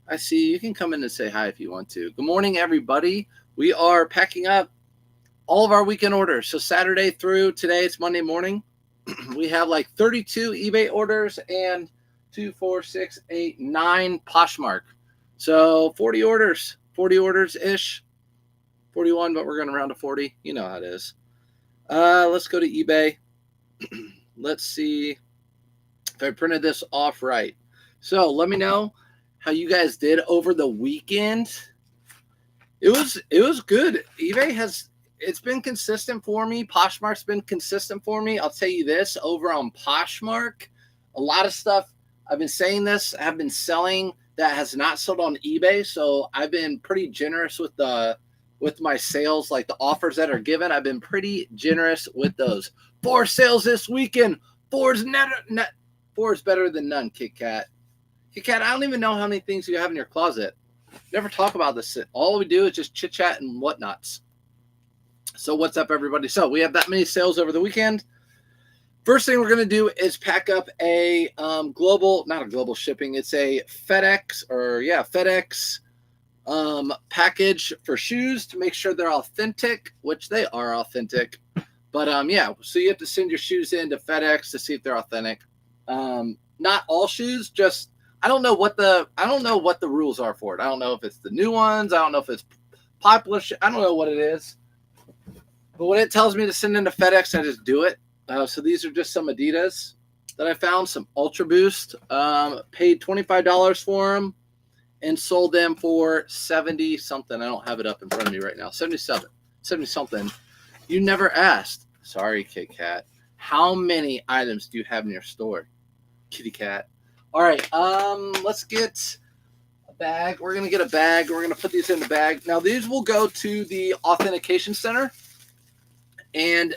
I see. You can come in and say hi if you want to. Good morning, everybody. We are packing up all of our weekend orders. So Saturday through today, it's Monday morning. We have like 32 eBay orders and 2, 4, 6, 8, 9 Poshmark. So 40 orders ish. 41, but we're going to round to 40. You know how it is. Let's go to eBay. Let's see if I printed this off right. So let me know how you guys did over the weekend. It was good. It's been consistent for me. Poshmark's been consistent for me. I'll tell you this, over on Poshmark, a lot of stuff, I've been saying this, have been selling that has not sold on eBay. So I've been pretty generous with my sales, like the offers that are given. I've been pretty generous with those. 4 sales this weekend. 4 is better than none, Kit Kat. Kit Kat, I don't even know how many things you have in your closet. Never talk about this. All we do is just chit chat and whatnots. So what's up, everybody? So we have that many sales over the weekend. First thing we're going to do is pack up a not a global shipping. It's a FedEx package for shoes to make sure they're authentic, which they are authentic. But so you have to send your shoes in to FedEx to see if they're authentic. Not all shoes, just I don't know what the rules are for it. I don't know if it's the new ones. I don't know if it's popular. I don't know what it is. But when it tells me to send into FedEx, I just do it. So these are just some Adidas that I found, some Ultra Boost. Paid $25 for them and sold them for 70 something. I don't have it up in front of me right now. 70 something. You never asked. Sorry, Kit Kat. How many items do you have in your store, kitty cat? All right, let's get a bag. We're going to get a bag. We're going to put these in the bag. Now, these will go to the authentication center. And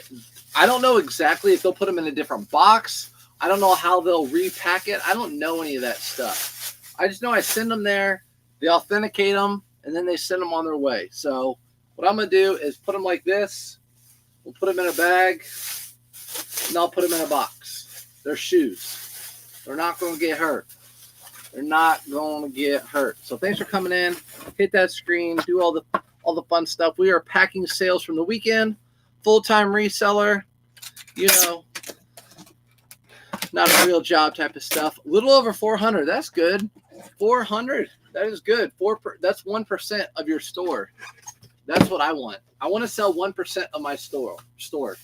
I don't know exactly if they'll put them in a different box. I don't know how they'll repack it. I don't know any of that stuff. I just know I send them there, they authenticate them, and then they send them on their way. So what I'm going to do is put them like this. We'll put them in a bag, and I'll put them in a box. They're shoes. They're not going to get hurt. They're not going to get hurt. So thanks for coming in. Hit that screen. Do all the fun stuff. We are packing sales from the weekend. Full-time reseller. You know, not a real job type of stuff. A little over 400. That's good. 400. That is good. That's 1% of your store. That's what I want. I want to sell 1% of my store. So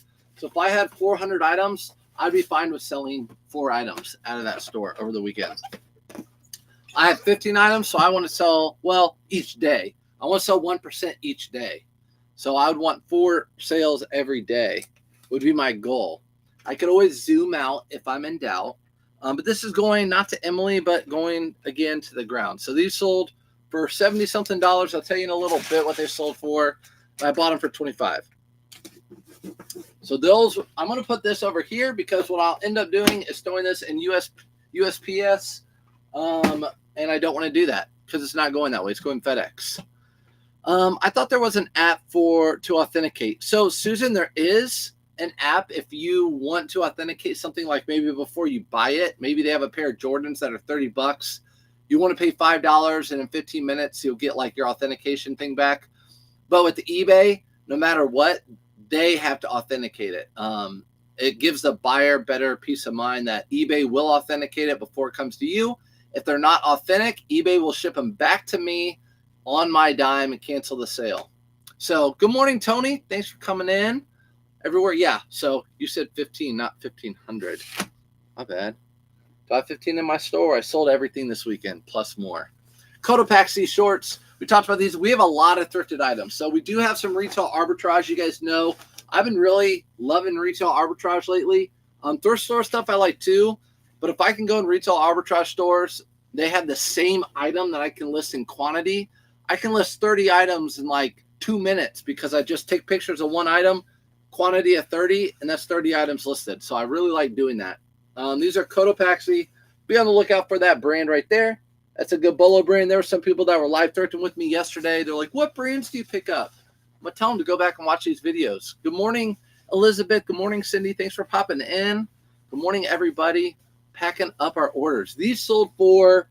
if I had 400 items, I'd be fine with selling 4 items out of that store over the weekend. I have 15 items, so I want to sell, each day. I want to sell 1% each day. So I would want 4 sales every day would be my goal. I could always zoom out if I'm in doubt. But this is going not to Emily, but going again to the ground. So these sold for $70-something. I'll tell you in a little bit what they sold for. I bought them for $25. So those, I'm going to put this over here because what I'll end up doing is throwing this in USPS. And I don't want to do that because it's not going that way. It's going FedEx. I thought there was an app to authenticate. So Susan, there is an app if you want to authenticate something, like maybe before you buy it. Maybe they have a pair of Jordans that are $30. You want to pay $5, and in 15 minutes you'll get like your authentication thing back. But with the eBay, no matter what, they have to authenticate it. It gives the buyer better peace of mind that eBay will authenticate it before it comes to you. If they're not authentic, eBay will ship them back to me on my dime and cancel the sale. So good morning, Tony. Thanks for coming in. Everywhere, yeah. So you said 15, not 1,500. My bad. Do I have 15 in my store? I sold everything this weekend, plus more. Cotopaxi shorts. We talked about these. We have a lot of thrifted items. So we do have some retail arbitrage. You guys know I've been really loving retail arbitrage lately. Thrift store stuff I like too. But if I can go in retail arbitrage stores, they have the same item that I can list in quantity. I can list 30 items in like 2 minutes because I just take pictures of one item, quantity of 30, and that's 30 items listed. So I really like doing that. These are Cotopaxi. Be on the lookout for that brand right there. That's a good Bolo brand. There were some people that were live thrifting with me yesterday. They're like, what brands do you pick up? I'm going to tell them to go back and watch these videos. Good morning, Elizabeth. Good morning, Cindy. Thanks for popping in. Good morning, everybody. Packing up our orders. These sold for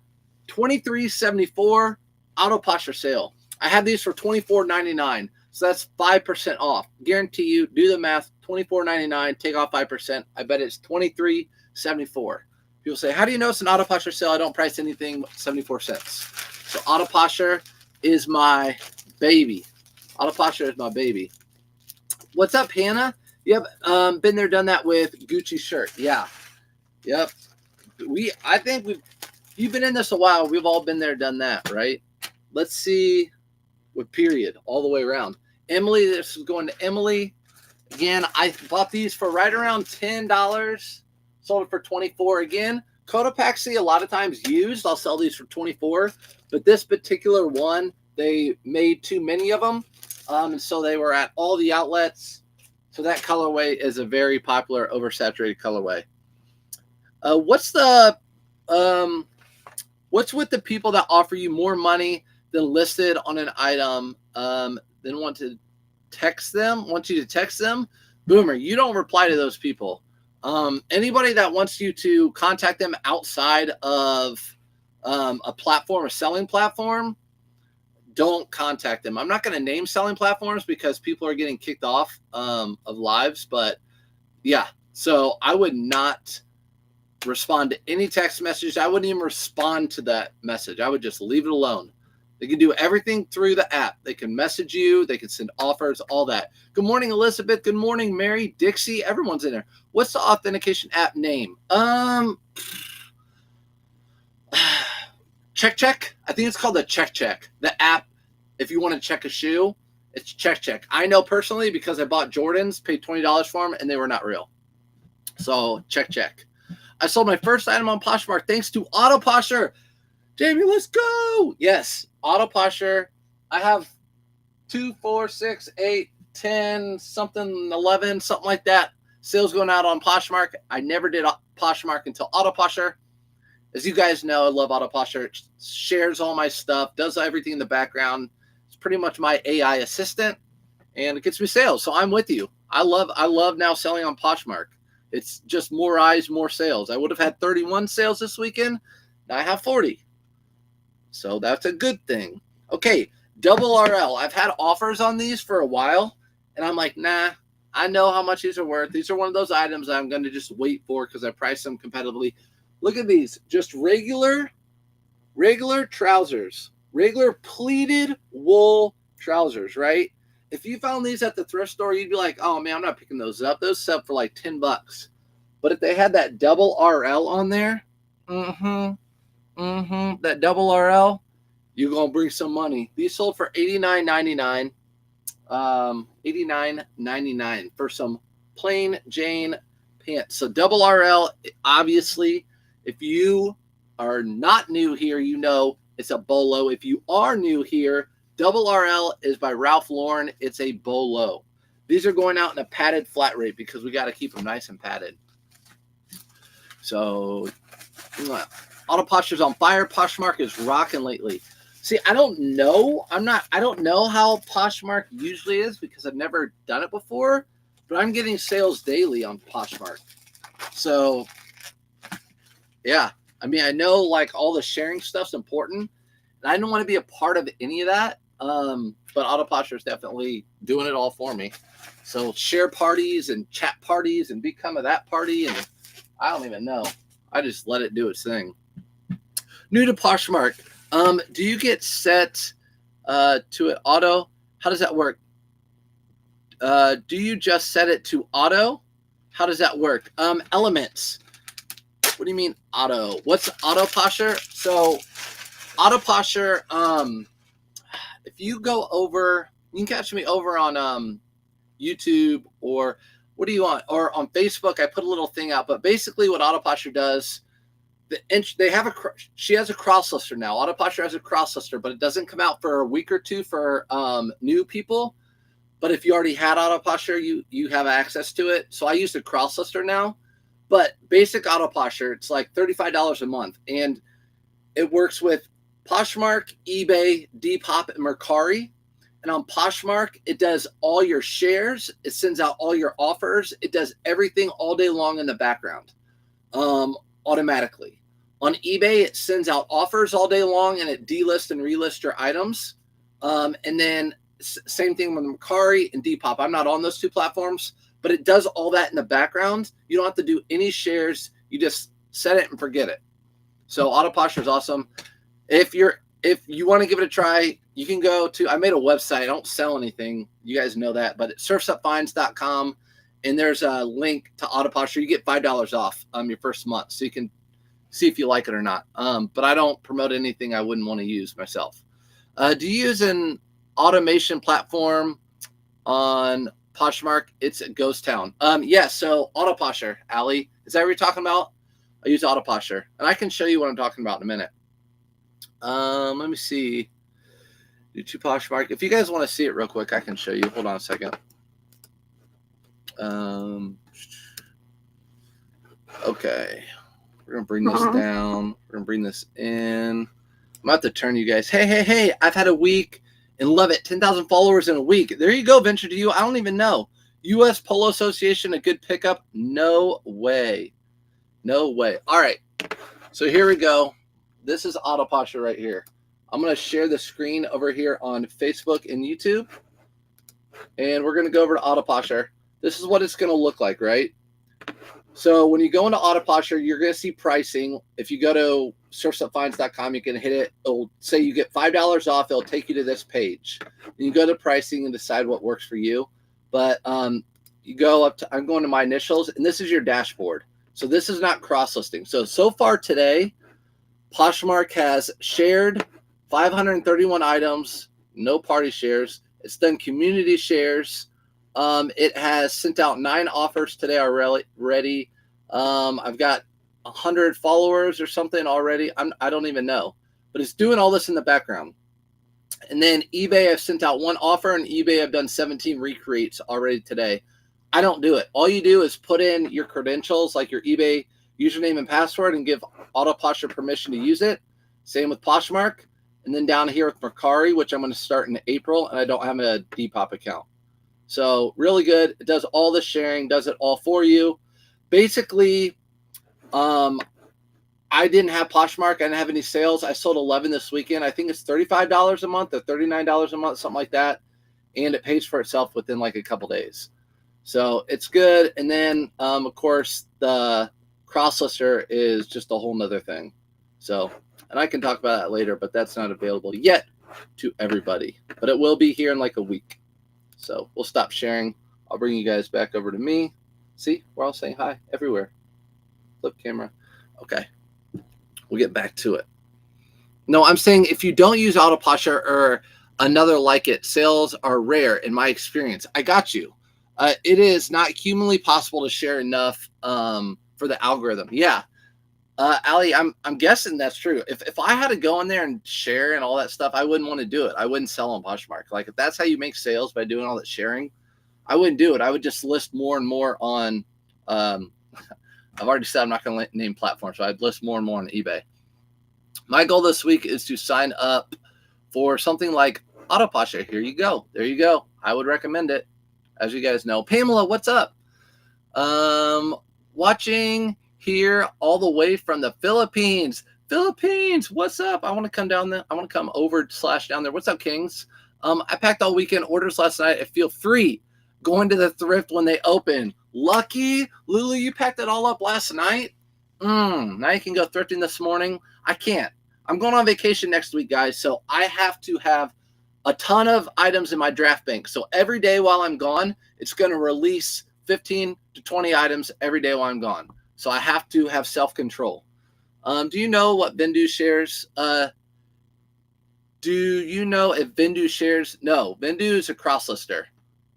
$23.74 auto posture sale. I had these for $24.99, so that's 5% off. Guarantee you, do the math, $24.99, take off 5%. I bet it's $23.74. People say, how do you know it's an auto posture sale? I don't price anything 74 cents. So auto posture is my baby. Auto posture is my baby. What's up, Hannah? You have been there, done that with Gucci shirt. Yeah. Yep. I think you've been in this a while. We've all been there, done that, right? Let's see with period all the way around. Emily, this is going to Emily. Again, I bought these for right around $10. Sold it for $24. Again, Cotopaxi a lot of times used. I'll sell these for $24. But this particular one, they made too many of them. And so they were at all the outlets. So that colorway is a very popular oversaturated colorway. What's with the people that offer you more money than listed on an item, then want you to text them? Boomer, you don't reply to those people. Anybody that wants you to contact them outside of a platform, a selling platform, don't contact them. I'm not going to name selling platforms because people are getting kicked off of lives, but yeah. So I would not respond to any text message. I wouldn't even respond to that message. I would just leave it alone. They can do everything through the app. They can message you. They can send offers, all that. Good morning, Elizabeth. Good morning, Mary, Dixie. Everyone's in there. What's the authentication app name? Check. I think it's called the Check. The app, if you want to check a shoe, it's Check. I know personally because I bought Jordans, paid $20 for them, and they were not real. So Check. I sold my first item on Poshmark thanks to Auto Posture. Jamie, let's go. Yes, Auto Posture. I have 2, 4, 6, 8, 10, something, 11, something like that. Sales going out on Poshmark. I never did Poshmark until Auto Posture. As you guys know, I love Auto Posture. It shares all my stuff, does everything in the background. It's pretty much my AI assistant, and it gets me sales. So I'm with you. I love now selling on Poshmark. It's just more eyes, more sales. I would have had 31 sales this weekend. Now I have 40. So that's a good thing. Okay, double RL. I've had offers on these for a while, and I'm like, nah, I know how much these are worth. These are one of those items I'm going to just wait for because I price them competitively. Look at these. Just regular trousers. Regular pleated wool trousers, right? If you found these at the thrift store, you'd be like, oh, man, I'm not picking those up. Those sell for like $10. But if they had that double RL on there, that double RL, you're going to bring some money. These sold for $89.99. $89.99 for some plain Jane pants. So double RL, obviously, if you are not new here, you know it's a bolo. If you are new here, double RL is by Ralph Lauren. It's a bolo. These are going out in a padded flat rate because we got to keep them nice and padded. So Auto Posture's on fire. Poshmark is rocking lately. See, I don't know how Poshmark usually is because I've never done it before, but I'm getting sales daily on Poshmark. So yeah, I mean, I know like all the sharing stuff's important, and I don't want to be a part of any of that. But Auto Posture is definitely doing it all for me. So share parties and chat parties and become of that party, and I don't even know. I just let it do its thing. New to Poshmark. Do you get set to it auto? How does that work? Do you just set it to auto? How does that work? Elements. What do you mean auto? What's Auto Posture? So Auto Posture, if you go over, you can catch me over on YouTube or what do you want? Or on Facebook, I put a little thing out. But basically what Auto Posture does, she has a cross lister now. Auto Posture has a cross lister, but it doesn't come out for a week or two for new people. But if you already had Auto Posture, you have access to it. So I use the cross lister now. But basic Auto Posture, it's like $35 a month. And it works with Poshmark, eBay, Depop, and Mercari. And on Poshmark, it does all your shares. It sends out all your offers. It does everything all day long in the background automatically. On eBay, it sends out offers all day long, and it delists and relists your items. And then same thing with Mercari and Depop. I'm not on those two platforms, but it does all that in the background. You don't have to do any shares. You just set it and forget it. So Autoposture is awesome. If you want to give it a try, you can go to, I made a website. I don't sell anything. You guys know that, but it's surfsupfinds.com, and there's a link to Autoposture. You get $5 off your first month, so you can see if you like it or not. But I don't promote anything I wouldn't want to use myself. Do you use an automation platform on Poshmark? It's a ghost town. Yeah, so Autoposture, Allie, is that what you're talking about? I use Autoposture, and I can show you what I'm talking about in a minute. Let me see. Do to Poshmark. If you guys want to see it real quick, I can show you. Hold on a second. Okay. We're going to bring this down. We're going to bring this in. I'm about to turn you guys. Hey. I've had a week and love it. 10,000 followers in a week. There you go, Venture to You. I don't even know. U.S. Polo Association, a good pickup? No way. No way. All right. So here we go. This is Autoposture right here. I'm going to share the screen over here on Facebook and YouTube. And we're going to go over to Autoposture. This is what it's going to look like, right? So when you go into Autoposture, you're going to see pricing. If you go to surfsupfinds.com, you can hit it. It'll say you get $5 off. It'll take you to this page. You go to pricing and decide what works for you. But you go up to, I'm going to my initials, and this is your dashboard. So this is not cross-listing. So far today, Poshmark has shared 531 items, no party shares. It's done community shares. It has sent out 9 offers today already. I've got 100 followers or something already. I don't even know, but it's doing all this in the background. And then eBay, I've sent out 1 offer, and eBay, I've done 17 recreates already today. I don't do it. All you do is put in your credentials, like your eBay username and password, and give Autoposture permission to use it. Same with Poshmark. And then down here with Mercari, which I'm going to start in April, and I don't have a Depop account. So really good. It does all the sharing, does it all for you. Basically, I didn't have Poshmark. I didn't have any sales. I sold 11 this weekend. I think it's $35 a month or $39 a month, something like that. And it pays for itself within like a couple days. So it's good. And then, of course, the cross-lister is just a whole nother thing. So, and I can talk about that later, but that's not available yet to everybody. But it will be here in like a week. So we'll stop sharing. I'll bring you guys back over to me. See, we're all saying hi everywhere. Flip camera. Okay. We'll get back to it. No, I'm saying if you don't use Autoposture or another like it, sales are rare in my experience. I got you. It is not humanly possible to share enough for the algorithm. Yeah. Ali, I'm guessing that's true. If I had to go in there and share and all that stuff, I wouldn't want to do it. I wouldn't sell on Poshmark. Like if that's how you make sales by doing all that sharing, I wouldn't do it. I would just list more and more on. I've already said I'm not going to name platforms, so I'd list more and more on eBay. My goal this week is to sign up for something like Autoposture. Here you go. There you go. I would recommend it. As you guys know, Pamela, what's up? Watching here all the way from the Philippines. Philippines, what's up? I want to come down there. I want to come over / down there. What's up, Kings? I packed all weekend orders last night. I feel free going to the thrift when they open. Lucky, Lulu, you packed it all up last night. Now you can go thrifting this morning. I can't. I'm going on vacation next week, guys. So I have to have a ton of items in my draft bank. So every day while I'm gone, it's going to release 15 to 20 items every day while I'm gone. So I have to have self-control. Do you know what Vendu shares? Do you know if Vendu shares? No, Vendu is a cross-lister.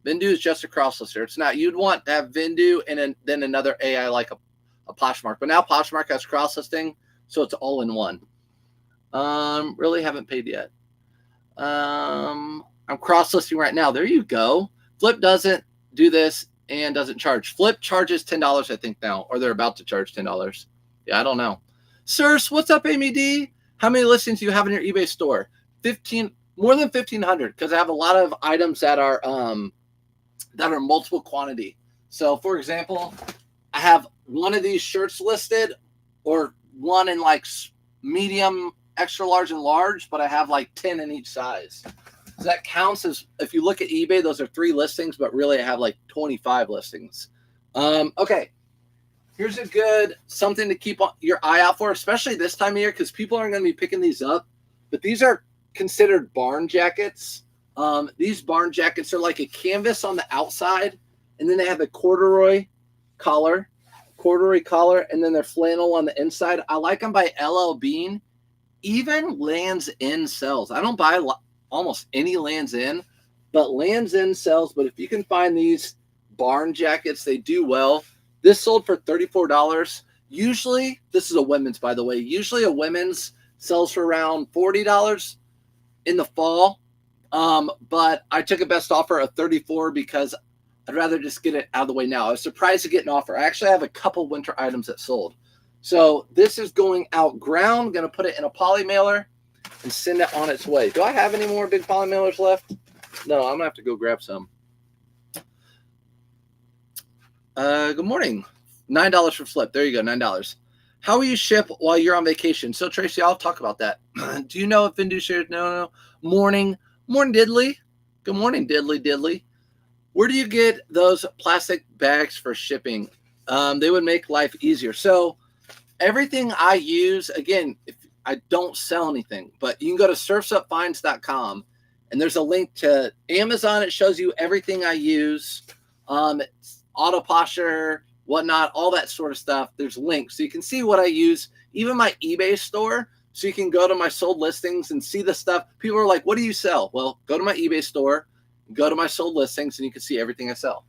Vendu is just a cross-lister. It's not. You'd want to have Vendu and then another AI like a Poshmark. But now Poshmark has cross-listing, so it's all in one. Really haven't paid yet. I'm cross-listing right now. There you go. Flip doesn't do this and doesn't charge. Flip charges $10, I think, now, or they're about to charge $10. Yeah, I don't know. Sirs, what's up, Amy D? How many listings do you have in your eBay store? 15, more than 1,500, because I have a lot of items that are multiple quantity. So, for example, I have one of these shirts listed, or one in like medium, extra large, and large, but I have like 10 in each size. So that counts as, if you look at eBay, those are 3 listings, but really I have like 25 listings. Okay. Here's a good something to keep your eye out for, especially this time of year, because people aren't going to be picking these up. But these are considered barn jackets. These barn jackets are like a canvas on the outside, and then they have a corduroy collar, and then they're flannel on the inside. I like them by LL Bean. Even Lands End sells. I don't buy almost any Lands End, but Lands End sells. But if you can find these barn jackets, they do well. This sold for $34. Usually, this is a women's, by the way. Usually a women's sells for around $40 in the fall. But I took a best offer of $34 because I'd rather just get it out of the way now. I was surprised to get an offer. I actually have a couple winter items that sold. So this is going out ground. I'm going to put it in a poly mailer and send it on its way. Do I have any more big poly mailers left? No, I'm going to have to go grab some. Good morning. $9 for flip. There you go, $9. How will you ship while you're on vacation? So, Tracy, I'll talk about that. Do you know if Vindu shares? No. Morning diddly. Good morning, diddly. Where do you get those plastic bags for shipping? They would make life easier. So everything I use, again, if I don't sell anything, but you can go to surfsupfinds.com and there's a link to Amazon. It shows you everything I use. Auto posture, whatnot, all that sort of stuff. There's links. So you can see what I use, even my eBay store. So you can go to my sold listings and see the stuff. People are like, what do you sell? Well, go to my eBay store, go to my sold listings, and you can see everything I sell.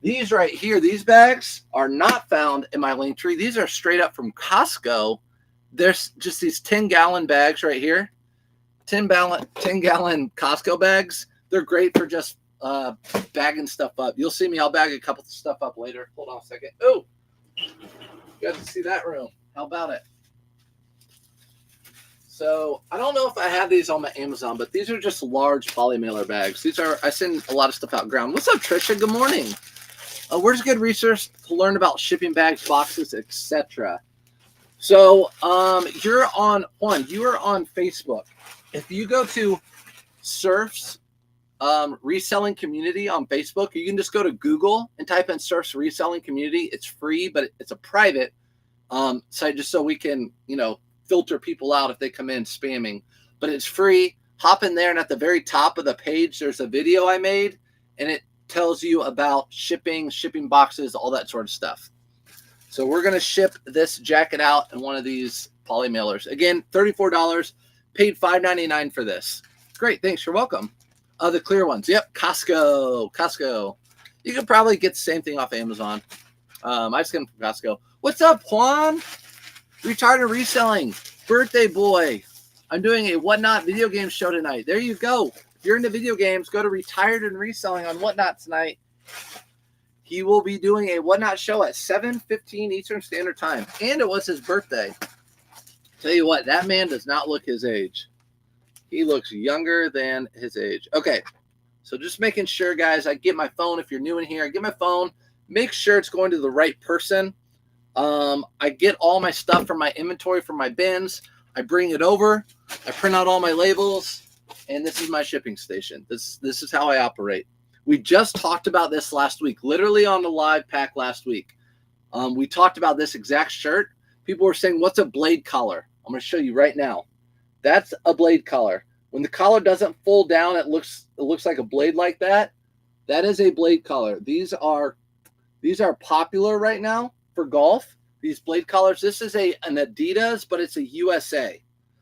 These right here, these bags are not found in my link tree. These are straight up from Costco. There's just these 10-gallon bags right here. 10-gallon Costco bags. They're great for just bagging stuff up. You'll see me. I'll bag a couple of stuff up later. Hold on a second. Oh, you got to see that room. How about it? So I don't know if I have these on my Amazon, but these are just large poly mailer bags. I send a lot of stuff out ground. What's up, Trisha? Good morning. Where's good research to learn about shipping bags, boxes, etc.? So you are on Facebook. If you go to Surf's reselling community on Facebook, you can just go to Google and type in Surf's reselling community. It's free, but it's a private site just so we can, filter people out if they come in spamming. But it's free. Hop in there, and at the very top of the page, there's a video I made, and it tells you about shipping boxes, all that sort of stuff. So we're going to ship this jacket out in one of these poly mailers. Again, $34, paid $5.99 for this. Great, thanks, you're welcome. The clear ones, yep, Costco. You could probably get the same thing off Amazon. I just got them from Costco. What's up, Juan? Retired and reselling, birthday boy. I'm doing a Whatnot video game show tonight. There you go. If you're into video games, go to Retired and Reselling on Whatnot tonight. He will be doing a Whatnot show at 7:15 Eastern Standard Time. And it was his birthday. Tell you what, that man does not look his age. He looks younger than his age. Okay, so just making sure, guys, I get my phone. If you're new in here, I get my phone. Make sure it's going to the right person. I get all my stuff from my inventory, from my bins. I bring it over. I print out all my labels. And this is my shipping station. This is how I operate. We just talked about this last week, literally on the live pack last week. We talked about this exact shirt. People were saying, what's a blade collar? I'm going to show you right now. That's a blade collar. When the collar doesn't fold down, it looks like a blade like that. That is a blade collar. These are popular right now for golf. These blade collars. This is an Adidas, but it's a USA.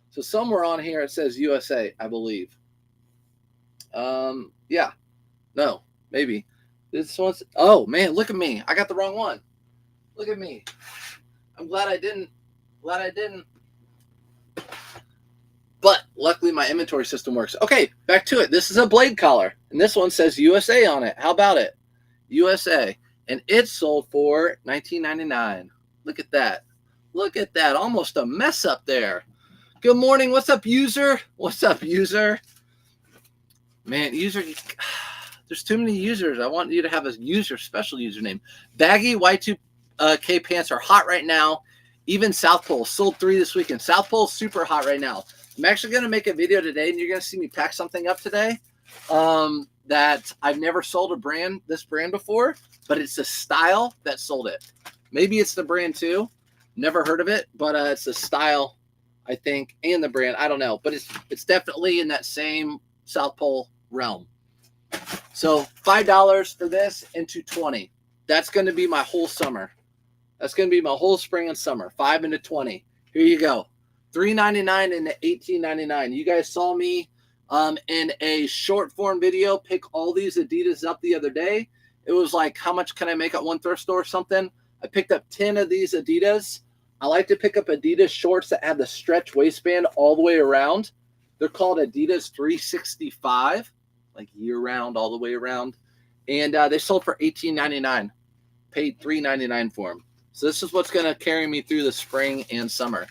So somewhere on here it says USA, I believe. Yeah. No, maybe. This one's, oh man, look at me. I got the wrong one. Look at me. I'm glad I didn't. But luckily my inventory system works. Okay, back to it. This is a blade collar. And this one says USA on it. How about it? USA. And it sold for $19.99. Look at that. Look at that. Almost a mess up there. Good morning. What's up, user? What's up, user? Man, user, there's too many users. I want you to have a special username. Baggy Y2K pants are hot right now. Even South Pole sold 3 this weekend. South Pole's super hot right now. I'm actually going to make a video today, and you're going to see me pack something up today that I've never sold this brand before, but it's the style that sold it. Maybe it's the brand too. Never heard of it, but it's the style, I think, and the brand. I don't know, but it's definitely in that same South Pole realm. So $5 for this into 20. That's going to be my whole summer. That's going to be my whole spring and summer. 5 into 20. Here you go. $3.99 into $18.99. You guys saw me in a short form video pick all these Adidas up the other day. It was like, how much can I make at one thrift store or something? I picked up 10 of these Adidas. I like to pick up Adidas shorts that have the stretch waistband all the way around. They're called Adidas 365, like year round, all the way around. And they sold for $18.99. Paid $3.99 for them. So this is what's going to carry me through the spring and summer.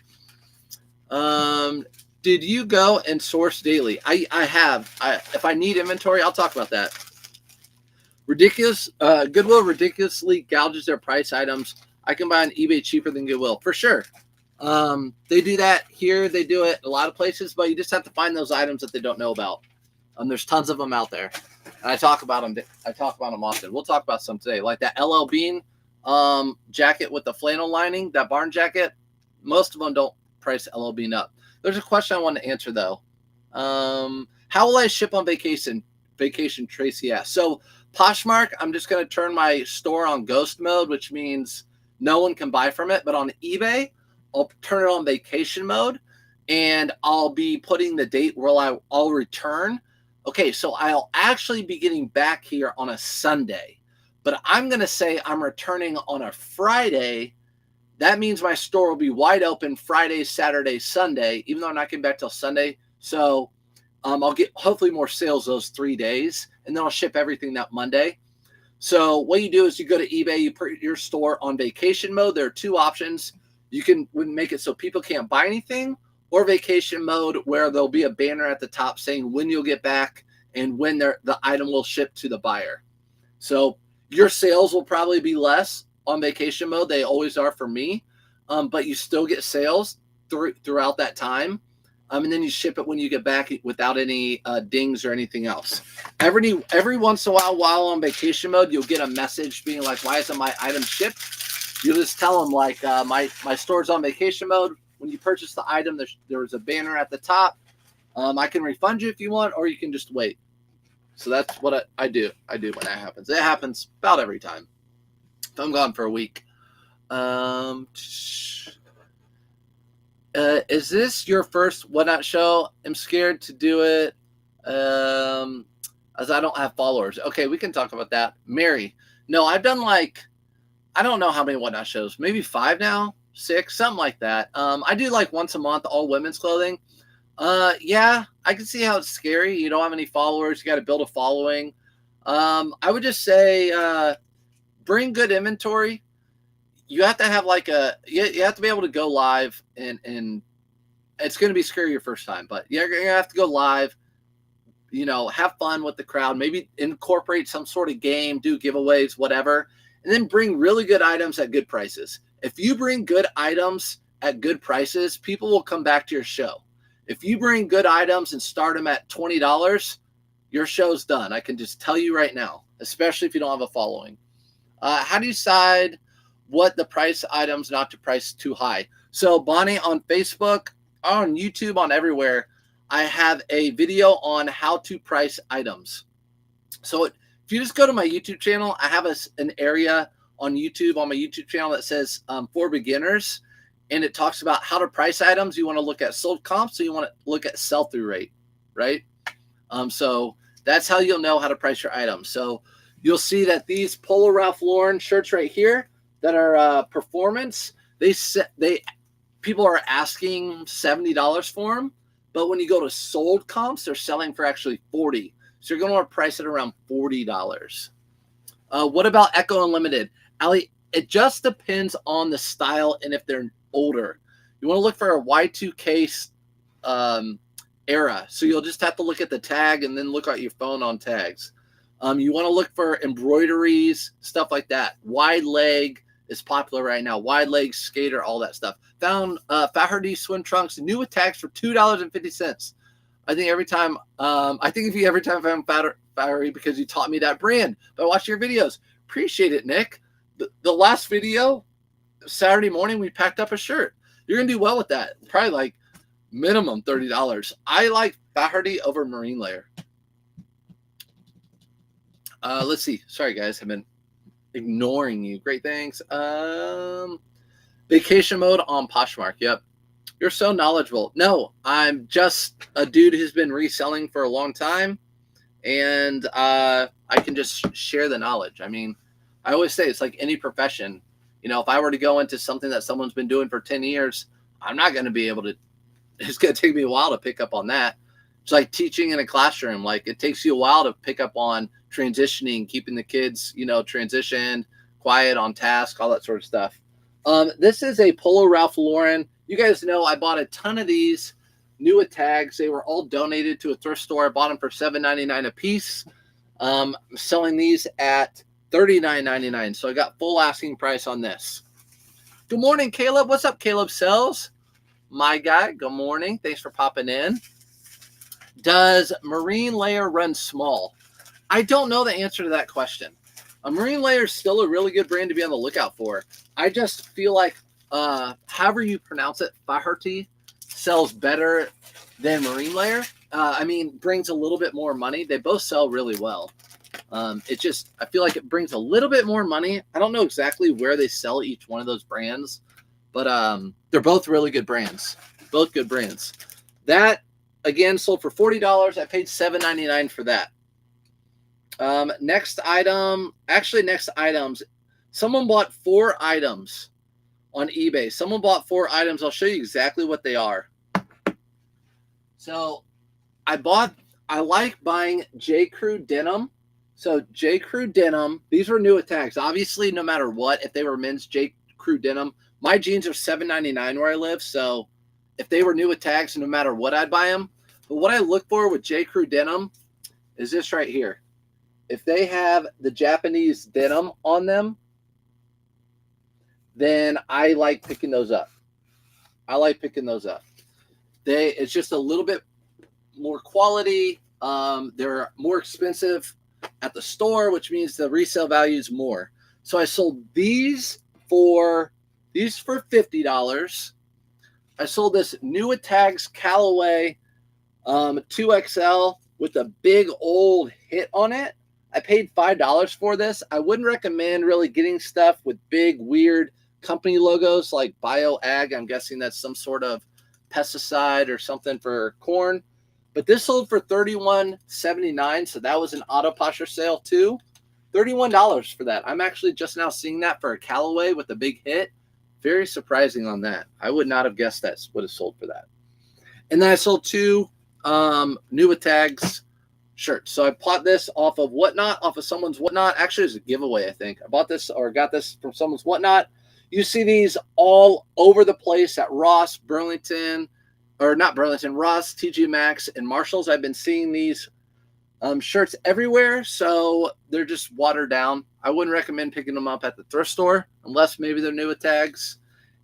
Did you go and source daily? I have. If I need inventory, I'll talk about that. Goodwill ridiculously gouges their price items. I can buy on eBay cheaper than Goodwill, for sure. They do that here. They do it a lot of places, but you just have to find those items that they don't know about. There's tons of them out there. And I talk about them often. We'll talk about some today, like that LL Bean jacket with the flannel lining, that barn jacket. Most of them don't price LL Bean up. There's a question I want to answer though. How will I ship on vacation? Tracy asked. So Poshmark, I'm just going to turn my store on ghost mode, which means no one can buy from it. But on eBay, I'll turn it on vacation mode, and I'll be putting the date where I'll return. Okay, so I'll actually be getting back here on a Sunday, but I'm going to say I'm returning on a Friday. That means my store will be wide open Friday, Saturday, Sunday, even though I'm not getting back till Sunday. So I'll get hopefully more sales those 3 days, and then I'll ship everything that Monday. So what you do is you go to eBay, you put your store on vacation mode. There are 2 options. You can make it so people can't buy anything, or vacation mode where there'll be a banner at the top saying when you'll get back and when the item will ship to the buyer. So your sales will probably be less on vacation mode. They always are for me, but you still get sales throughout that time. And then you ship it when you get back without any dings or anything else. Every once in a while on vacation mode, you'll get a message being like, why isn't my item shipped? You'll just tell them like, my store's on vacation mode. When you purchase the item, there's a banner at the top. I can refund you if you want, or you can just wait. So that's what I do. I do when that happens. It happens about every time. If I'm gone for a week. Is this your first Whatnot show? I'm scared to do it as I don't have followers. Okay, we can talk about that. Mary. No, I've done I don't know how many Whatnot shows. Maybe 5 now, 6, something like that. I do once a month, all women's clothing. Yeah, I can see how it's scary. You don't have any followers. You got to build a following. I would just say bring good inventory. You have to have you have to be able to go live, and it's going to be scary your first time, but you're going to have to go live, have fun with the crowd, maybe incorporate some sort of game, do giveaways, whatever, and then bring really good items at good prices. If you bring good items at good prices, people will come back to your show. If you bring good items and start them at $20, your show's done. I can just tell you right now, especially if you don't have a following. How do you decide what the price items not to price too high? So Bonnie, on Facebook, on YouTube, on everywhere, I have a video on how to price items. So if you just go to my YouTube channel, I have an area on YouTube, on my YouTube channel, that says for beginners, and it talks about how to price items. You want to look at sold comps, so you want to look at sell-through rate, right? So that's how you'll know how to price your items. So you'll see that these Polo Ralph Lauren shirts right here that are performance, people are asking $70 for them, but when you go to sold comps, they're selling for actually $40. So you're going to want to price it around $40. What about Echo Unlimited? Ali, it just depends on the style and if they're older. You want to look for a Y2K era. So you'll just have to look at the tag and then look at your phone on tags. You want to look for embroideries, stuff like that. Wide leg, is popular right now. Wide legs, skater, all that stuff. Found Faherty swim trunks, new with tags for $2.50. I think every time I found Faherty because you taught me that brand by watching your videos. Appreciate it, Nick. The last video, Saturday morning, we packed up a shirt. You're gonna do well with that. Probably like minimum $30. I like Faherty over Marine Layer. Let's see. Sorry, guys. I've been ignoring you. Great, thanks. Vacation mode on Poshmark. Yep. You're so knowledgeable. No, I'm just a dude who's been reselling for a long time, and I can just share the knowledge. I mean, I always say it's like any profession. You know, if I were to go into something that someone's been doing for 10 years, I'm not going to be able to, it's going to take me a while to pick up on that. It's like teaching in a classroom. Like it takes you a while to pick up on transitioning, keeping the kids, you know, transitioned, quiet, on task, all that sort of stuff. This is a Polo Ralph Lauren. You guys know I bought a ton of these new with tags. They were all donated to a thrift store. I bought them for $7.99 a piece. I'm selling these at $39.99. So I got full asking price on this. Good morning, Caleb. What's up, Caleb Sells? My guy, good morning. Thanks for popping in. Does Marine Layer run small? I don't know the answer to that question. A Marine Layer is still a really good brand to be on the lookout for. I just feel like, however you pronounce it, Faherty sells better than Marine Layer. I mean, brings a little bit more money. They both sell really well. It just, I feel like it brings a little bit more money. I don't know exactly where they sell each one of those brands, but they're both really good brands. Both good brands. That, again, sold for $40. I paid $7.99 for that. Next items. Someone bought 4 items on eBay. Someone bought 4 items. I'll show you exactly what they are. So I like buying J. Crew denim. So J. Crew denim, these were new with tags. Obviously, no matter what, if they were men's J. Crew denim, my jeans are $7.99 where I live. So if they were new with tags, no matter what, I'd buy them. But what I look for with J. Crew denim is this right here. If they have the Japanese denim on them, then I like picking those up. It's just a little bit more quality. They're more expensive at the store, which means the resale value is more. So I sold these for $50. I sold this new with tags Callaway 2XL with a big old hit on it. I paid $5 for this. I wouldn't recommend really getting stuff with big, weird company logos like BioAg. I'm guessing that's some sort of pesticide or something for corn. But this sold for $31.79, so that was an auto posture sale too. $31 for that. I'm actually just now seeing that for a Callaway with a big hit. Very surprising on that. I would not have guessed that's what it sold for that. And then I sold 2 new with tags shirts. So I bought this off of Whatnot, off of someone's Whatnot. Actually, it's a giveaway, I think. I bought this or got this from someone's Whatnot. You see these all over the place at Ross, Burlington, or not Burlington, Ross, TJ Maxx, and Marshalls. I've been seeing these shirts everywhere, so they're just watered down. I wouldn't recommend picking them up at the thrift store unless maybe they're new with tags.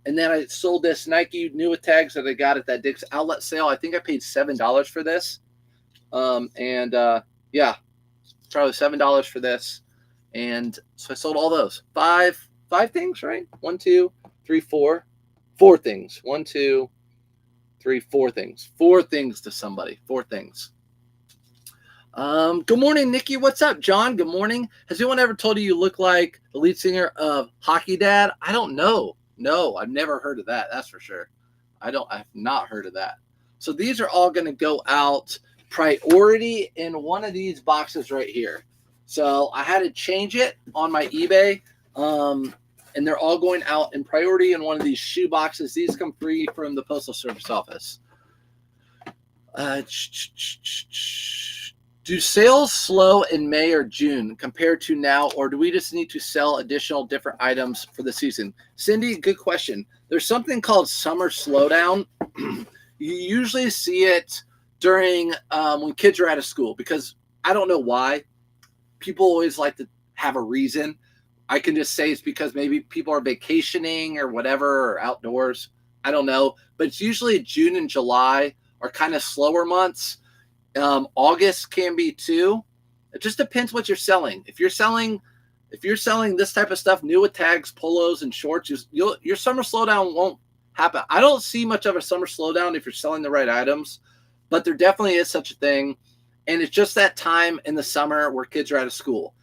And then I sold this Nike new with tags that I got at that Dick's outlet sale. I think I paid $7 for this. Yeah, probably $7 for this. And so I sold all those. Five things, right? 1, 2, 3, 4. 4 things. 1, 2, 3, 4 things. 4 things to somebody. 4 things. Good morning, Nikki. What's up, John? Good morning. Has anyone ever told you look like the lead singer of Hockey Dad? I don't know. No, I've never heard of that. That's for sure. I've not heard of that. So these are all going to go out priority in one of these boxes right here. So I had to change it on my eBay. And they're all going out in priority in one of these shoe boxes. These come free from the Postal Service office. Do sales slow in May or June compared to now, or do we just need to sell additional different items for the season? Cindy, good question. There's something called summer slowdown. You usually see it during when kids are out of school, because I don't know why. People always like to have a reason. I can just say it's because maybe people are vacationing or whatever, or outdoors. I don't know. But it's usually June and July are kind of slower months. August can be too. It just depends what you're selling. If you're selling this type of stuff, new with tags, polos, and shorts, your summer slowdown won't happen. I don't see much of a summer slowdown if you're selling the right items, but there definitely is such a thing. And it's just that time in the summer where kids are out of school.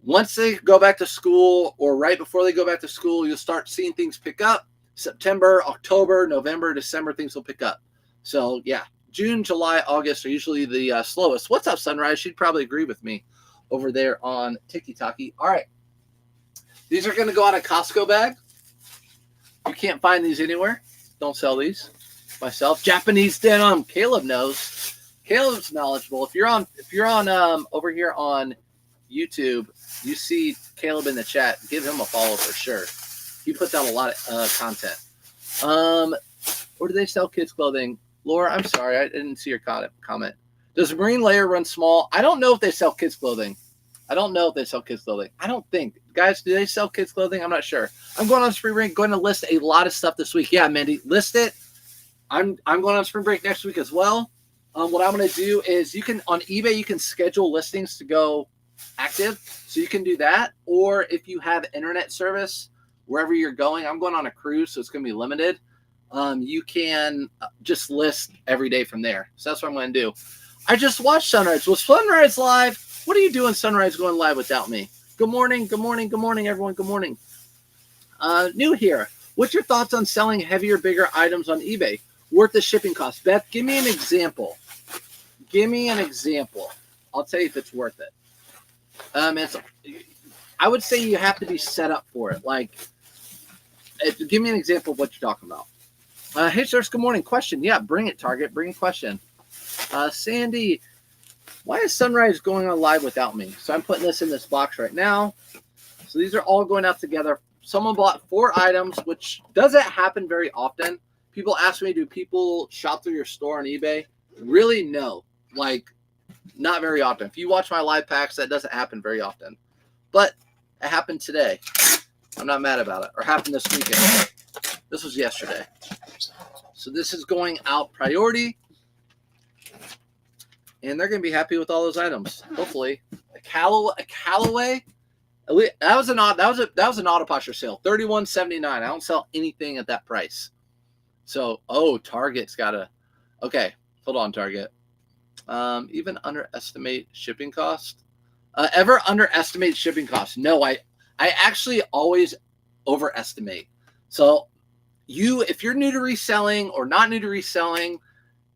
Once they go back to school, or right before they go back to school, you'll start seeing things pick up. September, October, November, December, things will pick up. So yeah, June, July, August are usually the slowest. What's up, Sunrise? She'd probably agree with me over there on TikTok. All right. These are going to go out of Costco bag. You can't find these anywhere. Don't sell these. Myself. Japanese denim. Caleb knows. Caleb's knowledgeable. If you're on over here on YouTube, you see Caleb in the chat, give him a follow for sure. He puts out a lot of content. Or do they sell kids clothing? Laura, I'm sorry, I didn't see your comment. Does Marine Layer run small? I don't know if they sell kids clothing. I don't think. Guys, do they sell kids clothing? I'm not sure. I'm going on spring break, going to list a lot of stuff this week. Yeah, Mandy, list it. I'm going on spring break next week as well. What I'm going to do is on eBay, you can schedule listings to go active. So you can do that. Or if you have internet service wherever you're going, I'm going on a cruise, so it's going to be limited. You can just list every day from there. So that's what I'm going to do. I just watched Sunrise. Was Sunrise live? What are you doing, Sunrise, going live without me? Good morning, everyone. Good morning. New here. What's your thoughts on selling heavier, bigger items on eBay? Worth the shipping cost? Beth, give me an example. I'll tell you if it's worth it. I would say you have to be set up for it. Like, give me an example of what you're talking about. Hey, sirs, good morning. Question. Yeah, bring it, Target. Bring a question. Sandy, why is Sunrise going on live without me? So I'm putting this in this box right now. So these are all going out together. Someone bought 4 items, which doesn't happen very often. People ask me, do people shop through your store on eBay? Really, no. Like, not very often. If you watch my live packs, that doesn't happen very often. But it happened today. I'm not mad about it. Or happened this weekend. This was yesterday. So this is going out priority. And they're going to be happy with all those items. Hopefully. A Callaway. That was an auto posture sale. $31.79. I don't sell anything at that price. So, Target's got a... Okay, hold on, Target. Even underestimate shipping cost? Ever underestimate shipping costs? No, I actually always overestimate. So, if you're new to reselling or not new to reselling,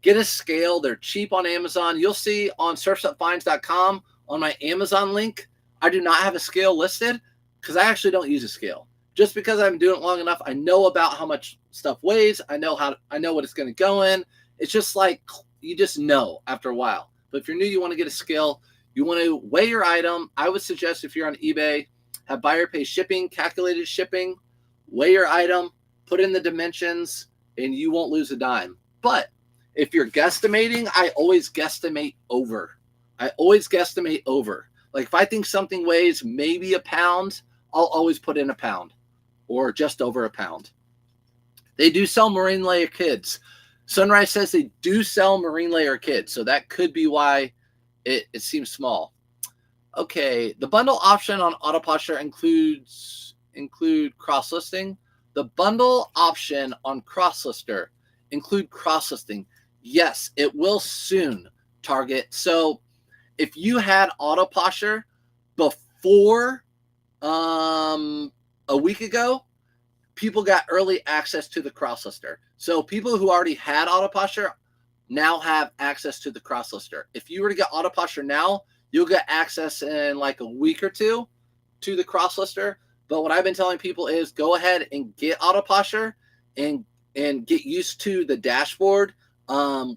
get a scale. They're cheap on Amazon. You'll see on surfsupfinds.com on my Amazon link, I do not have a scale listed because I actually don't use a scale. Just because I've been doing it long enough, I know about how much stuff weighs. I know what it's going to go in. It's just like you just know after a while. But if you're new, you want to get a scale. You want to weigh your item. I would suggest if you're on eBay, have buyer pay shipping, calculated shipping, weigh your item, put in the dimensions, and you won't lose a dime. But if you're guesstimating, I always guesstimate over. Like if I think something weighs maybe a pound, I'll always put in a pound or just over a pound. They do sell Marine Layer kids. Sunrise says they do sell Marine Layer kids, so that could be why it seems small. Okay, the bundle option on Auto Posture include cross-listing. The bundle option on Cross-Lister include cross-listing. Yes, it will soon, Target. So if you had Auto Posture before a week ago, people got early access to the Cross-Lister. So people who already had Auto Posture now have access to the Cross-Lister. If you were to get Auto Posture now, you'll get access in like a week or two to the Cross-Lister. But what I've been telling people is go ahead and get Auto Posture and get used to the dashboard.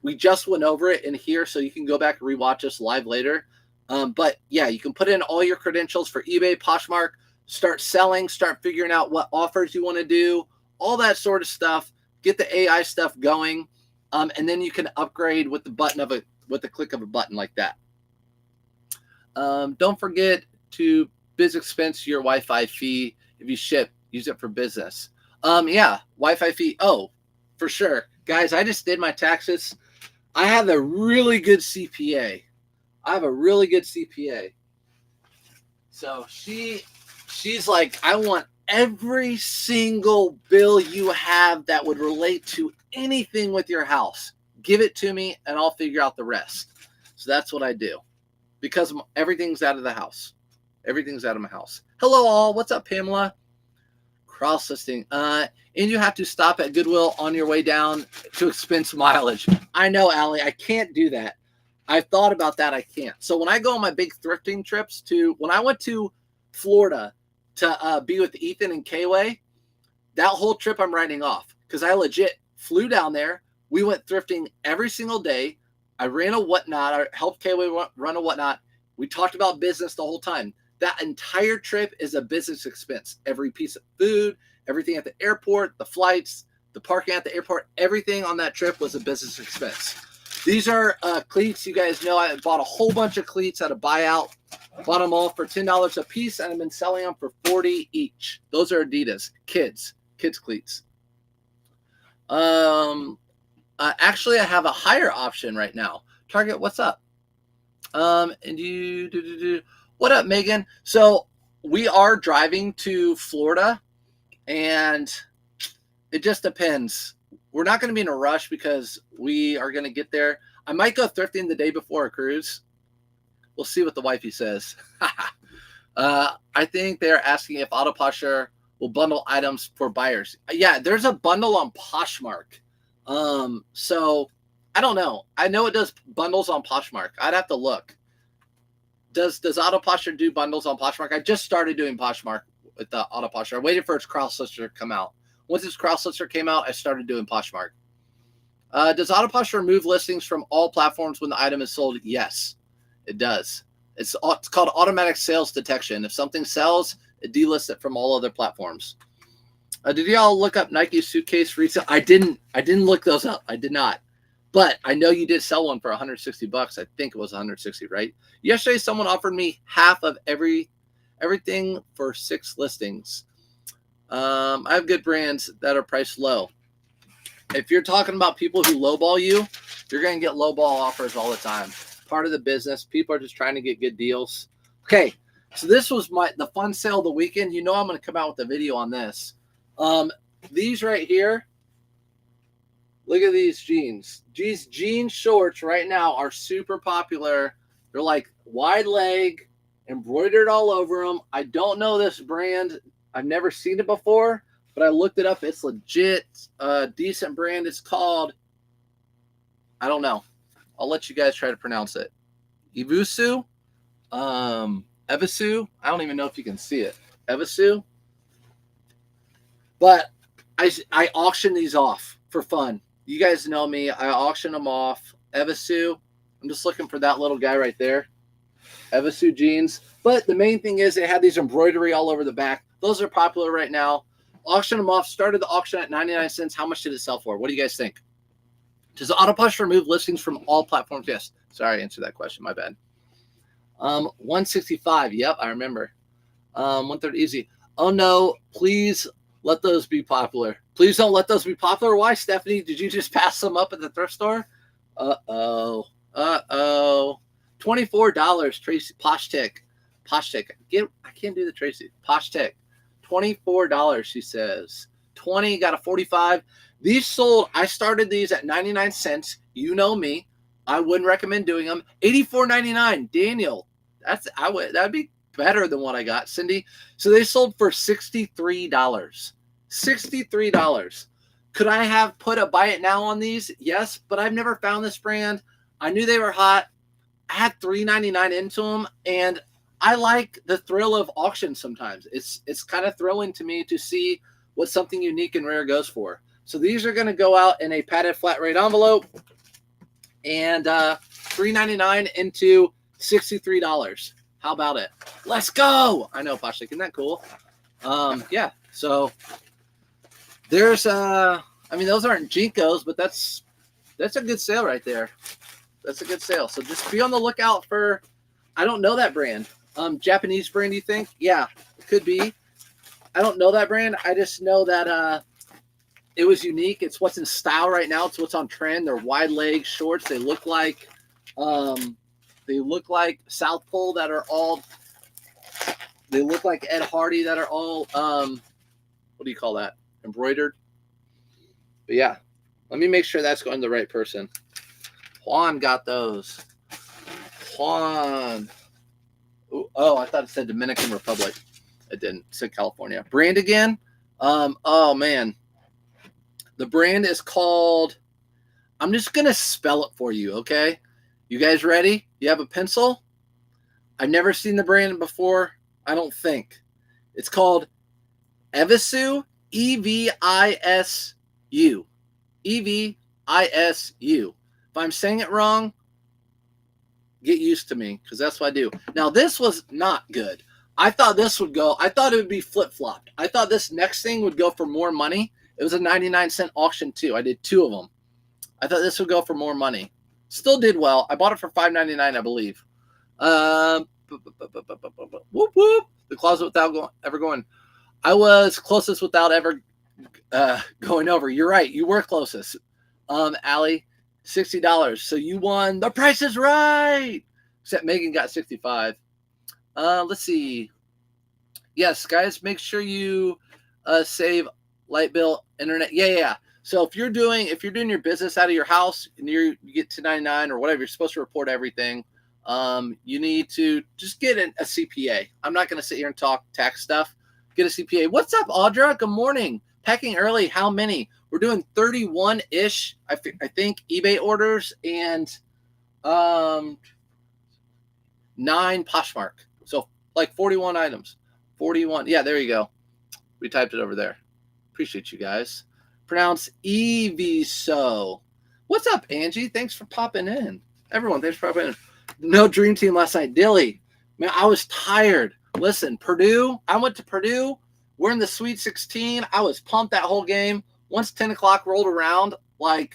We just went over it in here, so you can go back and rewatch us live later. But yeah, you can put in all your credentials for eBay, Poshmark, start selling, start figuring out what offers you want to do, all that sort of stuff. Get the AI stuff going, and then you can upgrade with the click of a button like that. Don't forget to biz expense, your Wi-Fi fee. If you ship, use it for business. Yeah, Wi-Fi fee. Oh, for sure. Guys, I just did my taxes. I have a really good CPA. So she's like, I want every single bill you have that would relate to anything with your house. Give it to me and I'll figure out the rest. So that's what I do because everything's out of the house. Everything's out of my house. Hello all. What's up, Pamela? Cross listing. And you have to stop at Goodwill on your way down to expense mileage. I know, Allie. I can't do that. I've thought about that. I can't. So when I go on my big thrifting trips when I went to Florida to be with Ethan and Kayway, that whole trip I'm writing off because I legit flew down there. We went thrifting every single day. I ran a whatnot. I helped Kayway run a whatnot. We talked about business the whole time. That entire trip is a business expense. Every piece of food, everything at the airport, the flights, the parking at the airport, everything on that trip was a business expense. These are cleats. You guys know I bought a whole bunch of cleats at a buyout. Bought them all for $10 a piece, and I've been selling them for $40 each. Those are Adidas. Kids cleats. Actually, I have a higher option right now. Target, what's up? And what up, Megan? So we are driving to Florida, and it just depends. We're not going to be in a rush because we are going to get there. I might go thrifting the day before a cruise. We'll see what the wifey says. I think they're asking if Autopasher will bundle items for buyers. Yeah, there's a bundle on Poshmark. So I don't know. I know it does bundles on Poshmark. I'd have to look. Does Autopasher do bundles on Poshmark? I just started doing Poshmark with the Autopasher. I waited for its cross-lister to come out. Once its cross-lister came out, I started doing Poshmark. Does Autopasher remove listings from all platforms when the item is sold? Yes, it does. It's called automatic sales detection. If something sells, it delists it from all other platforms. Did y'all look up Nike suitcase resale? I didn't look those up. I did not. But I know you did sell one for $160. I think it was $160, right? Yesterday, someone offered me half of everything for 6 listings. I have good brands that are priced low. If you're talking about people who lowball you, you're going to get lowball offers all the time. Part of the business. People are just trying to get good deals. Okay, so this was the fun sale of the weekend. You know I'm going to come out with a video on this. These right here, look at these jeans. These jean shorts right now are super popular. They're like wide leg, embroidered all over them. I don't know this brand. I've never seen it before, but I looked it up. It's legit, decent brand. It's called, I don't know. I'll let you guys try to pronounce it. Evisu. Evisu. I don't even know if you can see it. Evisu. But I auction these off for fun. You guys know me. I auction them off. Evisu. I'm just looking for that little guy right there. Evisu jeans. But the main thing is they had these embroidery all over the back. Those are popular right now. Auction them off. Started the auction at 99 cents. How much did it sell for? What do you guys think? Does Autopasher remove listings from all platforms? Yes. Sorry, I answered that question. My bad. 165. Yep, I remember. 130 easy. Oh no, please let those be popular. Please don't let those be popular. Why, Stephanie? Did you just pass them up at the thrift store? $24. Tracy Posh Tech. I can't do the Tracy. Posh Tech. $24, she says. 20, got a 45. These sold, I started these at 99 cents. You know me. I wouldn't recommend doing them. $84.99. Daniel, that'd be better than what I got. Cindy. So they sold for $63. $63. Could I have put a buy it now on these? Yes, but I've never found this brand. I knew they were hot. I had $3.99 into them, and I like the thrill of auction sometimes. It's kind of thrilling to me to see what something unique and rare goes for. So these are going to go out in a padded flat rate envelope, and $3.99 into $63. How about it? Let's go. I know, Poshlik, isn't that cool? Yeah. So there's those aren't Jinkos, but that's a good sale right there. That's a good sale. So just be on the lookout for, I don't know that brand. Japanese brand, you think? Yeah, it could be. I don't know that brand. I just know that it was unique. It's what's in style right now. It's what's on trend. They're wide leg shorts. They look like South Pole that are all. They look like Ed Hardy that are all. What do you call that? Embroidered. But yeah, let me make sure that's going to the right person. Juan got those. Juan. Ooh, oh, I thought it said Dominican Republic. It didn't. It said California. Brand again. Oh man. The brand is called. I'm just gonna spell it for you, okay? You guys ready? You have a pencil? I've never seen the brand before. I don't think. It's called Evisu. Evisu. Evisu. If I'm saying it wrong, get used to me because that's what I do. Now, this was not good. I thought this would go. I thought it would be flip-flopped. I thought this next thing would go for more money. It was a 99-cent auction too. I did 2 of them. I thought this would go for more money. Still did well. I bought it for $5.99, I believe. Whoop whoop. The closet without ever going. I was closest without ever going over. You're right. You were closest. Allie, $60. So you won. The Price is Right. Except Megan got 65. Let's see. Yes, guys, make sure you save light bill, internet. Yeah. So if you're doing your business out of your house and you get 1099 or whatever, you're supposed to report everything. You need to just get a CPA. I'm not going to sit here and talk tax stuff. Get a CPA. What's up, Audra? Good morning. Packing early. How many? We're doing 31-ish, I think, eBay orders and 9 Poshmark. So like 41 items. 41. Yeah, there you go. We typed it over there. Appreciate you guys. Pronounce Eviso. What's up, Angie? Thanks for popping in. Everyone, thanks for popping in. No Dream Team last night. Dilly, man, I was tired. Listen, Purdue, I went to Purdue. We're in the Sweet 16. I was pumped that whole game. Once 10 o'clock rolled around, like,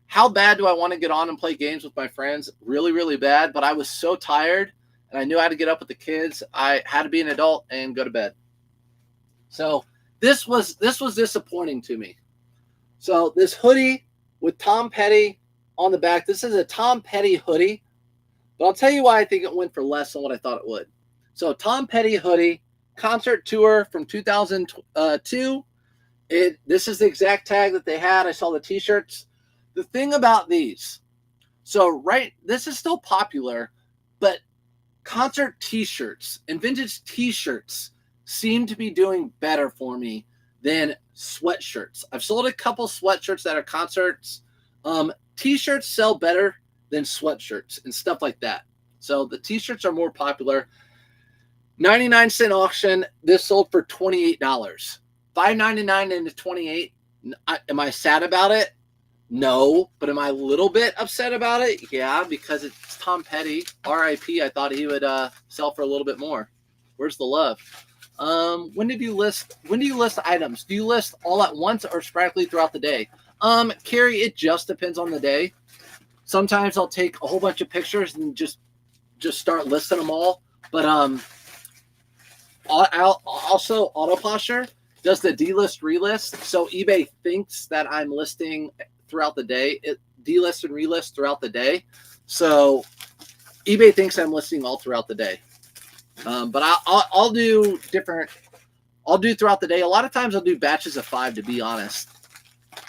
how bad do I want to get on and play games with my friends? Really, really bad. But I was so tired, and I knew I had to get up with the kids. I had to be an adult and go to bed. So this was disappointing to me. So this hoodie with Tom Petty on the back. This is a Tom Petty hoodie. But I'll tell you why I think it went for less than what I thought it would. So Tom Petty hoodie, concert tour from 2002. This is the exact tag that they had. I saw the T-shirts. The thing about these, this is still popular, but concert T-shirts and vintage T-shirts seem to be doing better for me than sweatshirts. I've sold a couple sweatshirts that are concerts. T-shirts sell better than sweatshirts and stuff like that. So the T-shirts are more popular. 99-cent auction. This sold for $28. $5.99 into $28. Am I sad about it? No. But am I a little bit upset about it? Yeah, because it's Tom Petty. R.I.P. I thought he would sell for a little bit more. Where's the love? When do you list items? Do you list all at once or sporadically throughout the day? Carrie, it just depends on the day. Sometimes I'll take a whole bunch of pictures and just start listing them all. But I'll also Autoposher does the delist relist. So eBay thinks that I'm listing throughout the day. It delist and relist throughout the day. So eBay thinks I'm listing all throughout the day. But I'll do different. I'll do throughout the day. A lot of times I'll do batches of 5, to be honest,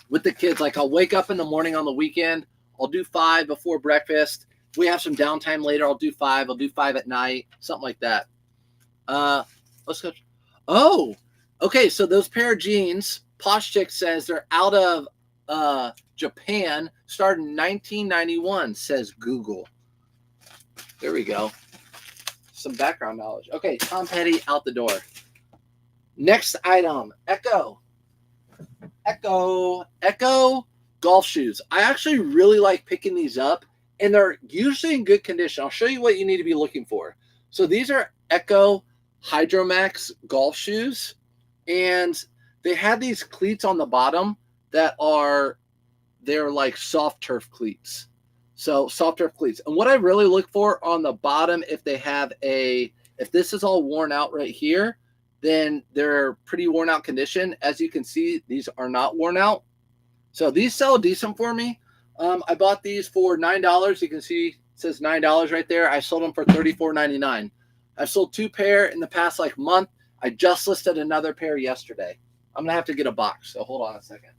with the kids. Like I'll wake up in the morning on the weekend. I'll do 5 before breakfast. If we have some downtime later, I'll do 5. I'll do 5 at night, something like that. Let's go. Oh, okay. So those pair of jeans, Posh Chick says they're out of Japan, started in 1991, says Google. There we go. Some background knowledge. Okay, Tom Petty out the door. Next item, Echo golf shoes. I actually really like picking these up, and they're usually in good condition. I'll show you what you need to be looking for. So these are Echo Hydromax golf shoes, and they had these cleats on the bottom that they're like soft turf cleats. So soft turf cleats. And what I really look for on the bottom, if this is all worn out right here, then they're pretty worn out condition. As you can see, these are not worn out. So these sell decent for me. I bought these for $9. You can see it says $9 right there. I sold them for $34.99. I've sold 2 pair in the past month. I just listed another pair yesterday. I'm going to have to get a box. So hold on a second.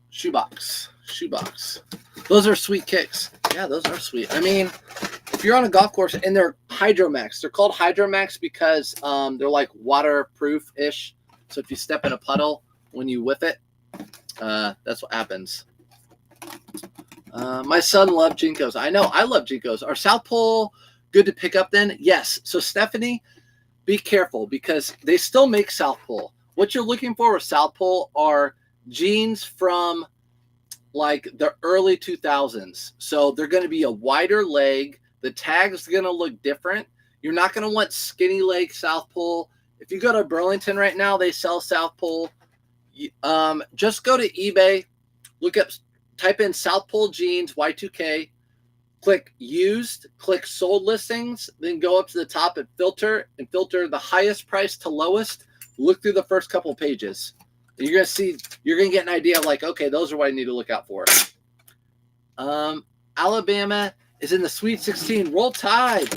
Shoebox. Those are sweet kicks. Yeah, those are sweet. I mean, if you're on a golf course and they're Hydromax, they're called Hydromax because they're like waterproof-ish. So if you step in a puddle when you whip it, that's what happens. My son loved Jinkos. I know, I love Jinkos. Are South Pole good to pick up then? Yes. So Stephanie, be careful because they still make South Pole. What you're looking for with South Pole are jeans from the early 2000s. So they're going to be a wider leg. The tag's going to look different. You're not going to want skinny leg South Pole. If you go to Burlington right now, they sell South Pole. Just go to eBay, type in South Pole jeans Y2K, click used, click sold listings, then go up to the top and filter the highest price to lowest. Look through the first couple pages. You're going to get an idea of okay, those are what I need to look out for. Alabama is in the Sweet 16. Roll Tide.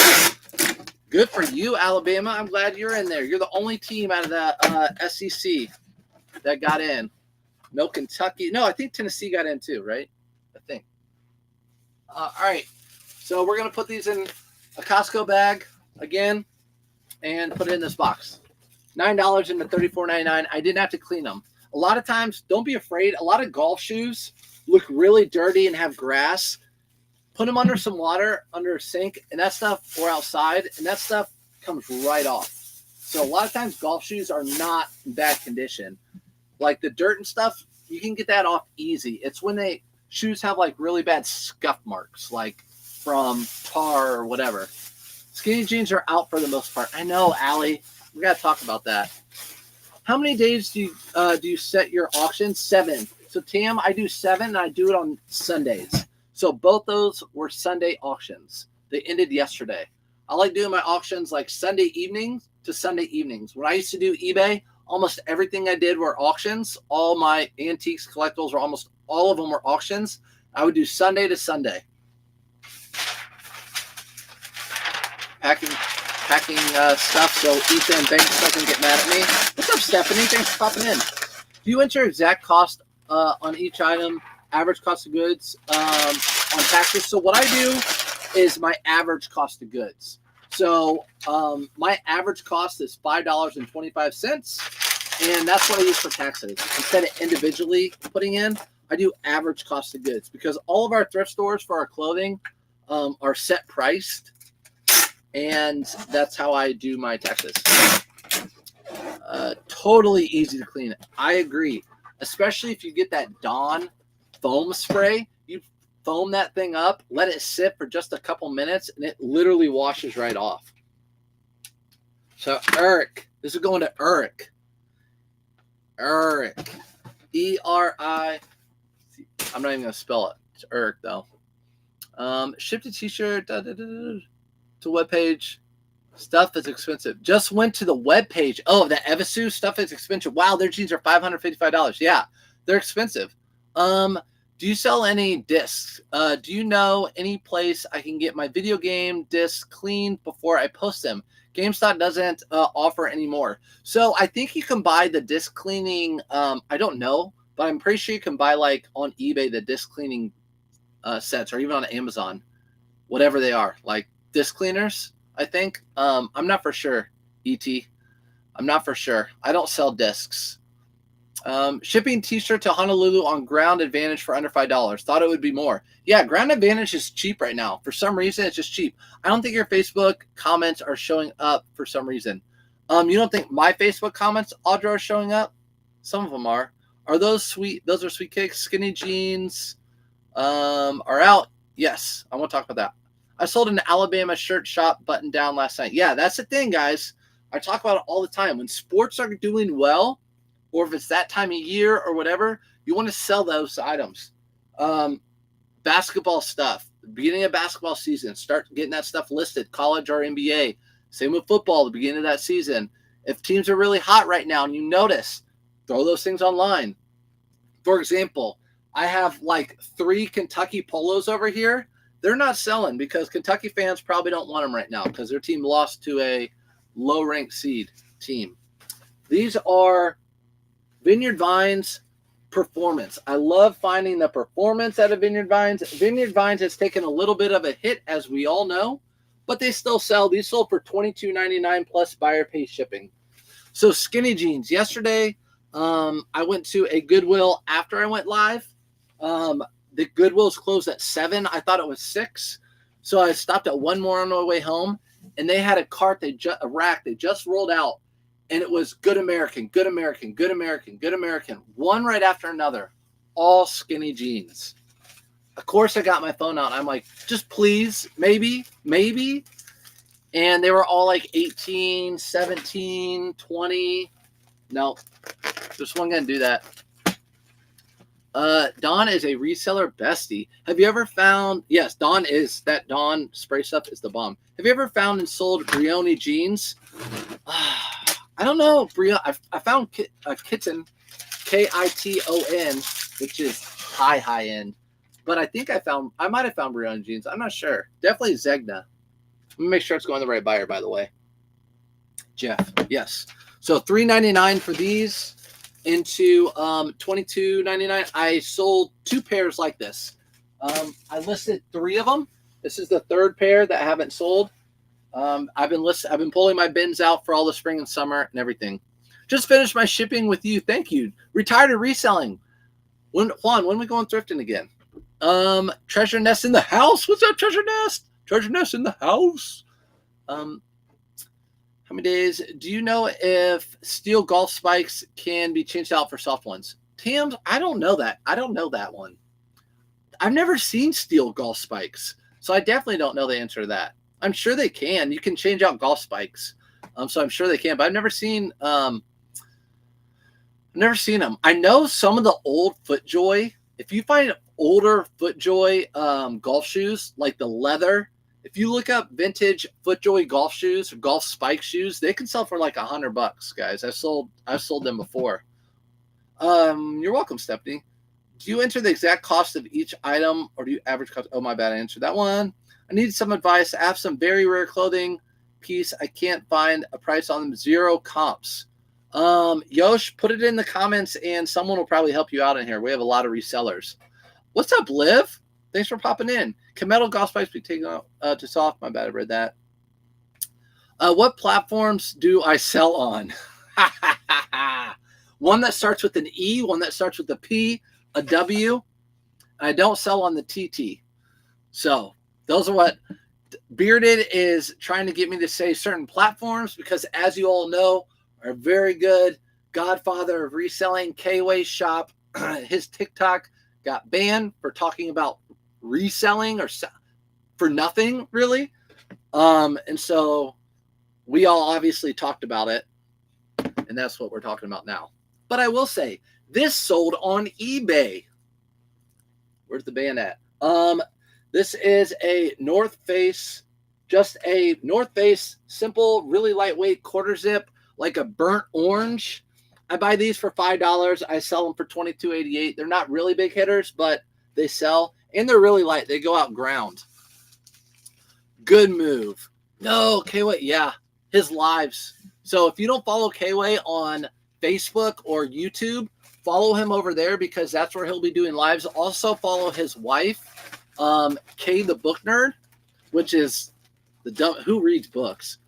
Good for you, Alabama. I'm glad you're in there. You're the only team out of the SEC that got in. No Kentucky. No, I think Tennessee got in too, right? I think. All right. So we're going to put these in a Costco bag again and put it in this box. $9 into $34.99. I didn't have to clean them. A lot of times, don't be afraid. A lot of golf shoes look really dirty and have grass. Put them under some water, under a sink, and that stuff, or outside, and that stuff comes right off. So a lot of times, golf shoes are not in bad condition. Like the dirt and stuff, you can get that off easy. It's when shoes have really bad scuff marks, from tar or whatever. Skinny jeans are out for the most part. I know, Allie. We got to talk about that. How many days do you set your auction? 7. So, Tam, I do 7, and I do it on Sundays. So, both those were Sunday auctions. They ended yesterday. I like doing my auctions Sunday evenings to Sunday evenings. When I used to do eBay, almost everything I did were auctions. All my antiques, collectibles, or almost all of them were auctions. I would do Sunday to Sunday. Packing stuff so Ethan Banks doesn't get mad at me. What's up, Stephanie? Thanks for popping in. Do you enter exact cost on each item, average cost of goods on taxes? So what I do is my average cost of goods. So my average cost is $5.25, and that's what I use for taxes. Instead of individually putting in, I do average cost of goods because all of our thrift stores for our clothing are set priced. And that's how I do my taxes. Totally easy to clean. I agree. Especially if you get that Dawn foam spray. You foam that thing up, let it sit for just a couple minutes, and it literally washes right off. So Eric. This is going to Eric. Eric. E-R-I. I'm not even going to spell it. It's Eric, though. Shipped a t-shirt. To webpage. Stuff is expensive. Just went to the webpage. Oh, the Evisu stuff is expensive. Wow, their jeans are $555. Yeah, they're expensive. Do you sell any discs? Do you know any place I can get my video game discs cleaned before I post them? GameStop doesn't offer anymore. So I think you can buy the disc cleaning. I don't know, but I'm pretty sure you can buy on eBay the disc cleaning sets, or even on Amazon, whatever they are, disc cleaners, I think. I'm not for sure, E.T. I'm not for sure. I don't sell discs. Shipping t-shirt to Honolulu on Ground Advantage for under $5. Thought it would be more. Yeah, Ground Advantage is cheap right now. For some reason, it's just cheap. I don't think your Facebook comments are showing up for some reason. You don't think my Facebook comments, Audra, are showing up? Some of them are. Are those sweet? Those are sweet kicks. Skinny jeans are out. Yes, I want to talk about that. I sold an Alabama shirt shop button down last night. Yeah, that's the thing, guys. I talk about it all the time. When sports are doing well, or if it's that time of year or whatever, you want to sell those items. Basketball stuff, the beginning of basketball season, start getting that stuff listed, college or NBA. Same with football, the beginning of that season. If teams are really hot right now and you notice, throw those things online. For example, I have like 3 Kentucky polos over here. They're not selling because Kentucky fans probably don't want them right now because their team lost to a low-ranked seed team. These are Vineyard Vines performance. I love finding the performance out of Vineyard Vines. Vineyard Vines has taken a little bit of a hit, as we all know, but they still sell. These sold for $22.99 plus buyer pay shipping. So skinny jeans. Yesterday, I went to a Goodwill after I went live. The Goodwill's closed at 7. I thought it was 6. So I stopped at one more on my way home, and they had a cart, a rack they just rolled out, and it was Good American, Good American, Good American, Good American, one right after another, all skinny jeans. Of course, I got my phone out. I'm like, just please, maybe. And they were all like 18, 17, 20. No, just one gonna do that. Dawn is a reseller bestie. Have you ever found, yes, Dawn spray stuff is the bomb. Have you ever found and sold Brioni jeans? I don't know. I found a Kitten, Kiton, which is high end. But I think I might have found Brioni jeans. I'm not sure. Definitely Zegna. Let me make sure it's going to the right buyer, by the way. Jeff, yes. So $3.99 for these into $22.99. I sold 2 pairs like this. I listed 3 of them. This is the 3rd pair that I haven't sold. I've been pulling my bins out for all the spring and summer and everything. Just finished my shipping with you. Thank you. Retired to reselling. When are we going thrifting again? Treasure Nest in the house. What's up, Treasure Nest? Treasure Nest in the house. How many days? Do you know if steel golf spikes can be changed out for soft ones? Tams, I don't know that. I don't know that one. I've never seen steel golf spikes, so I definitely don't know the answer to that. I'm sure they can. You can change out golf spikes, so I'm sure they can. But I've never seen. Them. I know some of the old FootJoy. If you find older FootJoy golf shoes, like the leather, if you look up vintage FootJoy golf shoes or golf spike shoes, they can sell for like $100, guys. I've sold them before. You're welcome, Stephanie. Do you enter the exact cost of each item, or do you average cost? Oh, my bad. I answered that one. I need some advice. I have some very rare clothing piece. I can't find a price on them. 0 comps. Yosh, put it in the comments and someone will probably help you out in here. We have a lot of resellers. What's up, Liv? Thanks for popping in. Can metal golf spikes be taken out to soft? My bad, I read that. What platforms do I sell on? One that starts with an E, one that starts with a P, a W. I don't sell on the TT. So those are what Bearded is trying to get me to say certain platforms because, as you all know, are very good. Godfather of reselling, K-Way Shop. His TikTok got banned for talking about reselling or for nothing, really. And so we all obviously talked about it, and that's what we're talking about now. But I will say, this sold on eBay. Where's the band at? This is a North Face, just a North Face, simple, really lightweight quarter zip, like a burnt orange. I buy these for $5. I sell them for $22.88. They're not really big hitters, but they sell, and they're really light. They go out ground. Good move. No, K-Way, yeah, his lives. So if you don't follow K-Way on Facebook or YouTube, follow him over there because that's where he'll be doing lives. Also follow his wife, Kay the Book Nerd, which is the dumb who reads books.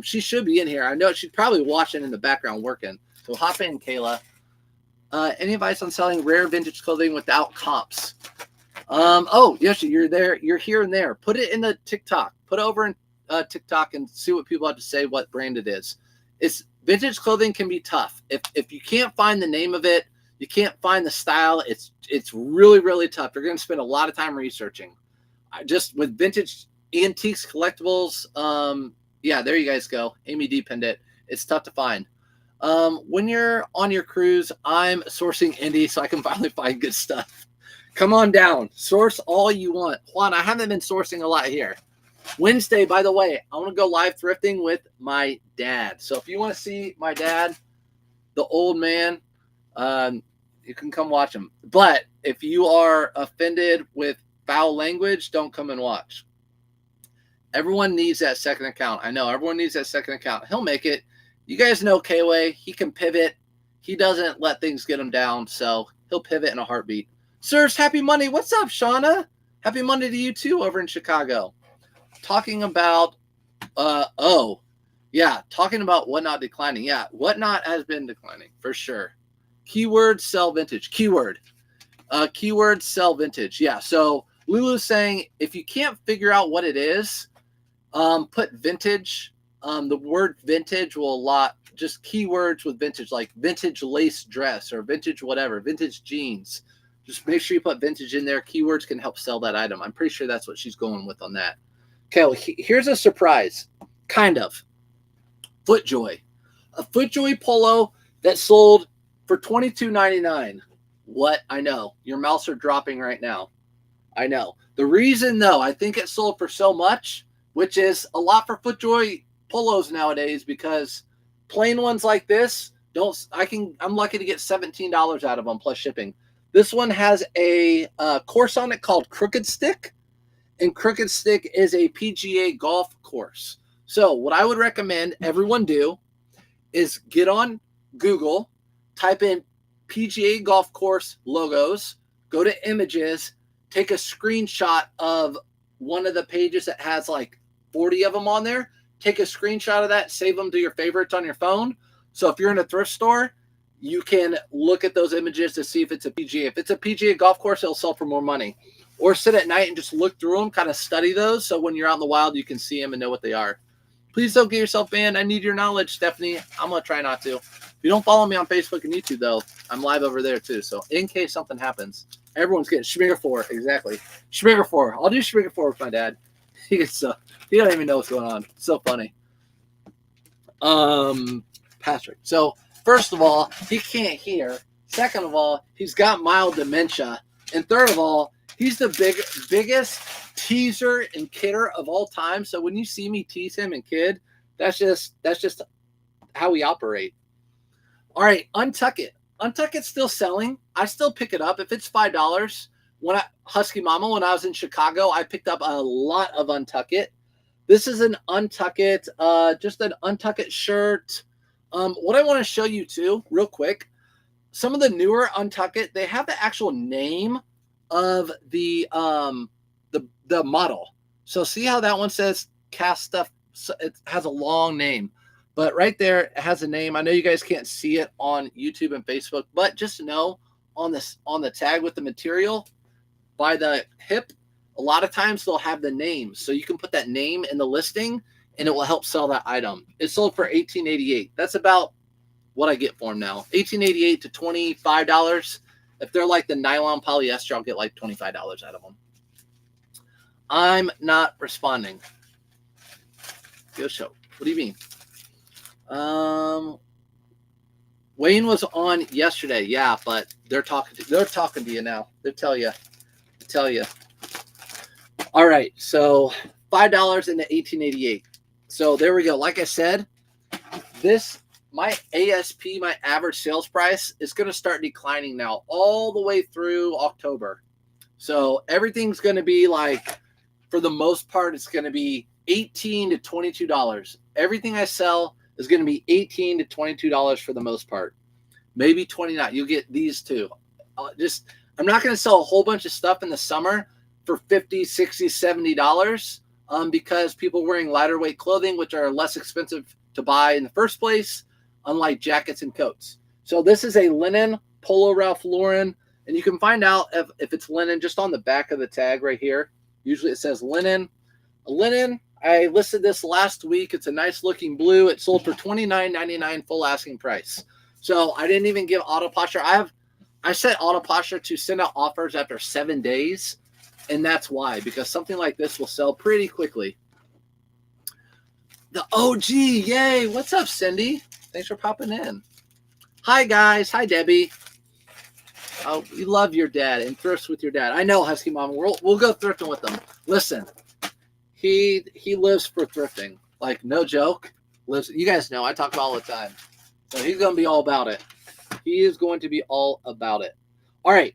She should be in here. I know she's probably watching in the background working. So hop in, Kayla. Any advice on selling rare vintage clothing without comps? Oh, yes, you're there. You're here and there. Put it in the TikTok. Put it over in TikTok and see what people have to say, what brand it is. It's vintage clothing can be tough. If you can't find the name of it, you can't find the style, it's really, really tough. You're going to spend a lot of time researching. Just with vintage antiques, collectibles, yeah, there you guys go. Amy D pinned it. It's tough to find. When you're on your cruise, I'm sourcing indie so I can finally find good stuff. Come on down. Source all you want. Juan, I haven't been sourcing a lot here. Wednesday, by the way, I want to go live thrifting with my dad. So if you want to see my dad, the old man, you can come watch him. But if you are offended with foul language, don't come and watch. Everyone needs that second account. I know everyone needs that second account. He'll make it. You guys know K-Way. He can pivot. He doesn't let things get him down, so he'll pivot in a heartbeat. Sirs, happy Monday. What's up, Shauna? Happy Monday to you too over in Chicago. Talking about, talking about Whatnot declining. Yeah, Whatnot has been declining for sure. Keyword, sell vintage. Keyword, sell vintage. Yeah, so Lulu's saying if you can't figure out what it is, put vintage. The word vintage will just keywords with vintage, like vintage lace dress or vintage whatever, vintage jeans. Just make sure you put vintage in there. Keywords can help sell that item. I'm pretty sure that's what she's going with on that. Okay, well, here's a surprise, kind of. FootJoy. A FootJoy polo that sold for $22.99. What? I know. Your mouths are dropping right now. I know. The reason, though, I think it sold for so much, which is a lot for FootJoy polos nowadays, because plain ones like this, I'm lucky to get $17 out of them plus shipping. This one has a course on it called Crooked Stick. And Crooked Stick is a PGA golf course. So what I would recommend everyone do is get on Google, type in PGA golf course logos, go to images, take a screenshot of one of the pages that has like 40 of them on there, take a screenshot of that, save them to your favorites on your phone. So if you're in a thrift store, you can look at those images to see if it's a PGA. If it's a PGA golf course, it'll sell for more money. Or sit at night and just look through them, kind of study those, so when you're out in the wild, you can see them and know what they are. Please don't get yourself banned. I need your knowledge, Stephanie. I'm going to try not to. If you don't follow me on Facebook and YouTube, though, I'm live over there, too. So in case something happens, everyone's getting Schminger 4. Exactly. Schminger 4. I'll do Schminger 4 with my dad. He don't even know what's going on. It's so funny. Patrick. So, first of all, he can't hear. Second of all, he's got mild dementia. And third of all, he's the biggest teaser and kidder of all time. So when you see me tease him and kid, that's just how we operate. All right, Untuck It. Untuck It's still selling. I still pick it up if it's $5. When Husky Mama, when I was in Chicago, I picked up a lot of Untuck It. This is an Untuck It, just an Untuck It shirt. What I want to show you too, real quick, some of the newer Untuck It, they have the actual name of the model. So see how that one says cast stuff? It has a long name, but right there it has a name. I know you guys can't see it on YouTube and Facebook, but just know on the tag with the material by the hip, a lot of times they'll have the name, so you can put that name in the listing and it will help sell that item. It sold for $18.88. That's about what I get for them now. $18.88 to $25. If they're like the nylon polyester, I'll get like $25 out of them. I'm not responding. Go show. What do you mean? Wayne was on yesterday. Yeah, but they're talking to you now. They tell you. All right, so $5 into $18.88. So there we go. Like I said, my ASP, my average sales price, is going to start declining now all the way through October. So everything's going to be like, for the most part, it's going to be $18 to $22. Everything I sell is going to be $18 to $22 for the most part. Maybe $29. You'll get these too. I'm not going to sell a whole bunch of stuff in the summer for $50, $60, $70 because people are wearing lighter weight clothing, which are less expensive to buy in the first place, unlike jackets and coats. So this is a linen Polo Ralph Lauren, and you can find out if it's linen just on the back of the tag right here. Usually it says linen. Linen, I listed this last week. It's a nice looking blue. It sold for $29.99 full asking price. So I didn't even give Auto Posture. I set Auto Posture to send out offers after 7 days, and that's why, because something like this will sell pretty quickly. The OG, yay. What's up, Cindy? Thanks for popping in. Hi, guys. Hi, Debbie. Oh, we love your dad and thrifts with your dad. I know, Husky Mama. We'll go thrifting with them. Listen, he lives for thrifting. Like, no joke. Lives. You guys know, I talk about it all the time. So he's going to be all about it. He is going to be all about it. All right.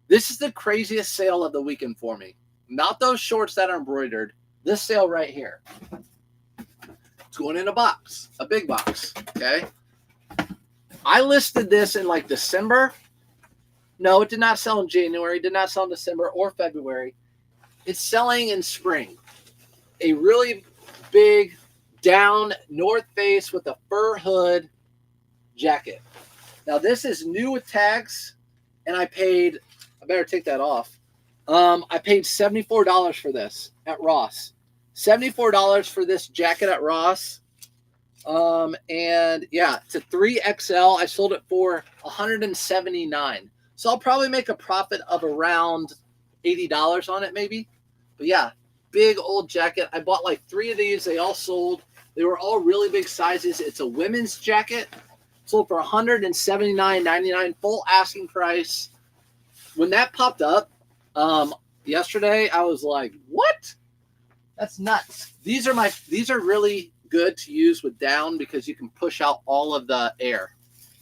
This is the craziest sale of the weekend for me. Not those shorts that are embroidered. This sale right here. It's going in a box, a big box. Okay. I listed this in like December. No, it did not sell in January. It did not sell in December or February. It's selling in spring. A really big down North Face with a fur hood jacket. Now this is new with tags, and I better take that off. I paid $74 for this at Ross. $74 for this jacket at Ross. And yeah, it's a 3XL. I sold it for $179. So I'll probably make a profit of around $80 on it maybe. But yeah, big old jacket. I bought like 3 of these. They all sold. They were all really big sizes. It's a women's jacket. Sold for $179.99, full asking price. When that popped up yesterday, I was like, what? That's nuts. These are really good to use with down because you can push out all of the air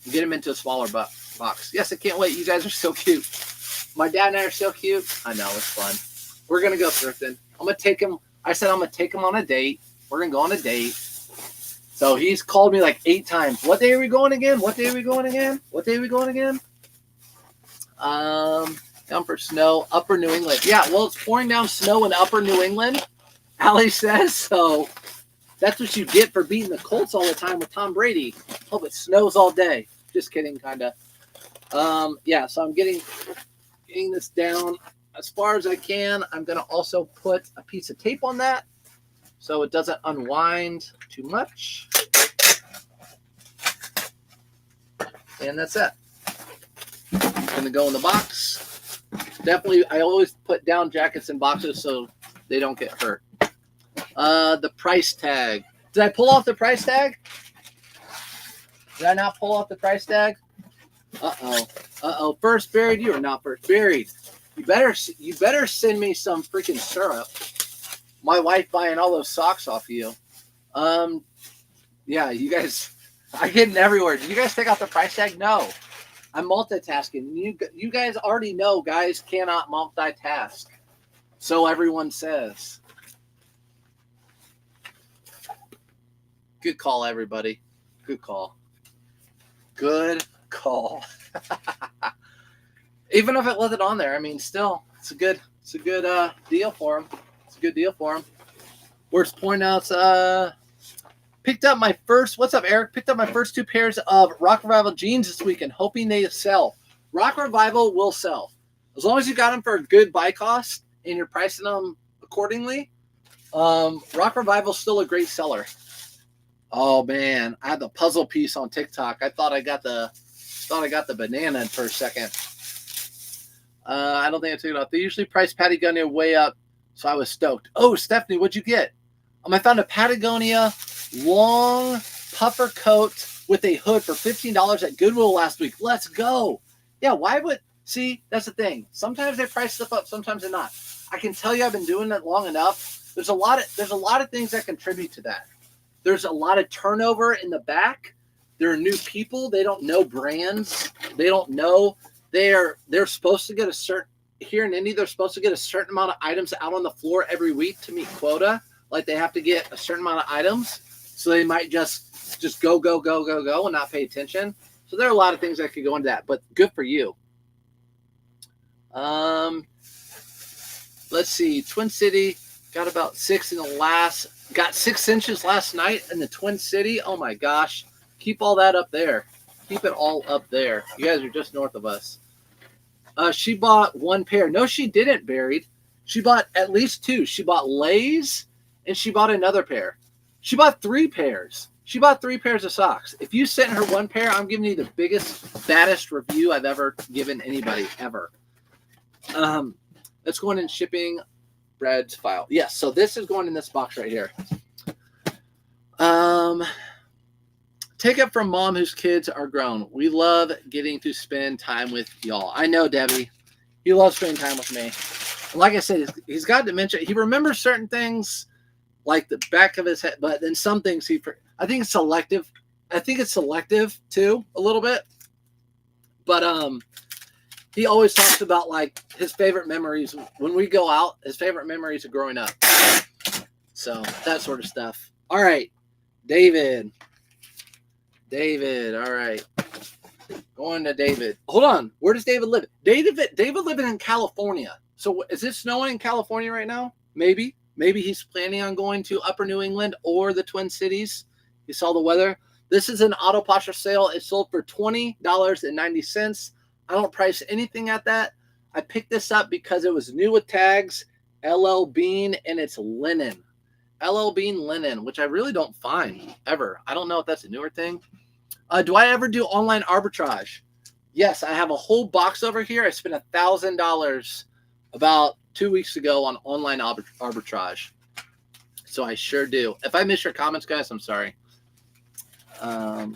and get them into a smaller box. Yes, I can't wait. You guys are so cute. My dad and I are so cute. I know, it's fun. We're going to go thrifting. I'm going to take him. I said I'm going to take him on a date. We're going to go on a date. So he's called me like 8 times. What day are we going again? What day are we going again? What day are we going again? Down for snow, upper New England. Yeah, well, it's pouring down snow in upper New England, Allie says. So that's what you get for beating the Colts all the time with Tom Brady. Hope it snows all day. Just kidding, kind of. Yeah, so I'm getting this down as far as I can. I'm going to also put a piece of tape on that so it doesn't unwind too much. And that's it. Going to go in the box. Definitely, I always put down jackets in boxes so they don't get hurt. The price tag. Did I pull off the price tag? Did I not pull off the price tag? Uh-oh. First buried? You are not first buried. You better send me some freaking syrup. My wife buying all those socks off of you. Yeah, you guys, I get it everywhere. Did you guys take out the price tag? No. I'm multitasking. You guys already know guys cannot multitask. So everyone says. Good call, everybody. Good call. Good call. Even if it wasn't on there, I mean, still, it's a good deal for him. It's a good deal for him. Worth pointing out, picked up my first, what's up, Eric? Picked up my first 2 pairs of Rock Revival jeans this weekend, hoping they sell. Rock Revival will sell. As long as you got them for a good buy cost and you're pricing them accordingly, Rock Revival's still a great seller. Oh, man, I had the puzzle piece on TikTok. I thought I got the banana for a second. I don't think I took it off. They usually price Patagonia way up, so I was stoked. Oh, Stephanie, what'd you get? I found a Patagonia long puffer coat with a hood for $15 at Goodwill last week. Let's go. Yeah, why would... See, that's the thing. Sometimes they price stuff up, sometimes they're not. I can tell you I've been doing it long enough. There's a lot of things that contribute to that. There's a lot of turnover in the back. There are new people. They don't know brands. They don't know. They're supposed to get a certain... Here in Indy, they're supposed to get a certain amount of items out on the floor every week to meet quota. Like they have to get a certain amount of items. So they might just go and not pay attention. So there are a lot of things that could go into that. But good for you. Let's see. Twin City got about 6 in the last... Got 6 inches last night in the Twin City. Oh, my gosh. Keep all that up there. Keep it all up there. You guys are just north of us. She bought 1 pair. No, she didn't, Buried. She bought at least 2. She bought Lay's, and she bought another pair. She bought 3 pairs. She bought 3 pairs of socks. If you sent her 1 pair, I'm giving you the biggest, baddest review I've ever given anybody, ever. Let's go in and shipping Brad's file. Yes, so this is going in this box right here. Take it from mom whose kids are grown. We love getting to spend time with y'all. I know, Debbie. He loves spending time with me. Like I said, he's got dementia. He remembers certain things like the back of his head, but then some things I think it's selective. I think it's selective too, a little bit. But he always talks about like his favorite memories when we go out, his favorite memories of growing up. So that sort of stuff. All right, David, all right. Going to David. Hold on. Where does David live? David living in California. So is it snowing in California right now? Maybe. Maybe he's planning on going to Upper New England or the Twin Cities. You saw the weather. This is an auto posture sale. It sold for $20.90. I don't price anything at that. I picked this up because it was new with tags, LL Bean, and it's linen. LL Bean linen, which I really don't find ever. I don't know if that's a newer thing. Do I ever do online arbitrage? Yes, I have a whole box over here. I spent $1,000 about 2 weeks ago on online arbitrage. So I sure do. If I miss your comments, guys, I'm sorry. I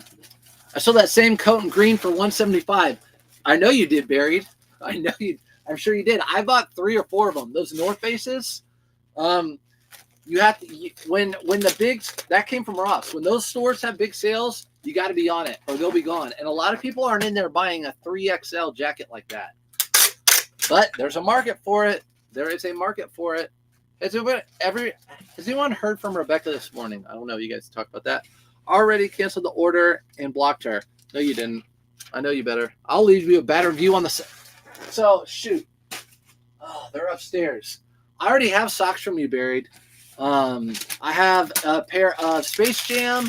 sold that same coat in green for $175. I know you did, Buried. I know you. I'm sure you did. I bought 3 or 4 of them. Those North Faces. You have to when the big that came from Ross. When those stores have big sales, you got to be on it or they'll be gone. And a lot of people aren't in there buying a 3XL jacket like that. But there's a market for it. There is a market for it. Has anyone heard from Rebecca this morning? I don't know. You guys talked about that. Already canceled the order and blocked her. No, you didn't. I know you better. I'll leave you a bad review on the. So shoot. Oh, they're upstairs. I already have socks from you, Buried. I have a pair of Space Jam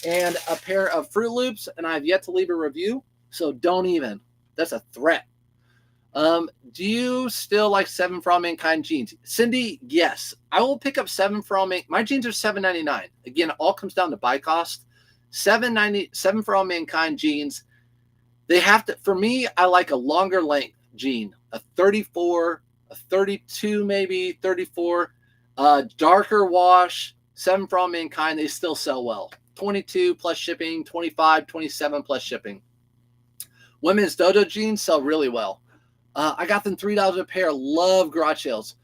and a pair of Fruit Loops, and I've yet to leave a review. So don't even. That's a threat. Do you still like 7 for All Mankind jeans? Cindy, yes. I will pick up 7 for All Mankind. My jeans are $7.99. Again, it all comes down to buy cost. $7 for All Mankind jeans. They have to, for me, I like a longer length jean, a 34, a 32, maybe 34, darker wash, 7 for All Mankind. They still sell well. 22 plus shipping, 25, 27 plus shipping. Women's Dodo jeans sell really well. I got them $3 a pair. Love garage sales.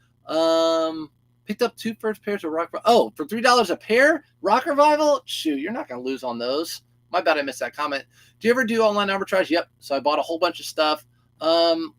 Picked up 2 first pairs of Rock. Oh, for $3 a pair? Rock Revival? Shoot, you're not going to lose on those. My bad, I missed that comment. Do you ever do online arbitrage? Yep. So I bought a whole bunch of stuff. Bought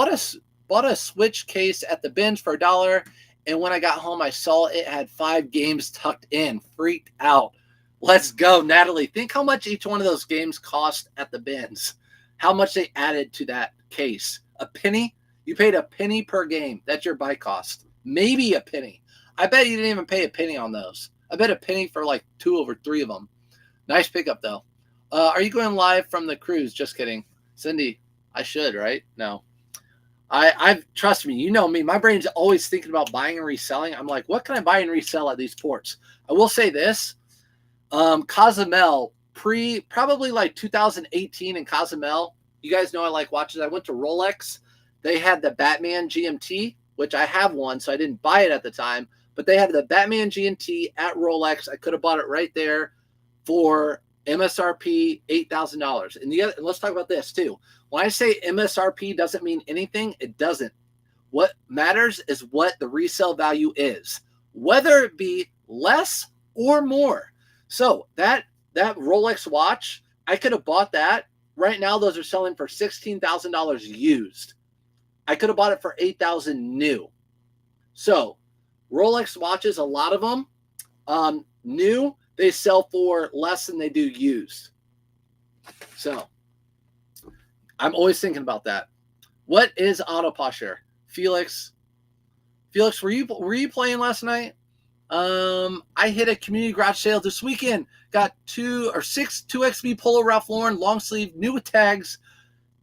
a Switch case at the bins for $1. And when I got home, I saw it had 5 games tucked in. Freaked out. Let's go, Natalie. Think how much each one of those games cost at the bins. How much they added to that case. A penny? You paid a penny per game. That's your buy cost. Maybe a penny. I bet you didn't even pay a penny on those. I bet a penny for like 2 over 3 of them. Nice pickup, though. Are you going live from the cruise? Just kidding. Cindy, I should, right? No. I trust me. You know me. My brain's always thinking about buying and reselling. I'm like, what can I buy and resell at these ports? I will say this. Cozumel, probably like 2018 in Cozumel. You guys know I like watches. I went to Rolex. They had the Batman GMT, which I have one, so I didn't buy it at the time. But they have the Batman GMT at Rolex. I could have bought it right there for MSRP $8,000. And let's talk about this too. When I say MSRP doesn't mean anything, it doesn't. What matters is what the resale value is, whether it be less or more. So that Rolex watch, I could have bought that. Right now, those are selling for $16,000 used. I could have bought it for $8,000 new. So Rolex watches, a lot of them, new, they sell for less than they do used. So I'm always thinking about that. What is auto posture? Felix, were you playing last night? I hit a community garage sale this weekend. Got 6 2XB Polo Ralph Lauren long sleeve, new with tags.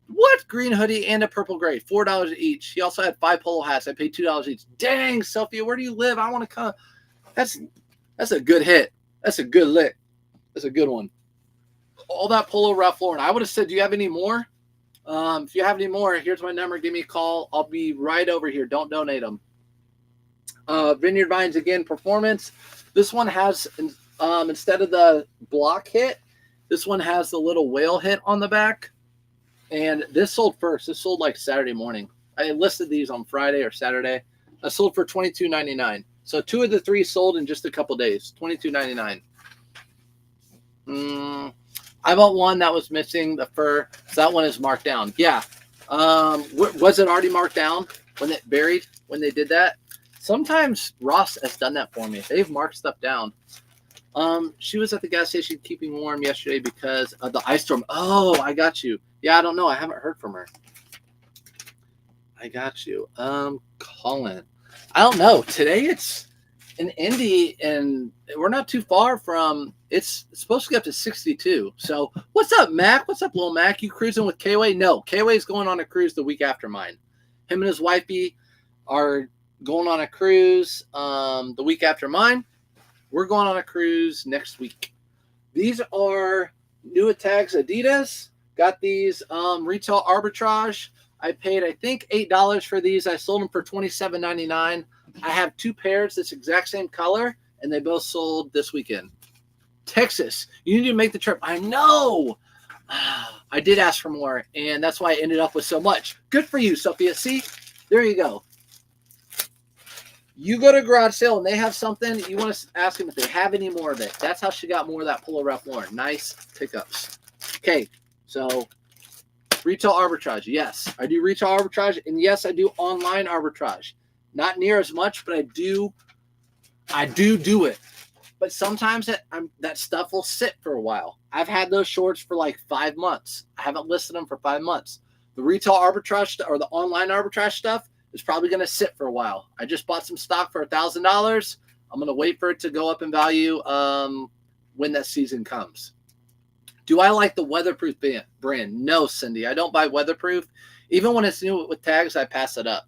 What? Green hoodie and a purple gray, $4 each. He also had 5 polo hats. I paid $2 each. Dang, Sophia, where do you live? I want to come. That's a good hit. That's a good lick. That's a good one. All that Polo Ralph Lauren. I would have said, do you have any more? If you have any more, here's my number. Give me a call. I'll be right over here. Don't donate them. Vineyard Vines again, performance. This one has Instead of the block hit, this one has the little whale hit on the back. And this sold first. This sold like Saturday morning. I listed these on Friday or Saturday. I sold for $22.99. So 2 of the 3 sold in just a couple days. $22.99. I bought one that was missing the fur. So that one is marked down. Yeah. Was it already marked down when it buried, when they did that? Sometimes Ross has done that for me. They've marked stuff down. She was at the gas station keeping warm yesterday because of the ice storm. Oh, I got you. Yeah, I don't know. I haven't heard from her. I got you. Colin. I don't know. Today it's in Indy, and we're not too far from. It's supposed to get up to 62. So, what's up, Mac? What's up, little Mac? You cruising with K-Way? No, K-Way's going on a cruise the week after mine. Him and his wifey are going on a cruise the week after mine. We're going on a cruise next week. These are new tags Adidas. Got these retail arbitrage. I paid, I think, $8 for these. I sold them for $27.99. I have 2 pairs this exact same color, and they both sold this weekend. Texas, you need to make the trip. I know. I did ask for more, and that's why I ended up with so much. Good for you, Sophia. See, there you go. You go to a garage sale and they have something, you want to ask them if they have any more of it. That's how she got more of that Polo Ralph Lauren. Nice pickups. Okay, so retail arbitrage. Yes, I do retail arbitrage, and yes, I do online arbitrage. Not near as much, but I do it. But sometimes that stuff will sit for a while. I've had those shorts for like 5 months. I haven't listed them for 5 months. The retail arbitrage or the online arbitrage stuff is probably going to sit for a while. I just bought some stock for $1,000. I'm going to wait for it to go up in value when that season comes. Do I like the weatherproof brand? No, Cindy. I don't buy weatherproof. Even when it's new with tags, I pass it up.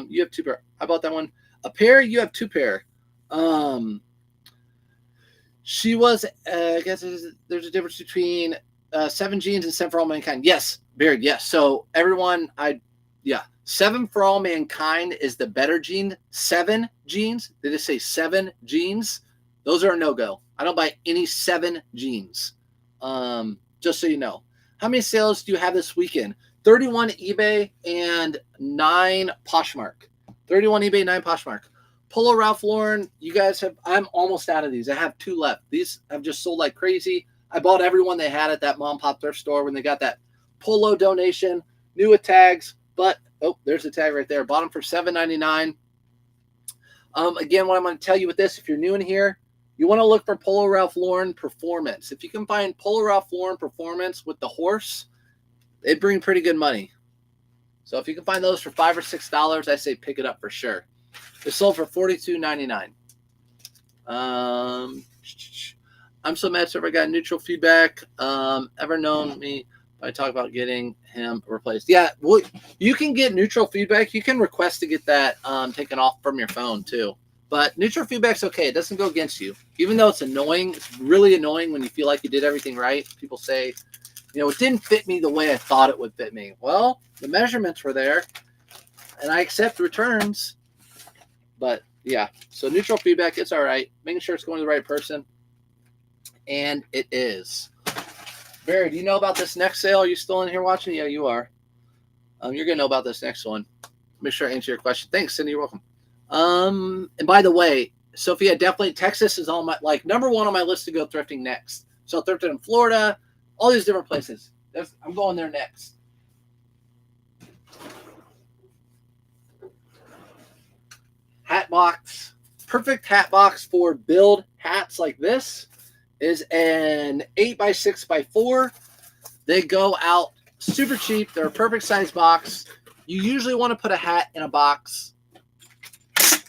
You have 2 pair. I bought that one. A pair, you have 2 pair. She was, I guess there's a difference between 7 jeans and 7 for all mankind. Yes, Beard, yes. So everyone, 7 for all mankind is the better jean. 7 jeans, did it say 7 jeans? Those are a no-go. I don't buy any 7 jeans. Just so you know. How many sales do you have this weekend? 31 eBay and 9 Poshmark. 31 eBay, 9 Poshmark. Polo Ralph Lauren, you guys have, I'm almost out of these. I have 2 left. These have just sold like crazy. I bought everyone they had at that mom pop thrift store when they got that Polo donation, new with tags, but, oh, there's a tag right there. Bought them for $7.99. Again, what I'm going to tell you with this, if you're new in here, you want to look for Polo Ralph Lauren Performance. If you can find Polo Ralph Lauren Performance with the horse, they bring pretty good money. So if you can find those for $5 or $6, I say pick it up for sure. They're sold for $42.99. I'm so mad so I got neutral feedback. Ever known me? I talk about getting him replaced. Yeah, well, you can get neutral feedback. You can request to get that taken off from your phone too. But neutral feedback's okay. It doesn't go against you. Even though it's annoying, it's really annoying when you feel like you did everything right. People say, it didn't fit me the way I thought it would fit me. Well, the measurements were there, and I accept returns. But, yeah, so neutral feedback, it's all right. Making sure it's going to the right person. And it is. Barry, do you know about this next sale? Are you still in here watching? Yeah, you are. You're going to know about this next one. Make sure I answer your question. Thanks, Cindy. You're welcome. And by the way, Sophia, definitely Texas is on my, number 1 on my list to go thrifting next. So thrifted in Florida, all these different places. I'm going there next. Hat box. Perfect hat box for build hats like this is an 8x6x4. They go out super cheap. They're a perfect size box. You usually want to put a hat in a box.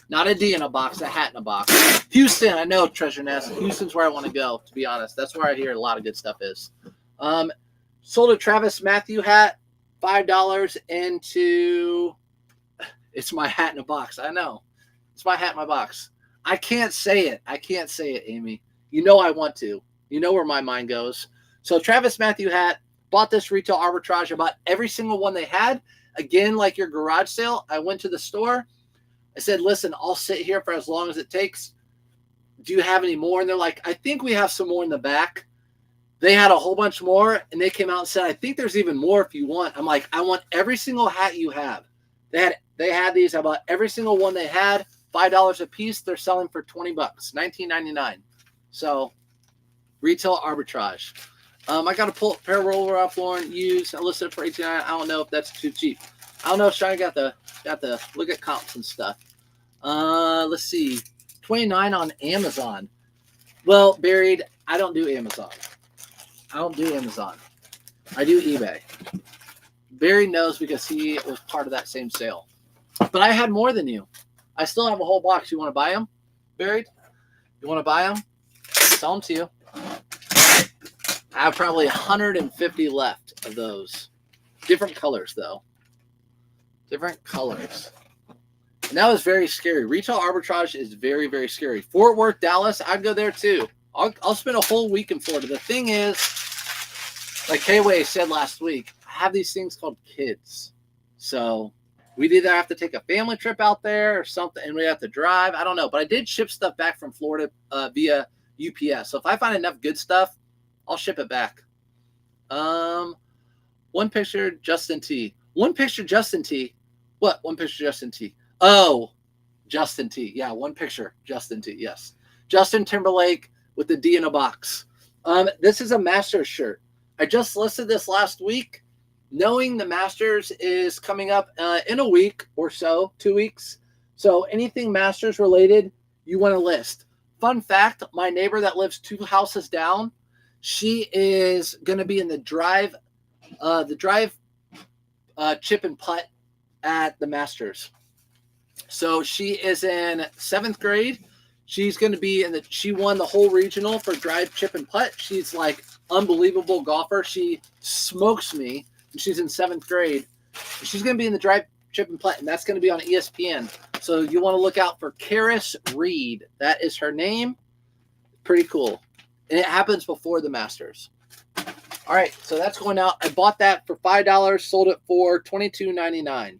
Not a D in a box, a hat in a box. Houston, I know, Treasure Nest. Houston's where I want to go, to be honest. That's where I hear a lot of good stuff is. Sold a Travis Matthew hat, $5 into... It's my hat in a box. I know. It's my hat in my box. I can't say it. Amy. You know I want to. You know where my mind goes. So Travis Matthew hat, bought this retail arbitrage. I bought every single one they had. Again, like your garage sale, I went to the store. I said, listen, I'll sit here for as long as it takes. do you have any more? And they're like, I think we have some more in the back. They had a whole bunch more, and they came out and said, I think there's even more if you want. I'm like, I want every single hat you have. They had these. I bought every single one they had, $5 a piece. They're selling for $20, $19.99. So retail arbitrage. I got a pair of Roller Ralph Lauren used. I listed it for $18.99. I don't know if that's too cheap. I don't know if Shine got the look at comps and stuff. Let's see, $29 on Amazon. Well, Buried, I don't do Amazon. I do eBay. Barry knows because he was part of that same sale. But I had more than you. I still have a whole box. You want to buy them, Buried? You want to buy them? Sell them to you. I have probably 150 left of those. Different colors, though. Different colors. And that was very scary. Retail arbitrage is very, very scary. Fort Worth, Dallas, I'd go there too. I'll spend a whole week in Florida. The thing is, like K-Way said last week, I have these things called kids. So we'd either have to take a family trip out there or something, and we have to drive. I don't know. But I did ship stuff back from Florida via UPS. So if I find enough good stuff, I'll ship it back. One picture, Justin T. One picture, Justin T. What? One picture, Justin T. Oh, Justin T. Yeah, one picture, Justin T. Yes. Justin Timberlake with the D in a box. This is a Masters shirt. I just listed this last week, knowing the Masters is coming up in a week or so, 2 weeks. So anything Masters related, you want to list. Fun fact, my neighbor that lives 2 houses down, she is going to be in the drive chip and putt at the Masters. So she is in 7th grade. She's going to be she won the whole regional for drive, chip, and putt. She's like unbelievable golfer. She smokes me. She's in 7th grade. She's going to be in the drive, chip, and putt, and that's going to be on ESPN. So you want to look out for Karis Reed. That is her name. Pretty cool. And it happens before the Masters. All right, so that's going out. I bought that for $5, sold it for $22.99.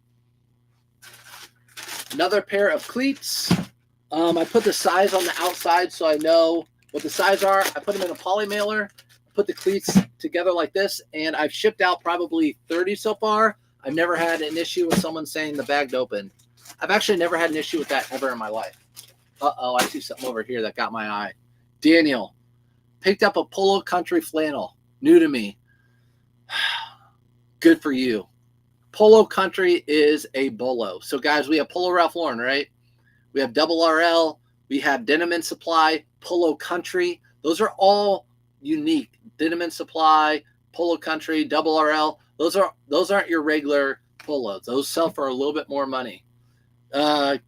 Another pair of cleats. I put the size on the outside so I know what the size are. I put them in a poly mailer, put the cleats together like this, and I've shipped out probably 30 so far. I've never had an issue with someone saying the bag's open. I've actually never had an issue with that ever in my life. Uh-oh, I see something over here that got my eye. Daniel, picked up a Polo Country flannel. New to me. Good for you. Polo Country is a bolo. So, guys, we have Polo Ralph Lauren, right? We have Double RL. We have Denim and Supply, Polo Country. Those are all unique. Denim and Supply, Polo Country, Double RL. Those aren't your regular polos. Those sell for a little bit more money.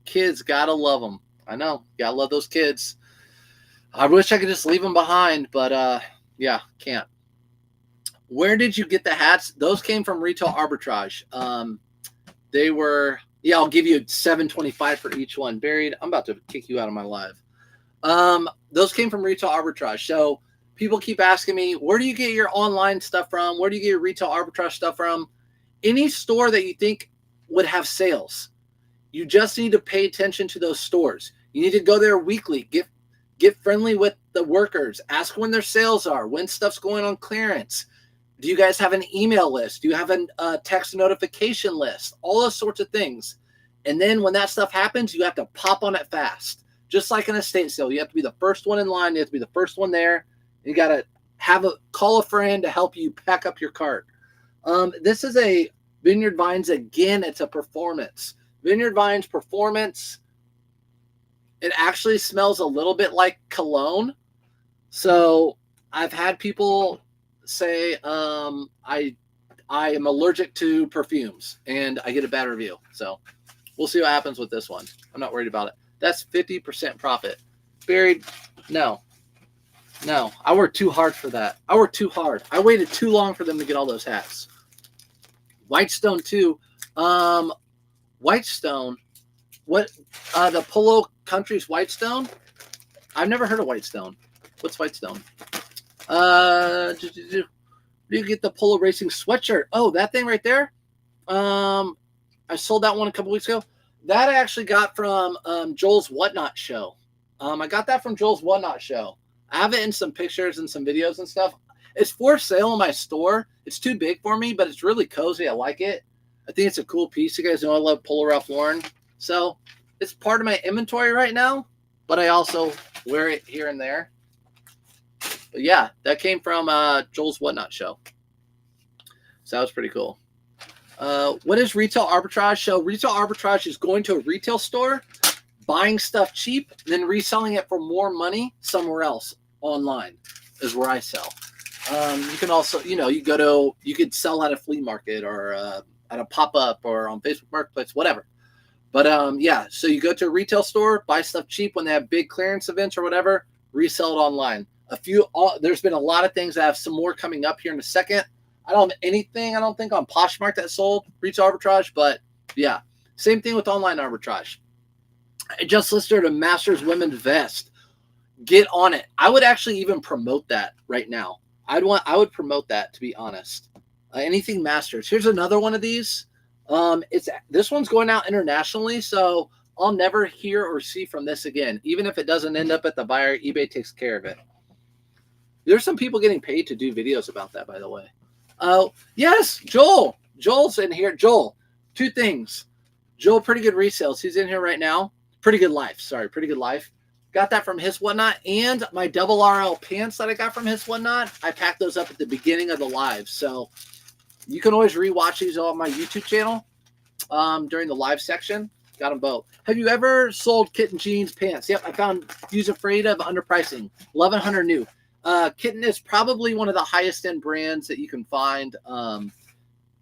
Kids, gotta love them. I know, gotta love those kids. I wish I could just leave them behind, but yeah, can't. Where did you get the hats? Those came from Retail Arbitrage. They were, yeah, I'll give you $7.25 for each one. Buried, I'm about to kick you out of my live. Those came from Retail Arbitrage. So people keep asking me, where do you get your online stuff from? Where do you get your Retail Arbitrage stuff from? Any store that you think would have sales. You just need to pay attention to those stores. You need to go there weekly. Get friendly with the workers. Ask when their sales are, when stuff's going on clearance. Do you guys have an email list? Do you have a text notification list? All those sorts of things. And then when that stuff happens, you have to pop on it fast. Just like an estate sale. You have to be the first one in line. You have to be the first one there. You got to call a friend to help you pack up your cart. This is a Vineyard Vines. Again, it's a performance. Vineyard Vines Performance. It actually smells a little bit like cologne. So I've had people say I am allergic to perfumes, and I get a bad review. So we'll see what happens with this one. I'm not worried about it. That's 50% profit. Buried? No. I worked too hard for that. I worked too hard. I waited too long for them to get all those hats. Whitestone too. Whitestone. What? The Polo Country's Whitestone? I've never heard of Whitestone. What's Whitestone? You get the Polo Racing sweatshirt. Oh, that thing right there. I sold that one a couple weeks ago. That I actually got from Joel's Whatnot show. I got that from Joel's Whatnot show. I have it in some pictures and some videos and stuff. It's for sale in my store. It's too big for me, but it's really cozy. I like it. I think it's a cool piece. You guys know I love Polo Ralph Lauren. So it's part of my inventory right now, but I also wear it here and there. But yeah, that came from Joel's Whatnot show. So that was pretty cool. What is retail arbitrage? So retail arbitrage is going to a retail store, buying stuff cheap, then reselling it for more money somewhere else online is where I sell. You can also, you could sell at a flea market or at a pop-up or on Facebook Marketplace, whatever. But yeah, so you go to a retail store, buy stuff cheap when they have big clearance events or whatever, resell it online. There's been a lot of things. I have some more coming up here in a second. I don't have anything, I don't think, on Poshmark that sold retail arbitrage, but yeah, same thing with online arbitrage. I just listed a Masters women's vest. Get on it. I would actually even promote that right now. I would promote that, to be honest. Anything Masters. Here's another one of these. This one's going out internationally, so I'll never hear or see from this again. Even if it doesn't end up at the buyer, eBay takes care of it. There's some people getting paid to do videos about that, by the way. Yes, Joel. Joel's in here. Joel, two things. Joel, pretty good resales. He's in here right now. Pretty Good Life. Sorry, Pretty Good Life. Got that from his Whatnot, and my double RL pants that I got from his Whatnot. I packed those up at the beginning of the live, so you can always rewatch these on my YouTube channel during the live section. Got them both. Have you ever sold Kitten jeans pants? Yep, I found Fuse Afraid of underpricing. 1100 new. Kitten is probably one of the highest end brands that you can find.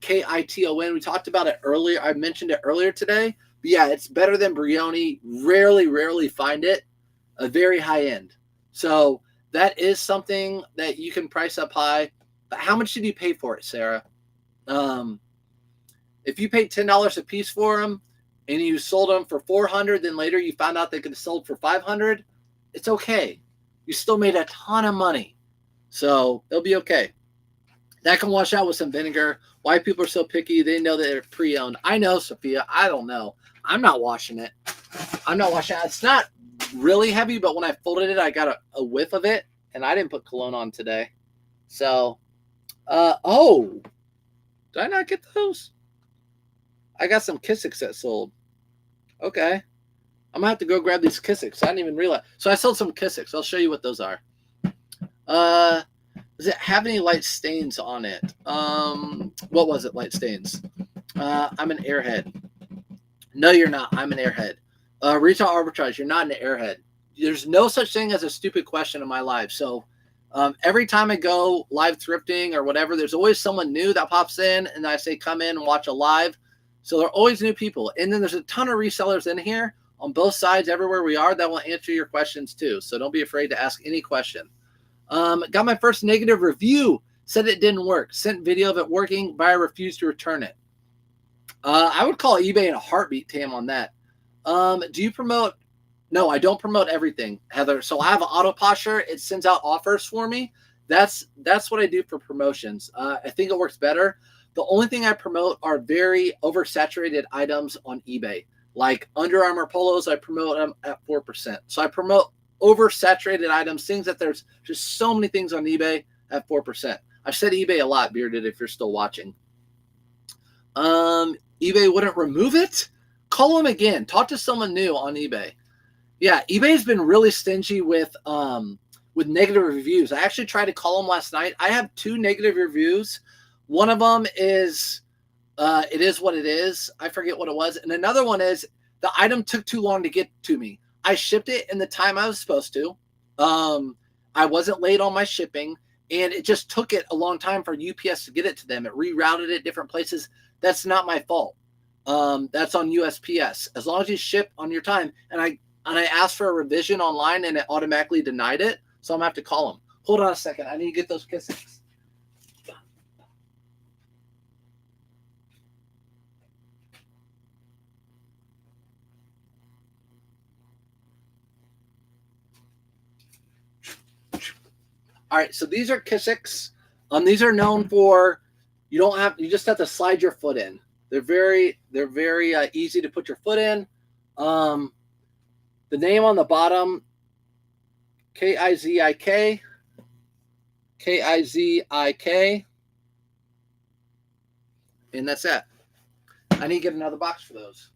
Kiton. We talked about it earlier. I mentioned it earlier today. But yeah, it's better than Brioni. Rarely find it. A very high end. So that is something that you can price up high. But how much did you pay for it, Sarah? If you paid $10 a piece for them and you sold them for $400, then later you found out they could have sold for $500, it's okay. You still made a ton of money. So it'll be okay. That can wash out with some vinegar. Why people are so picky, they know that they're pre-owned. I know, Sophia. I don't know. I'm not washing it. It's not really heavy, but when I folded it, I got a whiff of it, and I didn't put cologne on today. So, did I not get those? I got some Kissiks that sold. Okay. I'm going to have to go grab these Kissiks. I didn't even realize. So I sold some Kissiks. I'll show you what those are. Does it have any light stains on it? What was it, light stains? I'm an airhead. No, you're not. I'm an airhead. Retail arbitrage, you're not an airhead. There's no such thing as a stupid question in my life. So every time I go live thrifting or whatever, there's always someone new that pops in, and I say, come in and watch a live. So there are always new people. And then there's a ton of resellers in here on both sides, everywhere we are, that will answer your questions too. So don't be afraid to ask any question. Got my first negative review. Said it didn't work. Sent video of it working. Buyer refused to return it. I would call eBay in a heartbeat, Tam, on that. Do you promote? No, I don't promote everything, Heather. So I have an auto posture. It sends out offers for me. That's what I do for promotions. I think it works better. The only thing I promote are very oversaturated items on eBay. Like Under Armour polos, I promote them at 4%. So I promote oversaturated items, things that there's just so many things on eBay at 4%. I've said eBay a lot, Bearded, if you're still watching. eBay wouldn't remove it? Call them again. Talk to someone new on eBay. Yeah, eBay's been really stingy with negative reviews. I actually tried to call them last night. I have 2 negative reviews. One of them is it is what it is. I forget what it was. And another one is the item took too long to get to me. I shipped it in the time I was supposed to. I wasn't late on my shipping, and it just took it a long time for UPS to get it to them. It rerouted it different places. That's not my fault. That's on USPS. As long as you ship on your time, and I asked for a revision online, and it automatically denied it, so I'm gonna have to call them. Hold on a second. I need to get those Kissiks. All right, so these are Kissiks. These are known for you just have to slide your foot in. They're very easy to put your foot in. The name on the bottom Kizik, Kizik, and that's it. I need to get another box for those.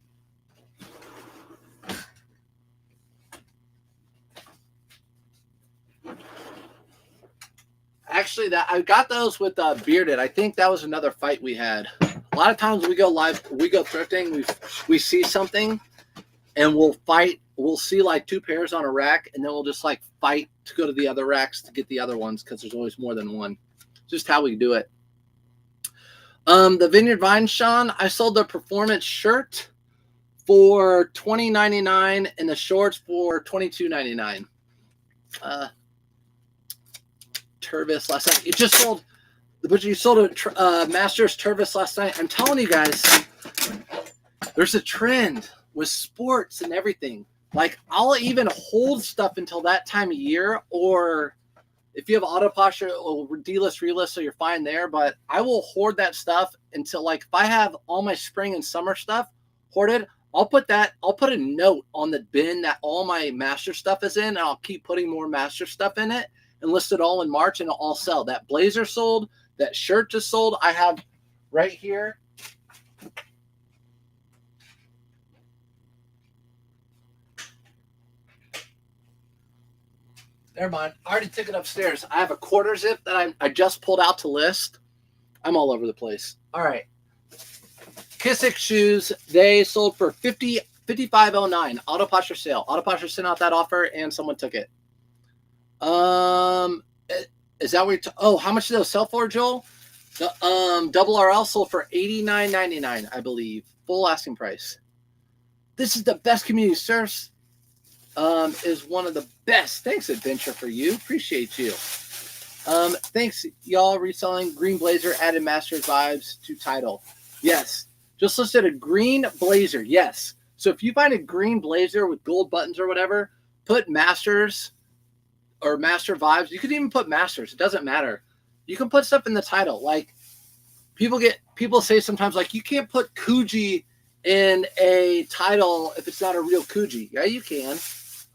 Actually, that I got those with Bearded. I think that was another fight we had. A lot of times we go live, we go thrifting, we see something, and we'll fight. We'll see like 2 pairs on a rack, and then we'll just like fight to go to the other racks to get the other ones because there's always more than one. Just how we do it. The Vineyard Vine, Sean, I sold the performance shirt for $20.99 and the shorts for $22.99. Tervis last night. It just sold, but you sold a Masters Tervis last night. I'm telling you guys, there's a trend with sports and everything. Like, I'll even hold stuff until that time of year, or if you have auto posture or D-list, relist, so you're fine there. But I will hoard that stuff until, like, if I have all my spring and summer stuff hoarded, I'll put a note on the bin that all my master stuff is in, and I'll keep putting more master stuff in it and list it all in March, and it'll all sell. That blazer sold, that shirt just sold. I have right here. Never mind. I already took it upstairs. I have a quarter zip that I just pulled out to list. I'm all over the place. All right. Kissick shoes. They sold for $55.09. Auto posture sale. Auto posture sent out that offer, and someone took it. Is that what you're how much did those sell for, Joel? The double RL sold for $89.99, I believe. Full asking price. This is the best community service. Is one of the best. Thanks, Adventure, for you. Appreciate you. Thanks, y'all. Reselling green blazer, added Masters vibes to title. Yes. Just listed a green blazer. Yes. So if you find a green blazer with gold buttons or whatever, put Masters or Master vibes. You could even put Masters. It doesn't matter. You can put stuff in the title. Like, people say sometimes, like, you can't put Kuji in a title if it's not a real Kuji. Yeah, you can.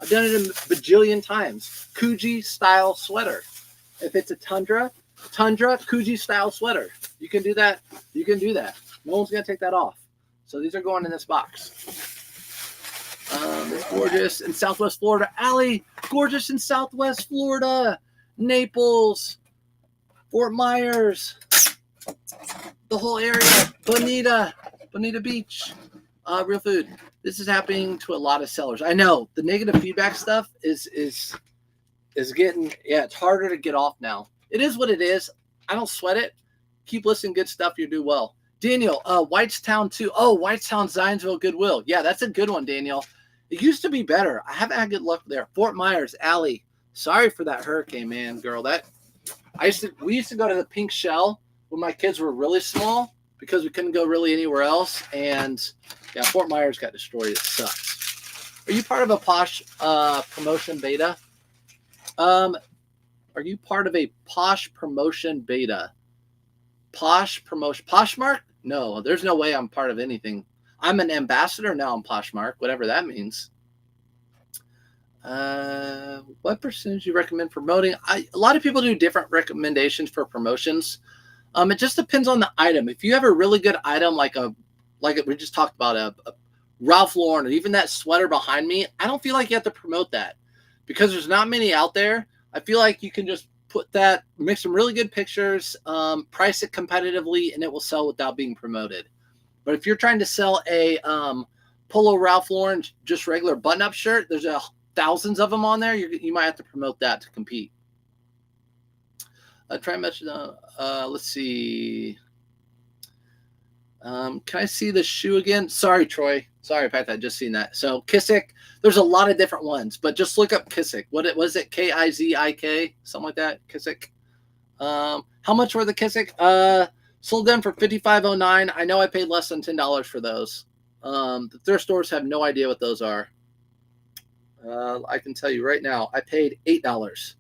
I've done it a bajillion times. Kuji style sweater. If it's a Tundra Kuji style sweater. You can do that. You can do that. No one's going to take that off. So these are going in this box. It's gorgeous in Southwest Florida. Allie, gorgeous in Southwest Florida. Naples, Fort Myers, the whole area. Bonita Beach. Real food. This is happening to a lot of sellers. I know the negative feedback stuff is getting, it's harder to get off now. It is what it is. I don't sweat it. Keep listening good stuff. You do well. Daniel, Whitestown too. Oh, Whitestown, Zionsville, Goodwill. Yeah, that's a good one, Daniel. It used to be better. I haven't had good luck there. Fort Myers, Allie. Sorry for that hurricane, man, girl. We used to go to the Pink Shell when my kids were really small because we couldn't go really anywhere else. And yeah, Fort Myers got destroyed. It sucks. Are you part of a Posh promotion beta? Are you part of a Posh promotion beta? Posh promotion. Poshmark? No, there's no way I'm part of anything. I'm an ambassador now on Poshmark, whatever that means. What percentage do you recommend promoting? A lot of people do different recommendations for promotions. It just depends on the item. If you have a really good item, like we just talked about, a Ralph Lauren, or even that sweater behind me, I don't feel like you have to promote that because there's not many out there. I feel like you can just put that, make some really good pictures, price it competitively, and it will sell without being promoted. But if you're trying to sell a Polo Ralph Lauren, just regular button-up shirt, there's thousands of them on there. You might have to promote that to compete. Try and mention. Let's see. Can I see the shoe again? Sorry, Troy. Sorry, Pat. I just seen that. So Kissick. There's a lot of different ones, but just look up Kissick. What was it? Kizik, something like that. Kissick. How much were the Kissick? Sold them for $55.09. I know I paid less than $10 for those. The thrift stores have no idea what those are. I can tell you right now, I paid $8.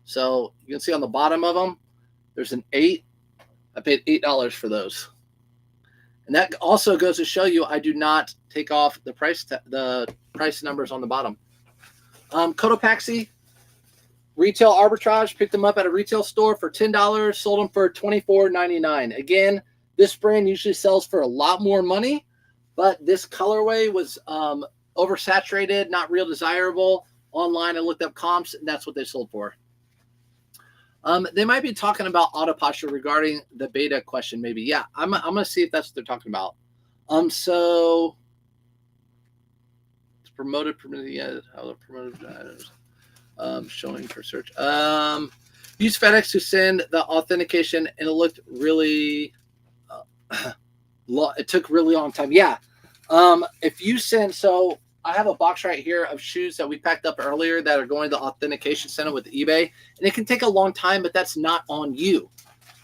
So you can see on the bottom of them, there's an 8. I paid $8 for those. And that also goes to show you I do not take off the price numbers on the bottom. Cotopaxi, Retail arbitrage, picked them up at a retail store for $10, sold them for $24.99. Again, this brand usually sells for a lot more money, but this colorway was oversaturated, not real desirable. Online, I looked up comps, and that's what they sold for. They might be talking about auto posture regarding the beta question, maybe. Yeah, I'm going to see if that's what they're talking about. So it's promoted, yeah, how they're promoted. Showing for search. Use FedEx to send the authentication, and it looked really. It took really long time. Yeah. If you send, so I have a box right here of shoes that we packed up earlier that are going to the authentication center with eBay, and it can take a long time, but that's not on you.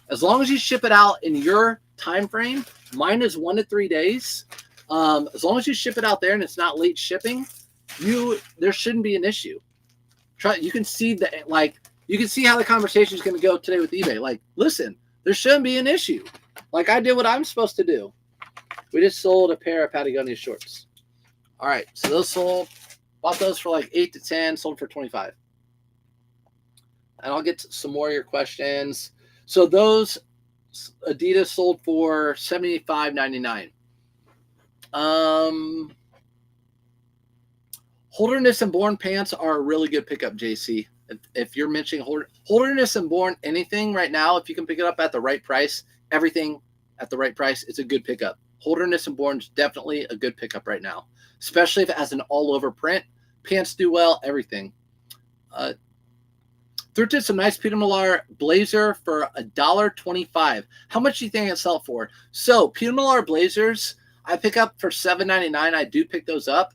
As long as you ship it out in your time frame, mine is 1 to 3 days. As long as you ship it out there and it's not late shipping, there shouldn't be an issue. You can see that, like, you can see how the conversation is going to go today with eBay. Like, listen, there shouldn't be an issue. Like, I did what I'm supposed to do. We just sold a pair of Patagonia shorts. All right, so those sold. Bought those for like 8 to 10, sold for 25. And I'll get to some more of your questions. So those Adidas sold for $75.99. Holderness and Born pants are a really good pickup, JC. If you're mentioning Holderness and Born anything right now, if you can pick it up at the right price, everything at the right price, it's a good pickup. Holderness and Born is definitely a good pickup right now, especially if it has an all-over print. Pants do well, everything. Thrifted some nice Peter Millar blazer for $1.25. How much do you think it sell for? So Peter Millar blazers, I pick up for $7.99. I do pick those up.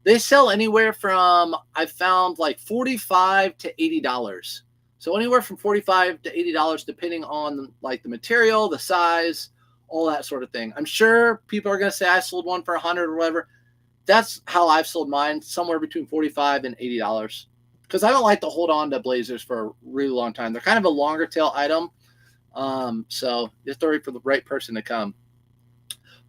They sell anywhere from, I found, like $45 to $80. So anywhere from $45 to $80, depending on like the material, the size, all that sort of thing. I'm sure people are going to say I sold one for $100 or whatever. That's how I've sold mine, somewhere between $45 and $80. Because I don't like to hold on to blazers for a really long time. They're kind of a longer tail item. So you have to wait for the right person to come.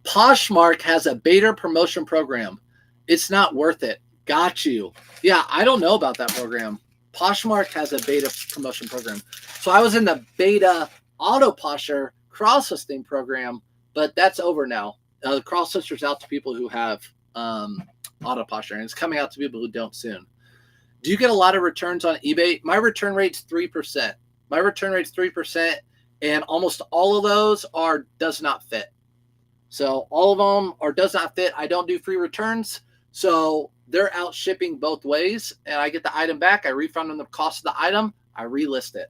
Poshmark has a beta promotion program. It's not worth it. Got you. Yeah, I don't know about that program. Poshmark has a beta promotion program. So I was in the beta auto posture cross-listing program, but that's over now. The cross-lister's out to people who have auto posture, and it's coming out to people who don't soon. Do you get a lot of returns on eBay? My return rate's 3%. My return rate's 3%, and almost all of those are does not fit. So all of them are does not fit. I don't do free returns. So they're out shipping both ways, and I get the item back. I refund them the cost of the item. I relist it.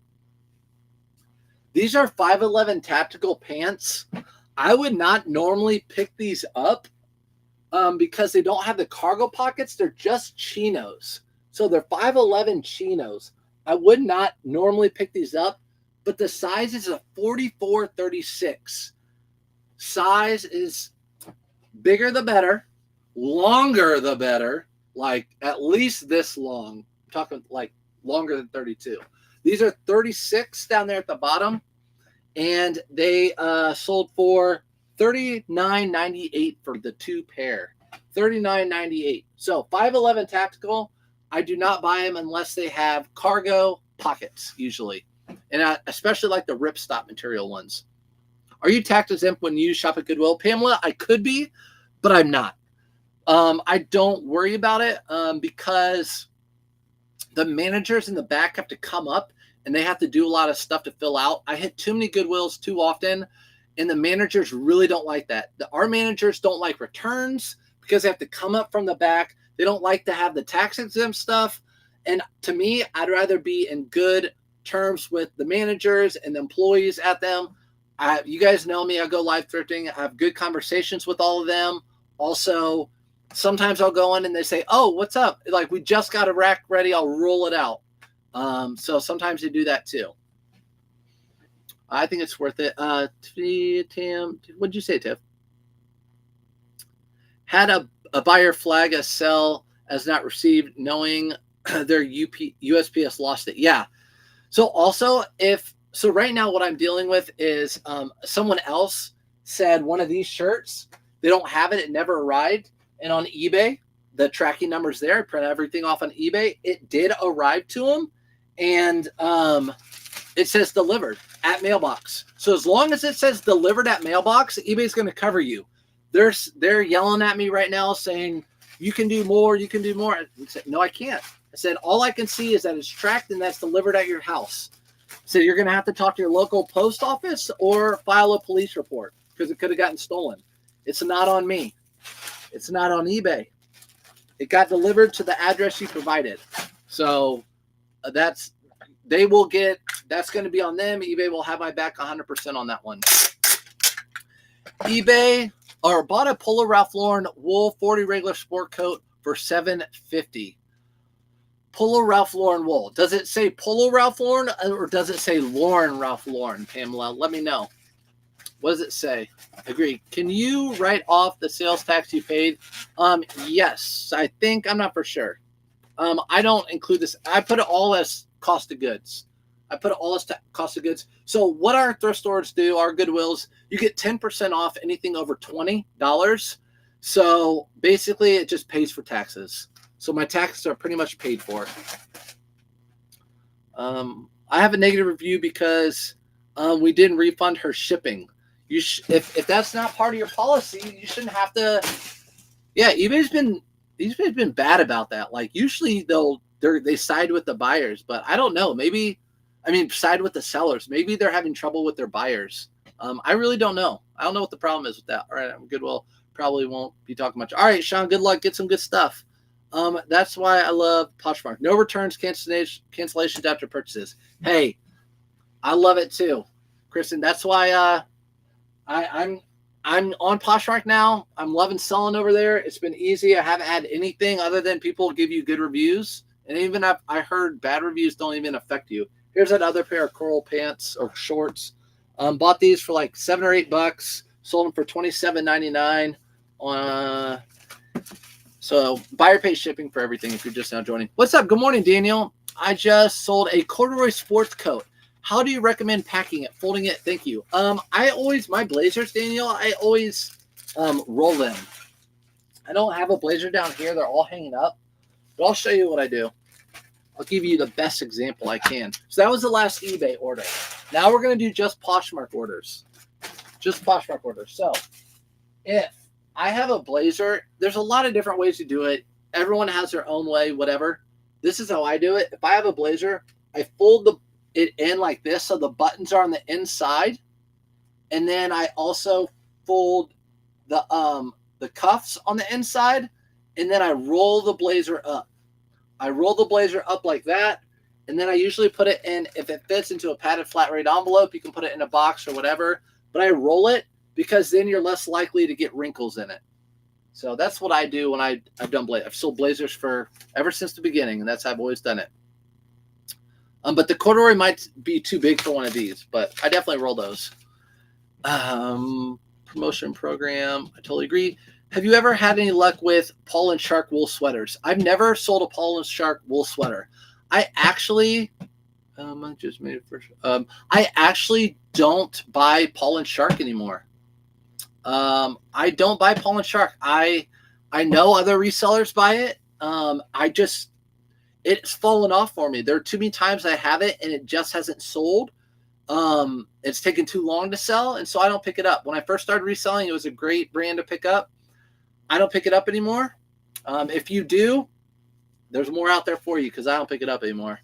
These are 511 tactical pants. I would not normally pick these up because they don't have the cargo pockets. They're just chinos. So they're 511 chinos. I would not normally pick these up, but the size is a 44-36. Size is bigger the better. Longer the better, like at least this long. I'm talking like longer than 32. These are 36 down there at the bottom, and they sold for $39.98 for the two pair. $39.98. So 511 tactical. I do not buy them unless they have cargo pockets usually, and I especially like the ripstop material ones. Are you tax exempt when you shop at Goodwill, Pamela? I could be, but I'm not. I don't worry about it because the managers in the back have to come up and they have to do a lot of stuff to fill out. I hit too many Goodwills too often, and the managers really don't like that. Our managers don't like returns because they have to come up from the back. They don't like to have the tax exempt stuff. And to me, I'd rather be in good terms with the managers and the employees at them. You guys know me. I go live thrifting. I have good conversations with all of them. Also, sometimes I'll go in and they say, oh, what's up? Like, we just got a rack ready. I'll roll it out. So sometimes they do that too. I think it's worth it. Tam, what'd you say, Tiff? Had a buyer flag a sell as not received, knowing their USPS lost it. Yeah. So also, so right now what I'm dealing with is someone else said one of these shirts, they don't have it. It never arrived. And on eBay, the tracking number's there. I print everything off on eBay. It did arrive to them, and it says delivered at mailbox. So as long as it says delivered at mailbox, eBay's going to cover you. They're yelling at me right now saying, you can do more, you can do more. I said, no, I can't. I said, all I can see is that it's tracked and that's delivered at your house. So you're going to have to talk to your local post office or file a police report because it could have gotten stolen. It's not on me. It's not on eBay. It got delivered to the address you provided. So that's going to be on them. eBay will have my back 100% on that one. eBay bought a Polo Ralph Lauren wool 40 regular sport coat for $750. Polo Ralph Lauren wool. Does it say Polo Ralph Lauren or does it say Lauren Ralph Lauren, Pamela? Let me know. What does it say? Agree. Can you write off the sales tax you paid? Yes, I think. I'm not for sure. I don't include this. I put it all as cost of goods. So what our thrift stores do, our Goodwills, you get 10% off anything over $20. So basically it just pays for taxes. So my taxes are pretty much paid for. I have a negative review because we didn't refund her shipping. If that's not part of your policy, you shouldn't have to. Yeah, eBay's been bad about that. Like usually they side with the buyers, but I don't know. Side with the sellers. Maybe they're having trouble with their buyers. I really don't know. I don't know what the problem is with that. All right, Goodwill probably won't be talking much. All right, Sean, good luck. Get some good stuff. That's why I love Poshmark. No returns, cancellations after purchases. Hey, I love it too, Kristen. That's why I'm on Poshmark now. I'm loving selling over there. It's been easy. I haven't had anything other than people give you good reviews, and even if I heard bad reviews don't even affect you. Here's another pair of coral pants or shorts. Bought these for like $7 or $8. Sold them for $27.99 on. So buyer pays shipping for everything if you're just now joining. What's up? Good morning, Daniel. I just sold a corduroy sports coat. How do you recommend packing it, folding it? Thank you. My blazers, Daniel, I always roll them. I don't have a blazer down here. They're all hanging up. But I'll show you what I do. I'll give you the best example I can. So that was the last eBay order. Now we're going to do just Poshmark orders. So if I have a blazer, there's a lot of different ways to do it. Everyone has their own way, whatever. This is how I do it. If I have a blazer, I fold it in like this so the buttons are on the inside. And then I also fold the cuffs on the inside. And then I roll the blazer up. Like that. And then I usually put it in, if it fits into a padded flat rate envelope, you can put it in a box or whatever. But I roll it because then you're less likely to get wrinkles in it. So that's what I do when I've done blazers. I've sold blazers ever since the beginning, and that's how I've always done it. But the corduroy might be too big for one of these, but I definitely roll those. Promotion program, I totally agree. Have you ever had any luck with Paul and Shark wool sweaters? I've never sold a Paul and Shark wool sweater. I actually don't buy Paul and Shark anymore. I don't buy Paul and Shark. I know other resellers buy it. It's fallen off for me. There are too many times I have it and it just hasn't sold. It's taken too long to sell, and so I don't pick it up. When I first started reselling, it was a great brand to pick up. I don't pick it up anymore. If you do, there's more out there for you because I don't pick it up anymore.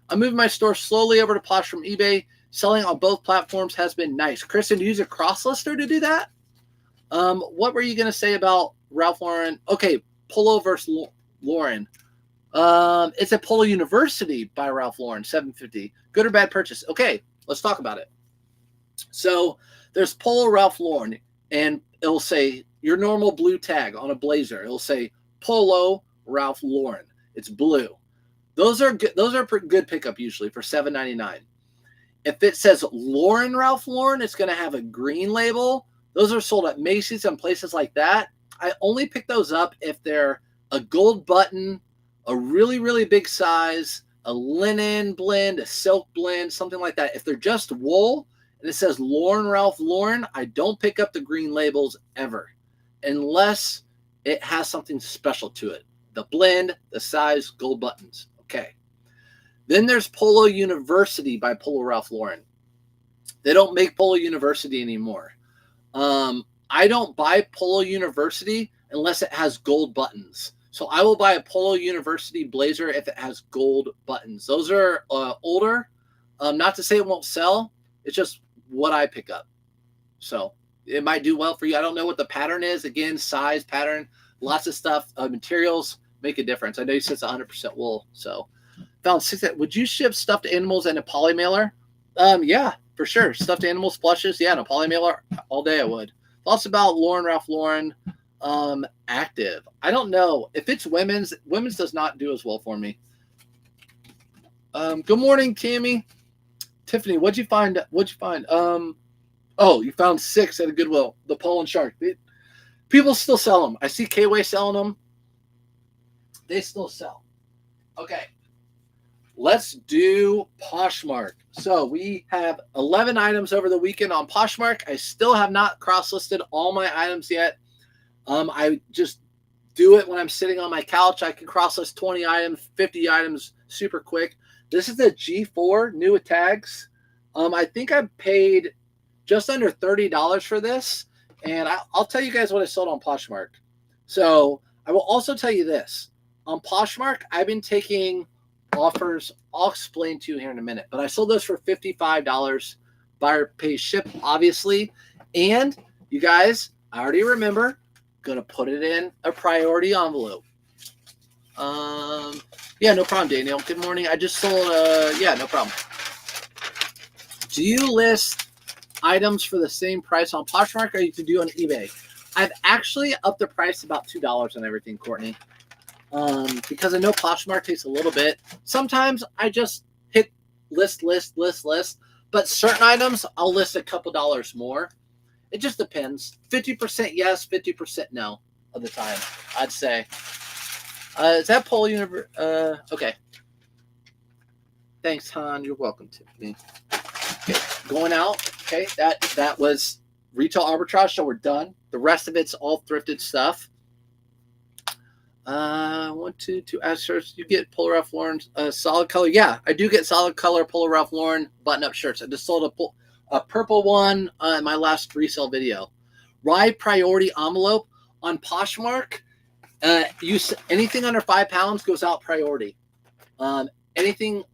I'm moving my store slowly over to Posh from eBay. Selling on both platforms has been nice. Kristen, do you use a cross lister to do that? What were you going to say about Ralph Lauren? Okay, Polo versus Lauren. It's a Polo University by Ralph Lauren, $750. Good or bad purchase? Okay, let's talk about it. So there's Polo Ralph Lauren, and it'll say your normal blue tag on a blazer. It'll say Polo Ralph Lauren. It's blue. Those are good. Those are good pickup usually for $7.99. If it says Lauren Ralph Lauren, it's going to have a green label. Those are sold at Macy's and places like that. I only pick those up if they're a gold button, a really, really big size, a linen blend, a silk blend, something like that. If they're just wool and it says Lauren Ralph Lauren, I don't pick up the green labels ever unless it has something special to it. The blend, the size, gold buttons. Okay. Then there's Polo University by Polo Ralph Lauren. They don't make Polo University anymore. I don't buy Polo University unless it has gold buttons. So I will buy a Polo University blazer if it has gold buttons. Those are older. Not to say it won't sell. It's just what I pick up. So it might do well for you. I don't know what the pattern is. Again, size, pattern, lots of stuff. Materials make a difference. I know you said it's 100% wool. So found 6. Would you ship stuffed animals in a poly mailer? Yeah, for sure. Stuffed animals, plushes. Yeah, in a poly mailer all day I would. Thoughts about Ralph Lauren active. I don't know. If it's women's does not do as well for me. Good morning, Tammy. Tiffany, what'd you find? Oh, you found 6 at a Goodwill. The Poland Shark. People still sell them. I see K-Way selling them. They still sell. Okay. Let's do Poshmark. So we have 11 items over the weekend on Poshmark. I still have not cross-listed all my items yet. I just do it when I'm sitting on my couch. I can cross-list 20 items, 50 items super quick. This is the G4 new with tags. I think I paid just under $30 for this. And I'll tell you guys what I sold on Poshmark. So I will also tell you this. On Poshmark, I've been taking offers. I'll explain to you here in a minute. But I sold those for $55. Buyer pays ship, obviously. And you guys, I already remember, going to put it in a priority envelope. Yeah, no problem, Daniel. Good morning. I just sold, yeah, no problem. Do you list items for the same price on Poshmark, or you can do on eBay? I've actually upped the price about $2 on everything, Courtney, because I know Poshmark takes a little bit. Sometimes I just hit list, but certain items I'll list a couple dollars more. It just depends. 50% yes, 50% no of the time, I'd say. Is that Polo Universe? Okay. Thanks, Han. You're welcome, Tiffany. Okay, going out. Okay, that was retail arbitrage, so we're done. The rest of it's all thrifted stuff. Want to ask shirts. You get Polo Ralph Lauren solid color? Yeah, I do get solid color Polo Ralph Lauren button-up shirts. I just sold a purple one in my last resale video. Rye priority envelope on Poshmark. Anything under 5 pounds goes out priority. Anything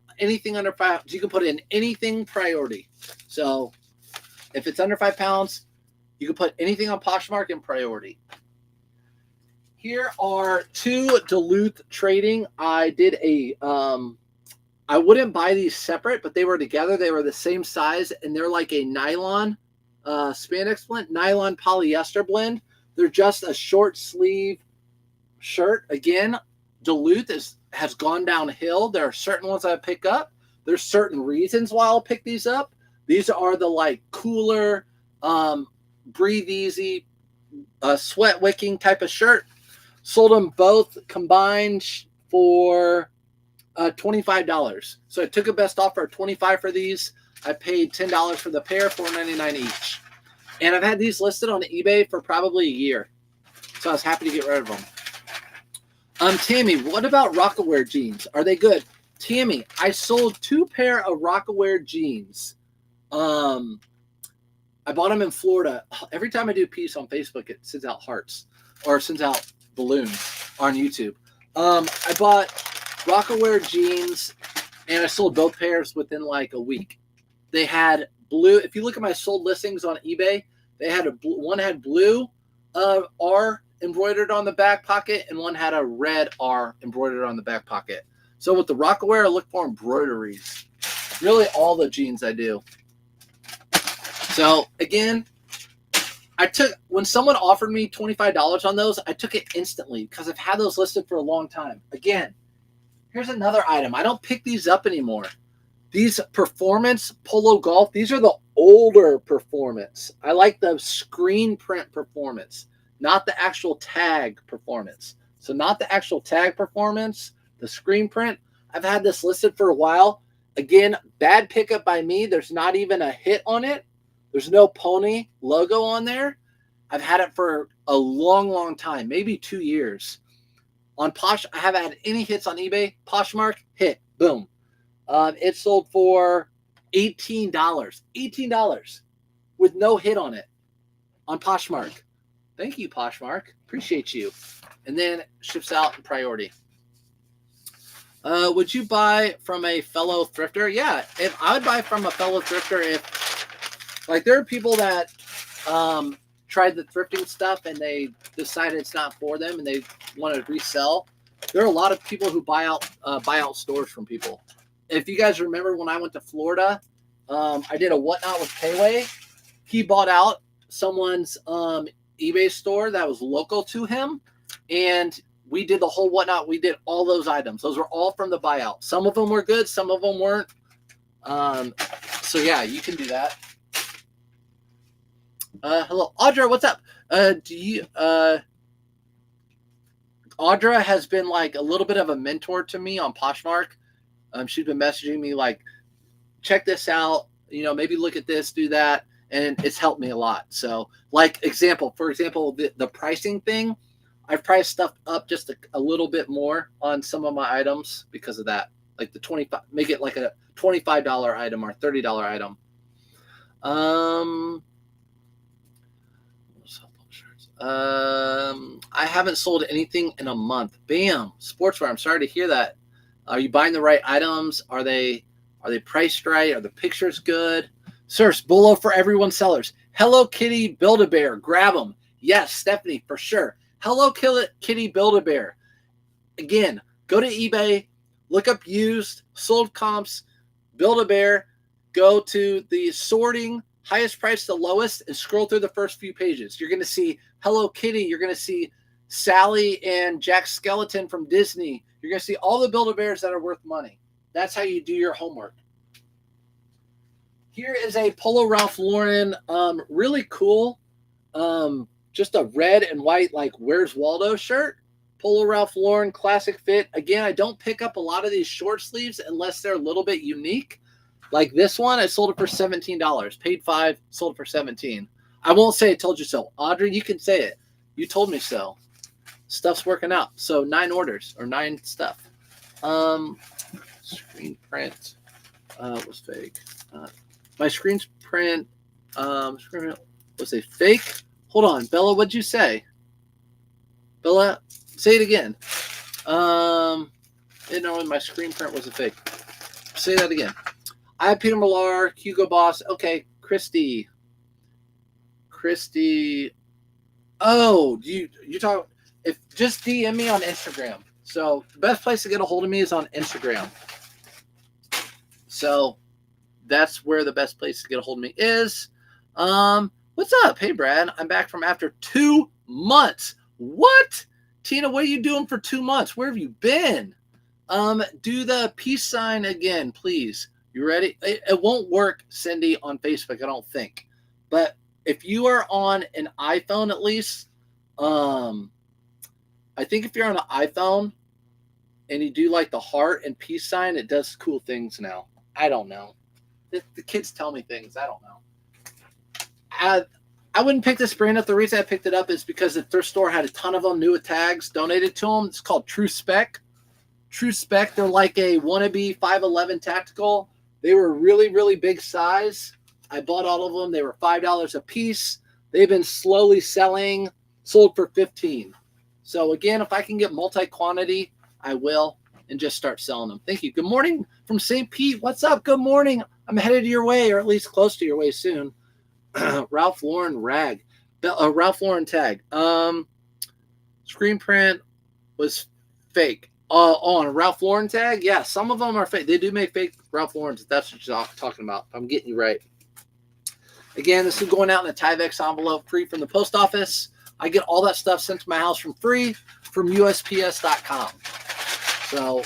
under 5, you can put in anything priority. So if it's under 5 pounds, you can put anything on Poshmark in priority. Here are 2 Duluth trading. I did I wouldn't buy these separate, but they were together. They were the same size, and they're like a nylon spandex blend, nylon polyester blend. They're just a short sleeve shirt. Again, Duluth has gone downhill. There are certain ones I pick up. There's certain reasons why I'll pick these up. These are the like cooler, breathe easy, sweat wicking type of shirt. Sold them both combined for $25. So I took a best offer, $25 for these. I paid $10 for the pair, $4.99 each. And I've had these listed on eBay for probably a year. So I was happy to get rid of them. Tammy, what about Rockaware jeans? Are they good? Tammy, I sold 2 pair of Rockaware jeans. I bought them in Florida. Every time I do a piece on Facebook, it sends out hearts or sends out balloons on YouTube. I bought Rockaware jeans, and I sold both pairs within like a week. They had blue. If you look at my sold listings on eBay, they had one had blue R embroidered on the back pocket, and one had a red R embroidered on the back pocket. So with the Rockaware, I look for embroideries. Really, all the jeans I do. So again, when someone offered me $25 on those, I took it instantly because I've had those listed for a long time. Again, here's another item. I don't pick these up anymore. These Performance Polo Golf, these are the older Performance. I like the screen print Performance, not the actual tag Performance. So not the actual tag Performance, the screen print. I've had this listed for a while. Again, bad pickup by me. There's not even a hit on it. There's no pony logo on there. I've had it for a long, long time, maybe 2 years. On Posh, I haven't had any hits on eBay. Poshmark, hit, boom. It sold for $18. $18 with no hit on it on Poshmark. Thank you, Poshmark. Appreciate you. And then ships out in priority. Would you buy from a fellow thrifter? Yeah, if I would buy from a fellow thrifter, if like there are people that tried the thrifting stuff and they decided it's not for them and they want to resell. There are a lot of people who buy out stores from people. If you guys remember when I went to Florida, I did a whatnot with Payway. He bought out someone's eBay store that was local to him, and we did the whole whatnot. We did all those items. Those were all from the buyout. Some of them were good. Some of them weren't. So yeah, you can do that. Hello, Audra. What's up? Audra has been like a little bit of a mentor to me on Poshmark. She's been messaging me like, check this out. Maybe look at this, do that. And it's helped me a lot. So like for example, the pricing thing, I've priced stuff up just a little bit more on some of my items because of that. Like make it like a $25 item or $30 item. I haven't sold anything in a month. Bam. Sportswear. I'm sorry to hear that. Are you buying the right items? Are they priced right? Are the pictures good? Sirs, below for everyone sellers. Hello Kitty Build-A-Bear. Grab them. Yes, Stephanie, for sure. Hello Kitty Build-A-Bear. Again, go to eBay, look up used, sold comps, Build-A-Bear, go to the sorting, highest price to lowest, and scroll through the first few pages. You're going to see Hello Kitty. You're going to see Sally and Jack Skellington from Disney. You're going to see all the Build-A-Bears that are worth money. That's how you do your homework. Here is a Polo Ralph Lauren, really cool, just a red and white, like Where's Waldo shirt. Polo Ralph Lauren classic fit. Again, I don't pick up a lot of these short sleeves unless they're a little bit unique. Like this one, I sold it for $17. Paid $5, sold it for $17. I won't say I told you so. Audrey, you can say it. You told me so. Stuff's working out. So 9 orders or 9 stuff. Screen print was fake. My screen print was a fake. Hold on, Bella, what'd you say? Bella, say it again. My screen print was a fake. Say that again. I have Peter Millar, Hugo Boss. Okay, Christy. Oh, you talk. If just DM me on Instagram. So the best place to get a hold of me is on Instagram. So that's where the best place to get a hold of me is. What's up? Hey, Brad. I'm back from after 2 months. What? Tina, what are you doing for 2 months? Where have you been? Do the peace sign again, please. You ready? It won't work, Cindy, on Facebook, I don't think. But if you are on an iPhone, at least, I think if you're on an iPhone and you do like the heart and peace sign, it does cool things now. I don't know. The kids tell me things. I don't know. I wouldn't pick this brand up. The reason I picked it up is because the thrift store had a ton of them, new with tags, donated to them. It's called True Spec. True Spec, they're like a wannabe 511 tactical. They were really, really big size. I bought all of them. They were $5 a piece. They've been slowly selling, sold for $15. So again, if I can get multi-quantity, I will, and just start selling them. Thank you. Good morning from St. Pete. What's up? Good morning. I'm headed your way, or at least close to your way soon. Ralph Lauren rag. Ralph Lauren tag. Screen print was fake. On a Ralph Lauren tag? Yeah, some of them are fake. They do make fake Ralph Laurens. That's what you're talking about. I'm getting you right. Again, this is going out in a Tyvek envelope free from the post office. I get all that stuff sent to my house from free from USPS.com. So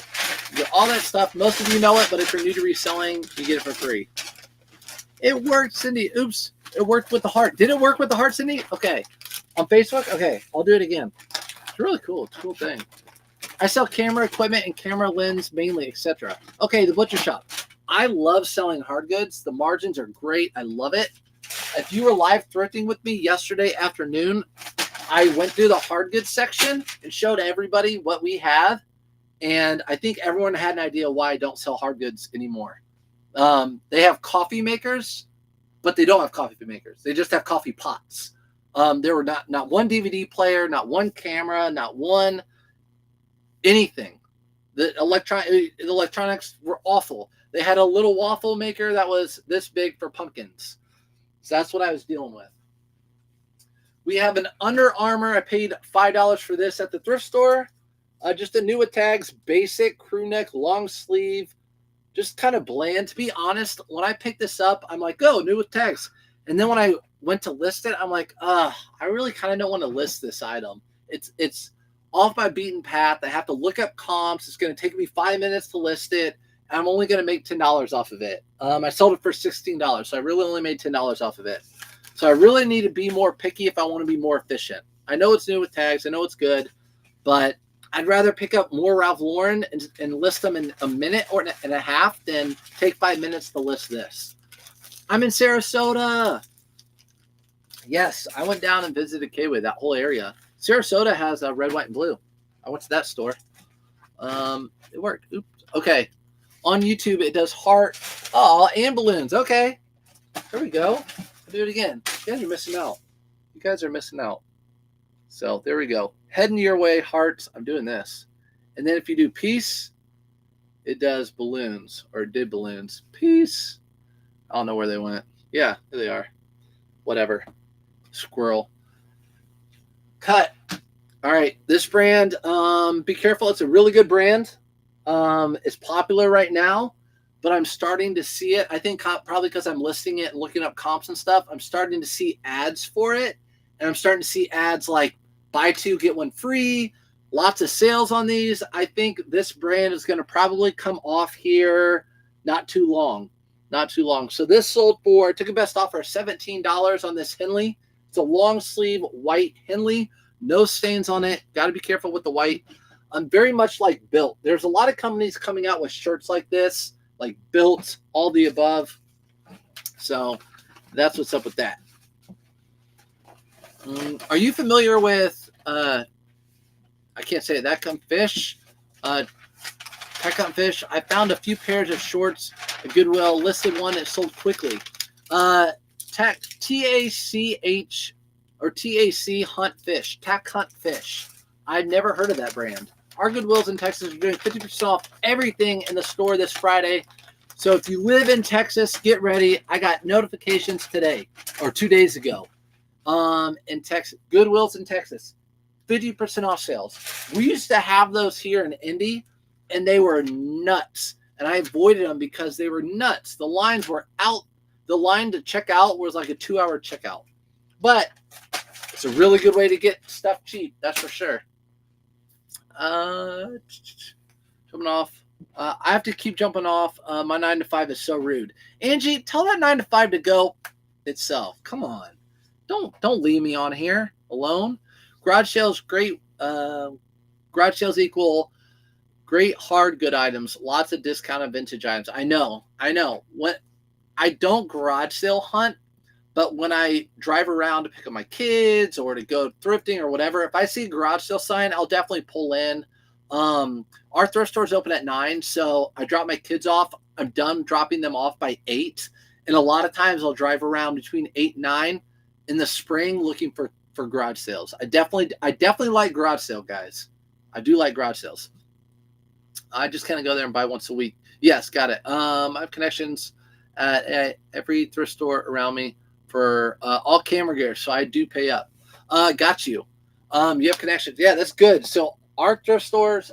you get all that stuff. Most of you know it, but if you're new to reselling, you get it for free. It worked, Cindy. Oops. It worked with the heart. Did it work with the heart, Cindy? Okay. On Facebook? Okay. I'll do it again. It's really cool. It's a cool thing. I sell camera equipment and camera lens mainly, etc. Okay, the butcher shop. I love selling hard goods. The margins are great. I love it. If you were live thrifting with me yesterday afternoon, I went through the hard goods section and showed everybody what we have. And I think everyone had an idea why I don't sell hard goods anymore. They have coffee makers, but they don't have coffee makers. They just have coffee pots. There were not one DVD player, not one camera, not one anything. The electronics were awful. They had a little waffle maker that was this big for pumpkins. So that's what I was dealing with. We have an Under Armour. I paid $5 for this at the thrift store. Just a new with tags, basic crew neck, long sleeve, just kind of bland. To be honest, when I picked this up, I'm like, oh, new with tags. And then when I went to list it, I'm like, I really kind of don't want to list this item. It's off my beaten path. I have to look up comps. It's going to take me 5 minutes to list it. And I'm only going to make $10 off of it. I sold it for $16, so I really only made $10 off of it. So I really need to be more picky if I want to be more efficient. I know it's new with tags. I know it's good, but I'd rather pick up more Ralph Lauren and list them in a minute or and a half than take 5 minutes to list this. I'm in Sarasota. Yes, I went down and visited Kayway, that whole area. Sarasota has a red, white, and blue. I went to that store. It worked. Oops. Okay. On YouTube, it does heart. Oh, and balloons. Okay. There we go. I'll do it again. You guys are missing out. You guys are missing out. So there we go. Heading your way, hearts. I'm doing this. And then if you do peace, it does balloons, or it did balloons. Peace. I don't know where they went. Yeah, there they are. Whatever. Squirrel. Cut. All right. This brand, be careful. It's a really good brand. It's popular right now, but I'm starting to see it. I think probably because I'm listing it and looking up comps and stuff, I'm starting to see ads for it. And I'm starting to see ads like buy two, get one free, lots of sales on these. I think this brand is going to probably come off here not too long. Not too long. So this sold for, took a best offer, $17 on this Henley. It's a long sleeve white Henley. No stains on it. Got to be careful with the white. I'm very much like Built. There's a lot of companies coming out with shirts like this, like Built, all the above. So that's what's up with that. Are you familiar with, I can't say it, That Come Fish? That Come Fish. I found a few pairs of shorts at Goodwill, listed one that sold quickly. TACH or TAC Hunt Fish, Tack Hunt Fish. I'd never heard of that brand. Our Goodwills in Texas are doing 50% off everything in the store this Friday. So if you live in Texas, get ready. I got notifications today or 2 days ago. In Texas, Goodwills in Texas, 50% off sales. We used to have those here in Indy, and they were nuts. And I avoided them because they were nuts. The lines were out. The line to check out was like a 2-hour checkout. But it's a really good way to get stuff cheap. That's for sure. Jumping off. I have to keep jumping off. My 9 to 5 is so rude. Angie, tell that 9 to 5 to go itself. Come on. Don't leave me on here alone. Garage sales, great. Garage sales equal great hard good items. Lots of discounted vintage items. I know. When I don't garage sale hunt, but when I drive around to pick up my kids or to go thrifting or whatever, if I see a garage sale sign, I'll definitely pull in. Our thrift store is open at 9, so I drop my kids off. I'm done dropping them off by 8, and a lot of times I'll drive around between 8 and 9 in the spring looking for garage sales. I definitely like garage sale, guys. I do like garage sales. I just kind of go there and buy once a week. Yes, got it. I have connections at every thrift store around me for all camera gear, so I do pay up. Got you. You have connections. Yeah, that's good. So our thrift stores,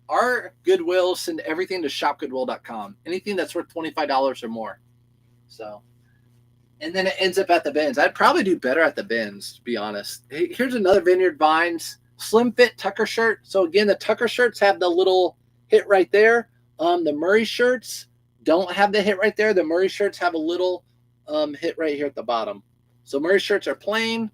our Goodwill send everything to shopgoodwill.com. Anything that's worth $25 or more. So, and then it ends up at the bins. I'd probably do better at the bins, to be honest. Hey, here's another Vineyard Vines slim fit Tucker shirt. So again, the Tucker shirts have the little hit right there. The Murray shirts don't have the hit right there. The Murray shirts have a little hit right here at the bottom. So Murray shirts are plain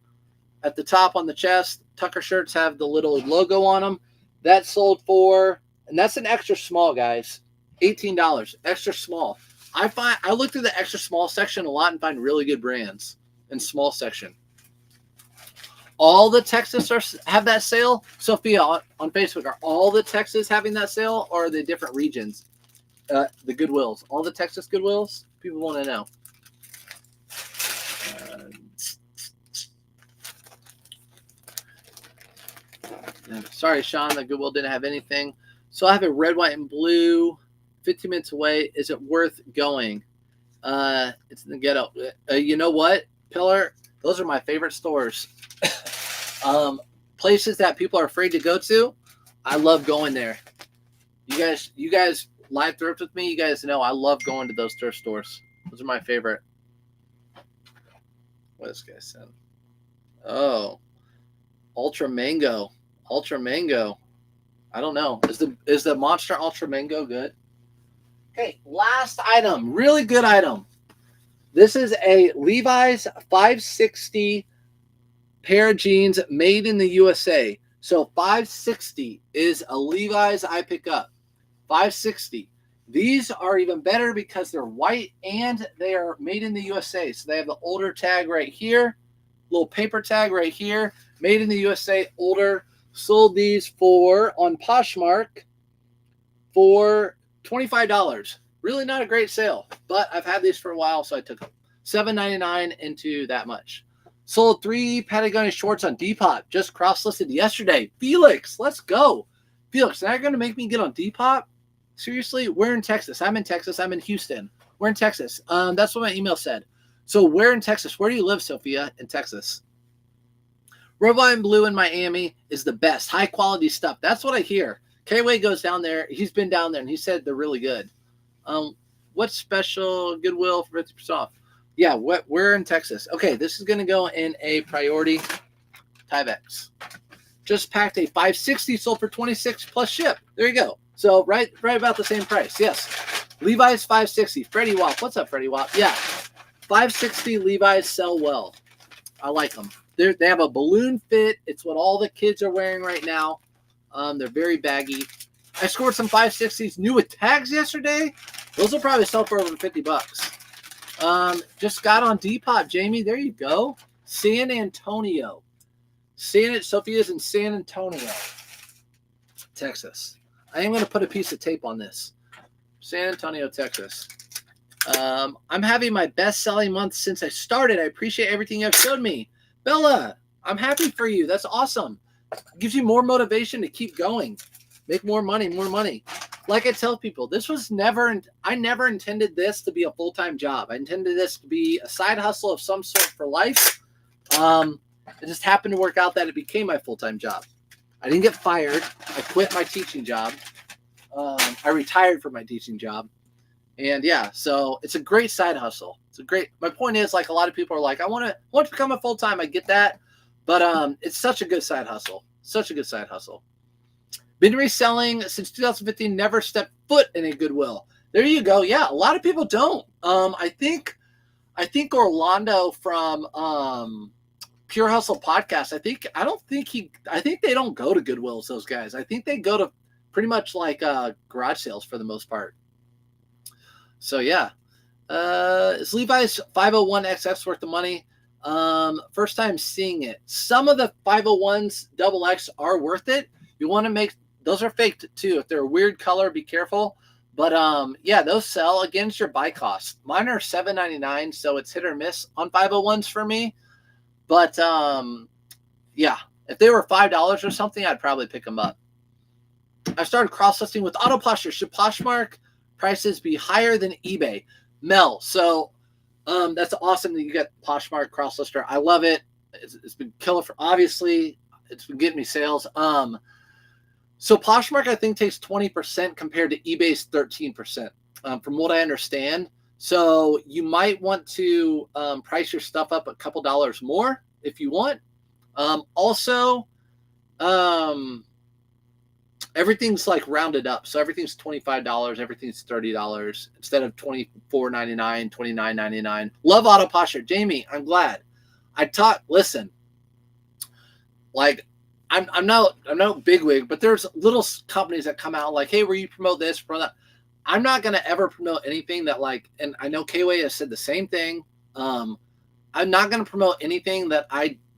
at the top on the chest. Tucker shirts have the little logo on them. That sold for, and that's an extra small, guys, $18. Extra small. I look through the extra small section a lot and find really good brands in small section. all the Texas have that sale? Sophia on Facebook, are all the Texas having that sale, or are they different regions? The Goodwills, all the Texas Goodwills. People want to know. Sorry, Sean, the Goodwill didn't have anything. So I have a red, white, and blue. 15 minutes away. Is it worth going? It's in the ghetto. You know what, Pillar? Those are my favorite stores. Places that people are afraid to go to. I love going there. You guys live thrift with me. You guys know I love going to those thrift stores. Those are my favorite. What this guy said? Oh, Ultra Mango. Ultra Mango. I don't know. Is the Monster Ultra Mango good? Okay, last item. Really good item. This is a Levi's 560 pair of jeans made in the USA. So 560 is a Levi's I pick up. 560. These are even better because they're white and they are made in the USA. So they have the older tag right here, little paper tag right here, made in the USA, older. Sold these on Poshmark for $25. Really not a great sale, but I've had these for a while, so I took them. $7.99 into that much. Sold 3 Patagonia shorts on Depop. Just cross-listed yesterday. Felix, let's go. Felix, now you're going to make me get on Depop? Seriously? We're in Texas. I'm in Texas. I'm in Houston. We're in Texas. That's what my email said. So where in Texas? Where do you live, Sophia, in Texas? Red, white, and blue in Miami is the best. High-quality stuff. That's what I hear. K-Way goes down there. He's been down there, and he said they're really good. What's special Goodwill for 50% off? Yeah, we're in Texas. Okay, this is going to go in a priority Tyvek. Just packed a 560, sold for $26 plus ship. There you go. So right about the same price. Yes. Levi's 560. Freddie Wap. What's up, Freddie Wap? Yeah. 560 Levi's sell well. I like them. They have a balloon fit. It's what all the kids are wearing right now. They're very baggy. I scored some 560s new with tags yesterday. Those will probably sell for over $50. Just got on Depop, Jamie. There you go. San Antonio. Sophia's in San Antonio, Texas. I am going to put a piece of tape on this. San Antonio, Texas. I'm having my best-selling month since I started. I appreciate everything you've showed me. Bella, I'm happy for you. That's awesome. It gives you more motivation to keep going. Make more money, more money. Like I tell people, I never intended this to be a full-time job. I intended this to be a side hustle of some sort for life. It just happened to work out that it became my full-time job. I didn't get fired. I quit my teaching job. I retired from my teaching job. And yeah, so it's a great side hustle. My point is, like, a lot of people are like, I want to become a full-time. I get that. But it's such a good side hustle. Such a good side hustle. Been reselling since 2015, never stepped foot in a Goodwill. There you go. Yeah, a lot of people don't. I think Orlando from Pure Hustle Podcast, I think they don't go to Goodwills, those guys. I think they go to pretty much like garage sales for the most part. So yeah. Is Levi's 501XX worth the money? First time seeing it. Some of the 501s XX are worth it. You want to make those are faked too. If they're a weird color, be careful. But yeah, those sell against your buy cost. Mine are $7.99, so it's hit or miss on 501s for me. But yeah, if they were $5 or something, I'd probably pick them up. I started cross-listing with Auto Posture. Should Poshmark prices be higher than eBay? Mel, so that's awesome that you got Poshmark cross-lister. I love it. It's been killer for, obviously, it's been getting me sales. So Poshmark, I think, takes 20% compared to eBay's 13%, from what I understand. So you might want to price your stuff up a couple dollars more if you want. Also, everything's like rounded up. So everything's $25, everything's $30 instead of $24.99, $29.99. Love Auto Posture. Jamie, I'm glad. Listen, like, I'm no bigwig, but there's little companies that come out like, hey, where you promote this, promote that. I'm not going to ever promote anything that, like, and I know K-Way has said the same thing. I'm not going to promote anything that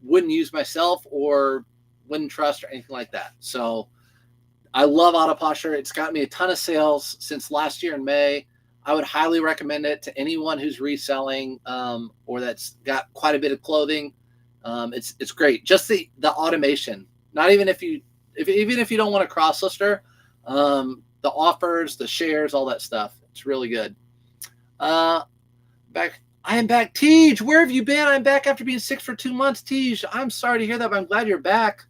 wouldn't use myself or wouldn't trust or anything like that. So I love Auto Posture. It's got me a ton of sales since last year in May. I would highly recommend it to anyone who's reselling or that's got quite a bit of clothing. It's great. Just the automation. Not even if you don't want to cross lister, the offers, the shares, all that stuff. It's really good. Back. I am back. Tej, where have you been? I'm back after being sick for 2 months. Tej, I'm sorry to hear that, but I'm glad you're back.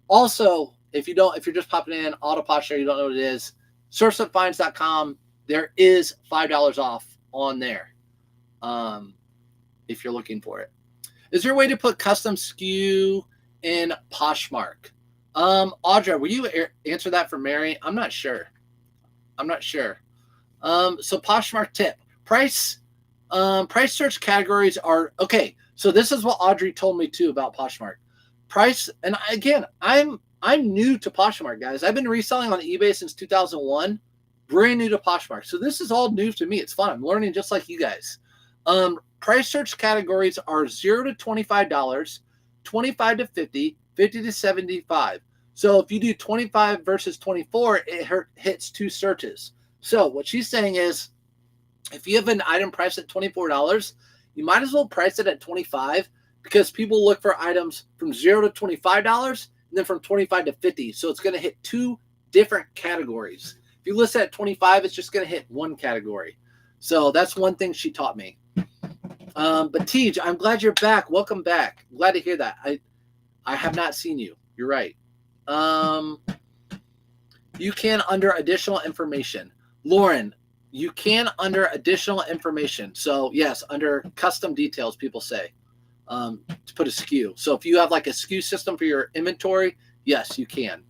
Also, if you're just popping in, Auto Posture, you don't know what it is, sourceupfinds.com. There is $5 off on there if you're looking for it. Is there a way to put custom SKU in Poshmark? Audra, will you answer that for Mary? I'm not sure. So Poshmark tip. Price search categories are okay. So this is what Audrey told me too about Poshmark. Price, and again, I'm new to Poshmark, guys. I've been reselling on eBay since 2001. Brand new to Poshmark. So this is all new to me. It's fun. I'm learning just like you guys. Price search categories are $0 to $25, $25 to $50, $50 to $75. So if you do 25 versus 24, it hits 2 searches. So what she's saying is, if you have an item priced at $24, you might as well price it at $25 because people look for items from $0 to $25 and then from $25 to $50. So it's going to hit 2 different categories. If you list it at $25, it's just going to hit 1 category. So that's one thing she taught me. But Tej, I'm glad you're back. Welcome back. Glad to hear that. I have not seen you. You're right. You can under additional information. Lauren, you can under additional information. So yes, under custom details, people say to put a SKU. So if you have like a SKU system for your inventory, yes, you can.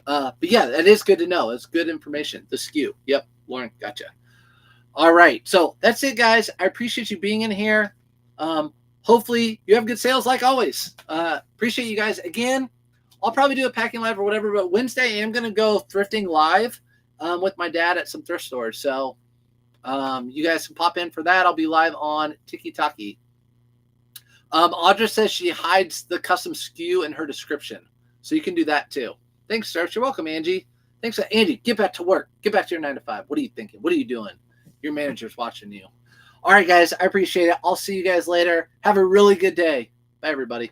But yeah, that is good to know. It's good information. The SKU. Yep, Lauren, gotcha. All right, so that's it, guys. I appreciate you being in here. Hopefully you have good sales like always. Appreciate you guys. Again, I'll probably do a packing live or whatever, but Wednesday I am going to go thrifting live with my dad at some thrift stores. So you guys can pop in for that. I'll be live on Tiki-Taki. Audra says she hides the custom SKU in her description. So you can do that too. Thanks, sir. You're welcome, Angie. Thanks, Angie. Get back to work. Get back to your 9 to 5. What are you thinking? What are you doing? Your manager's watching you. All right, guys. I appreciate it. I'll see you guys later. Have a really good day. Bye, everybody.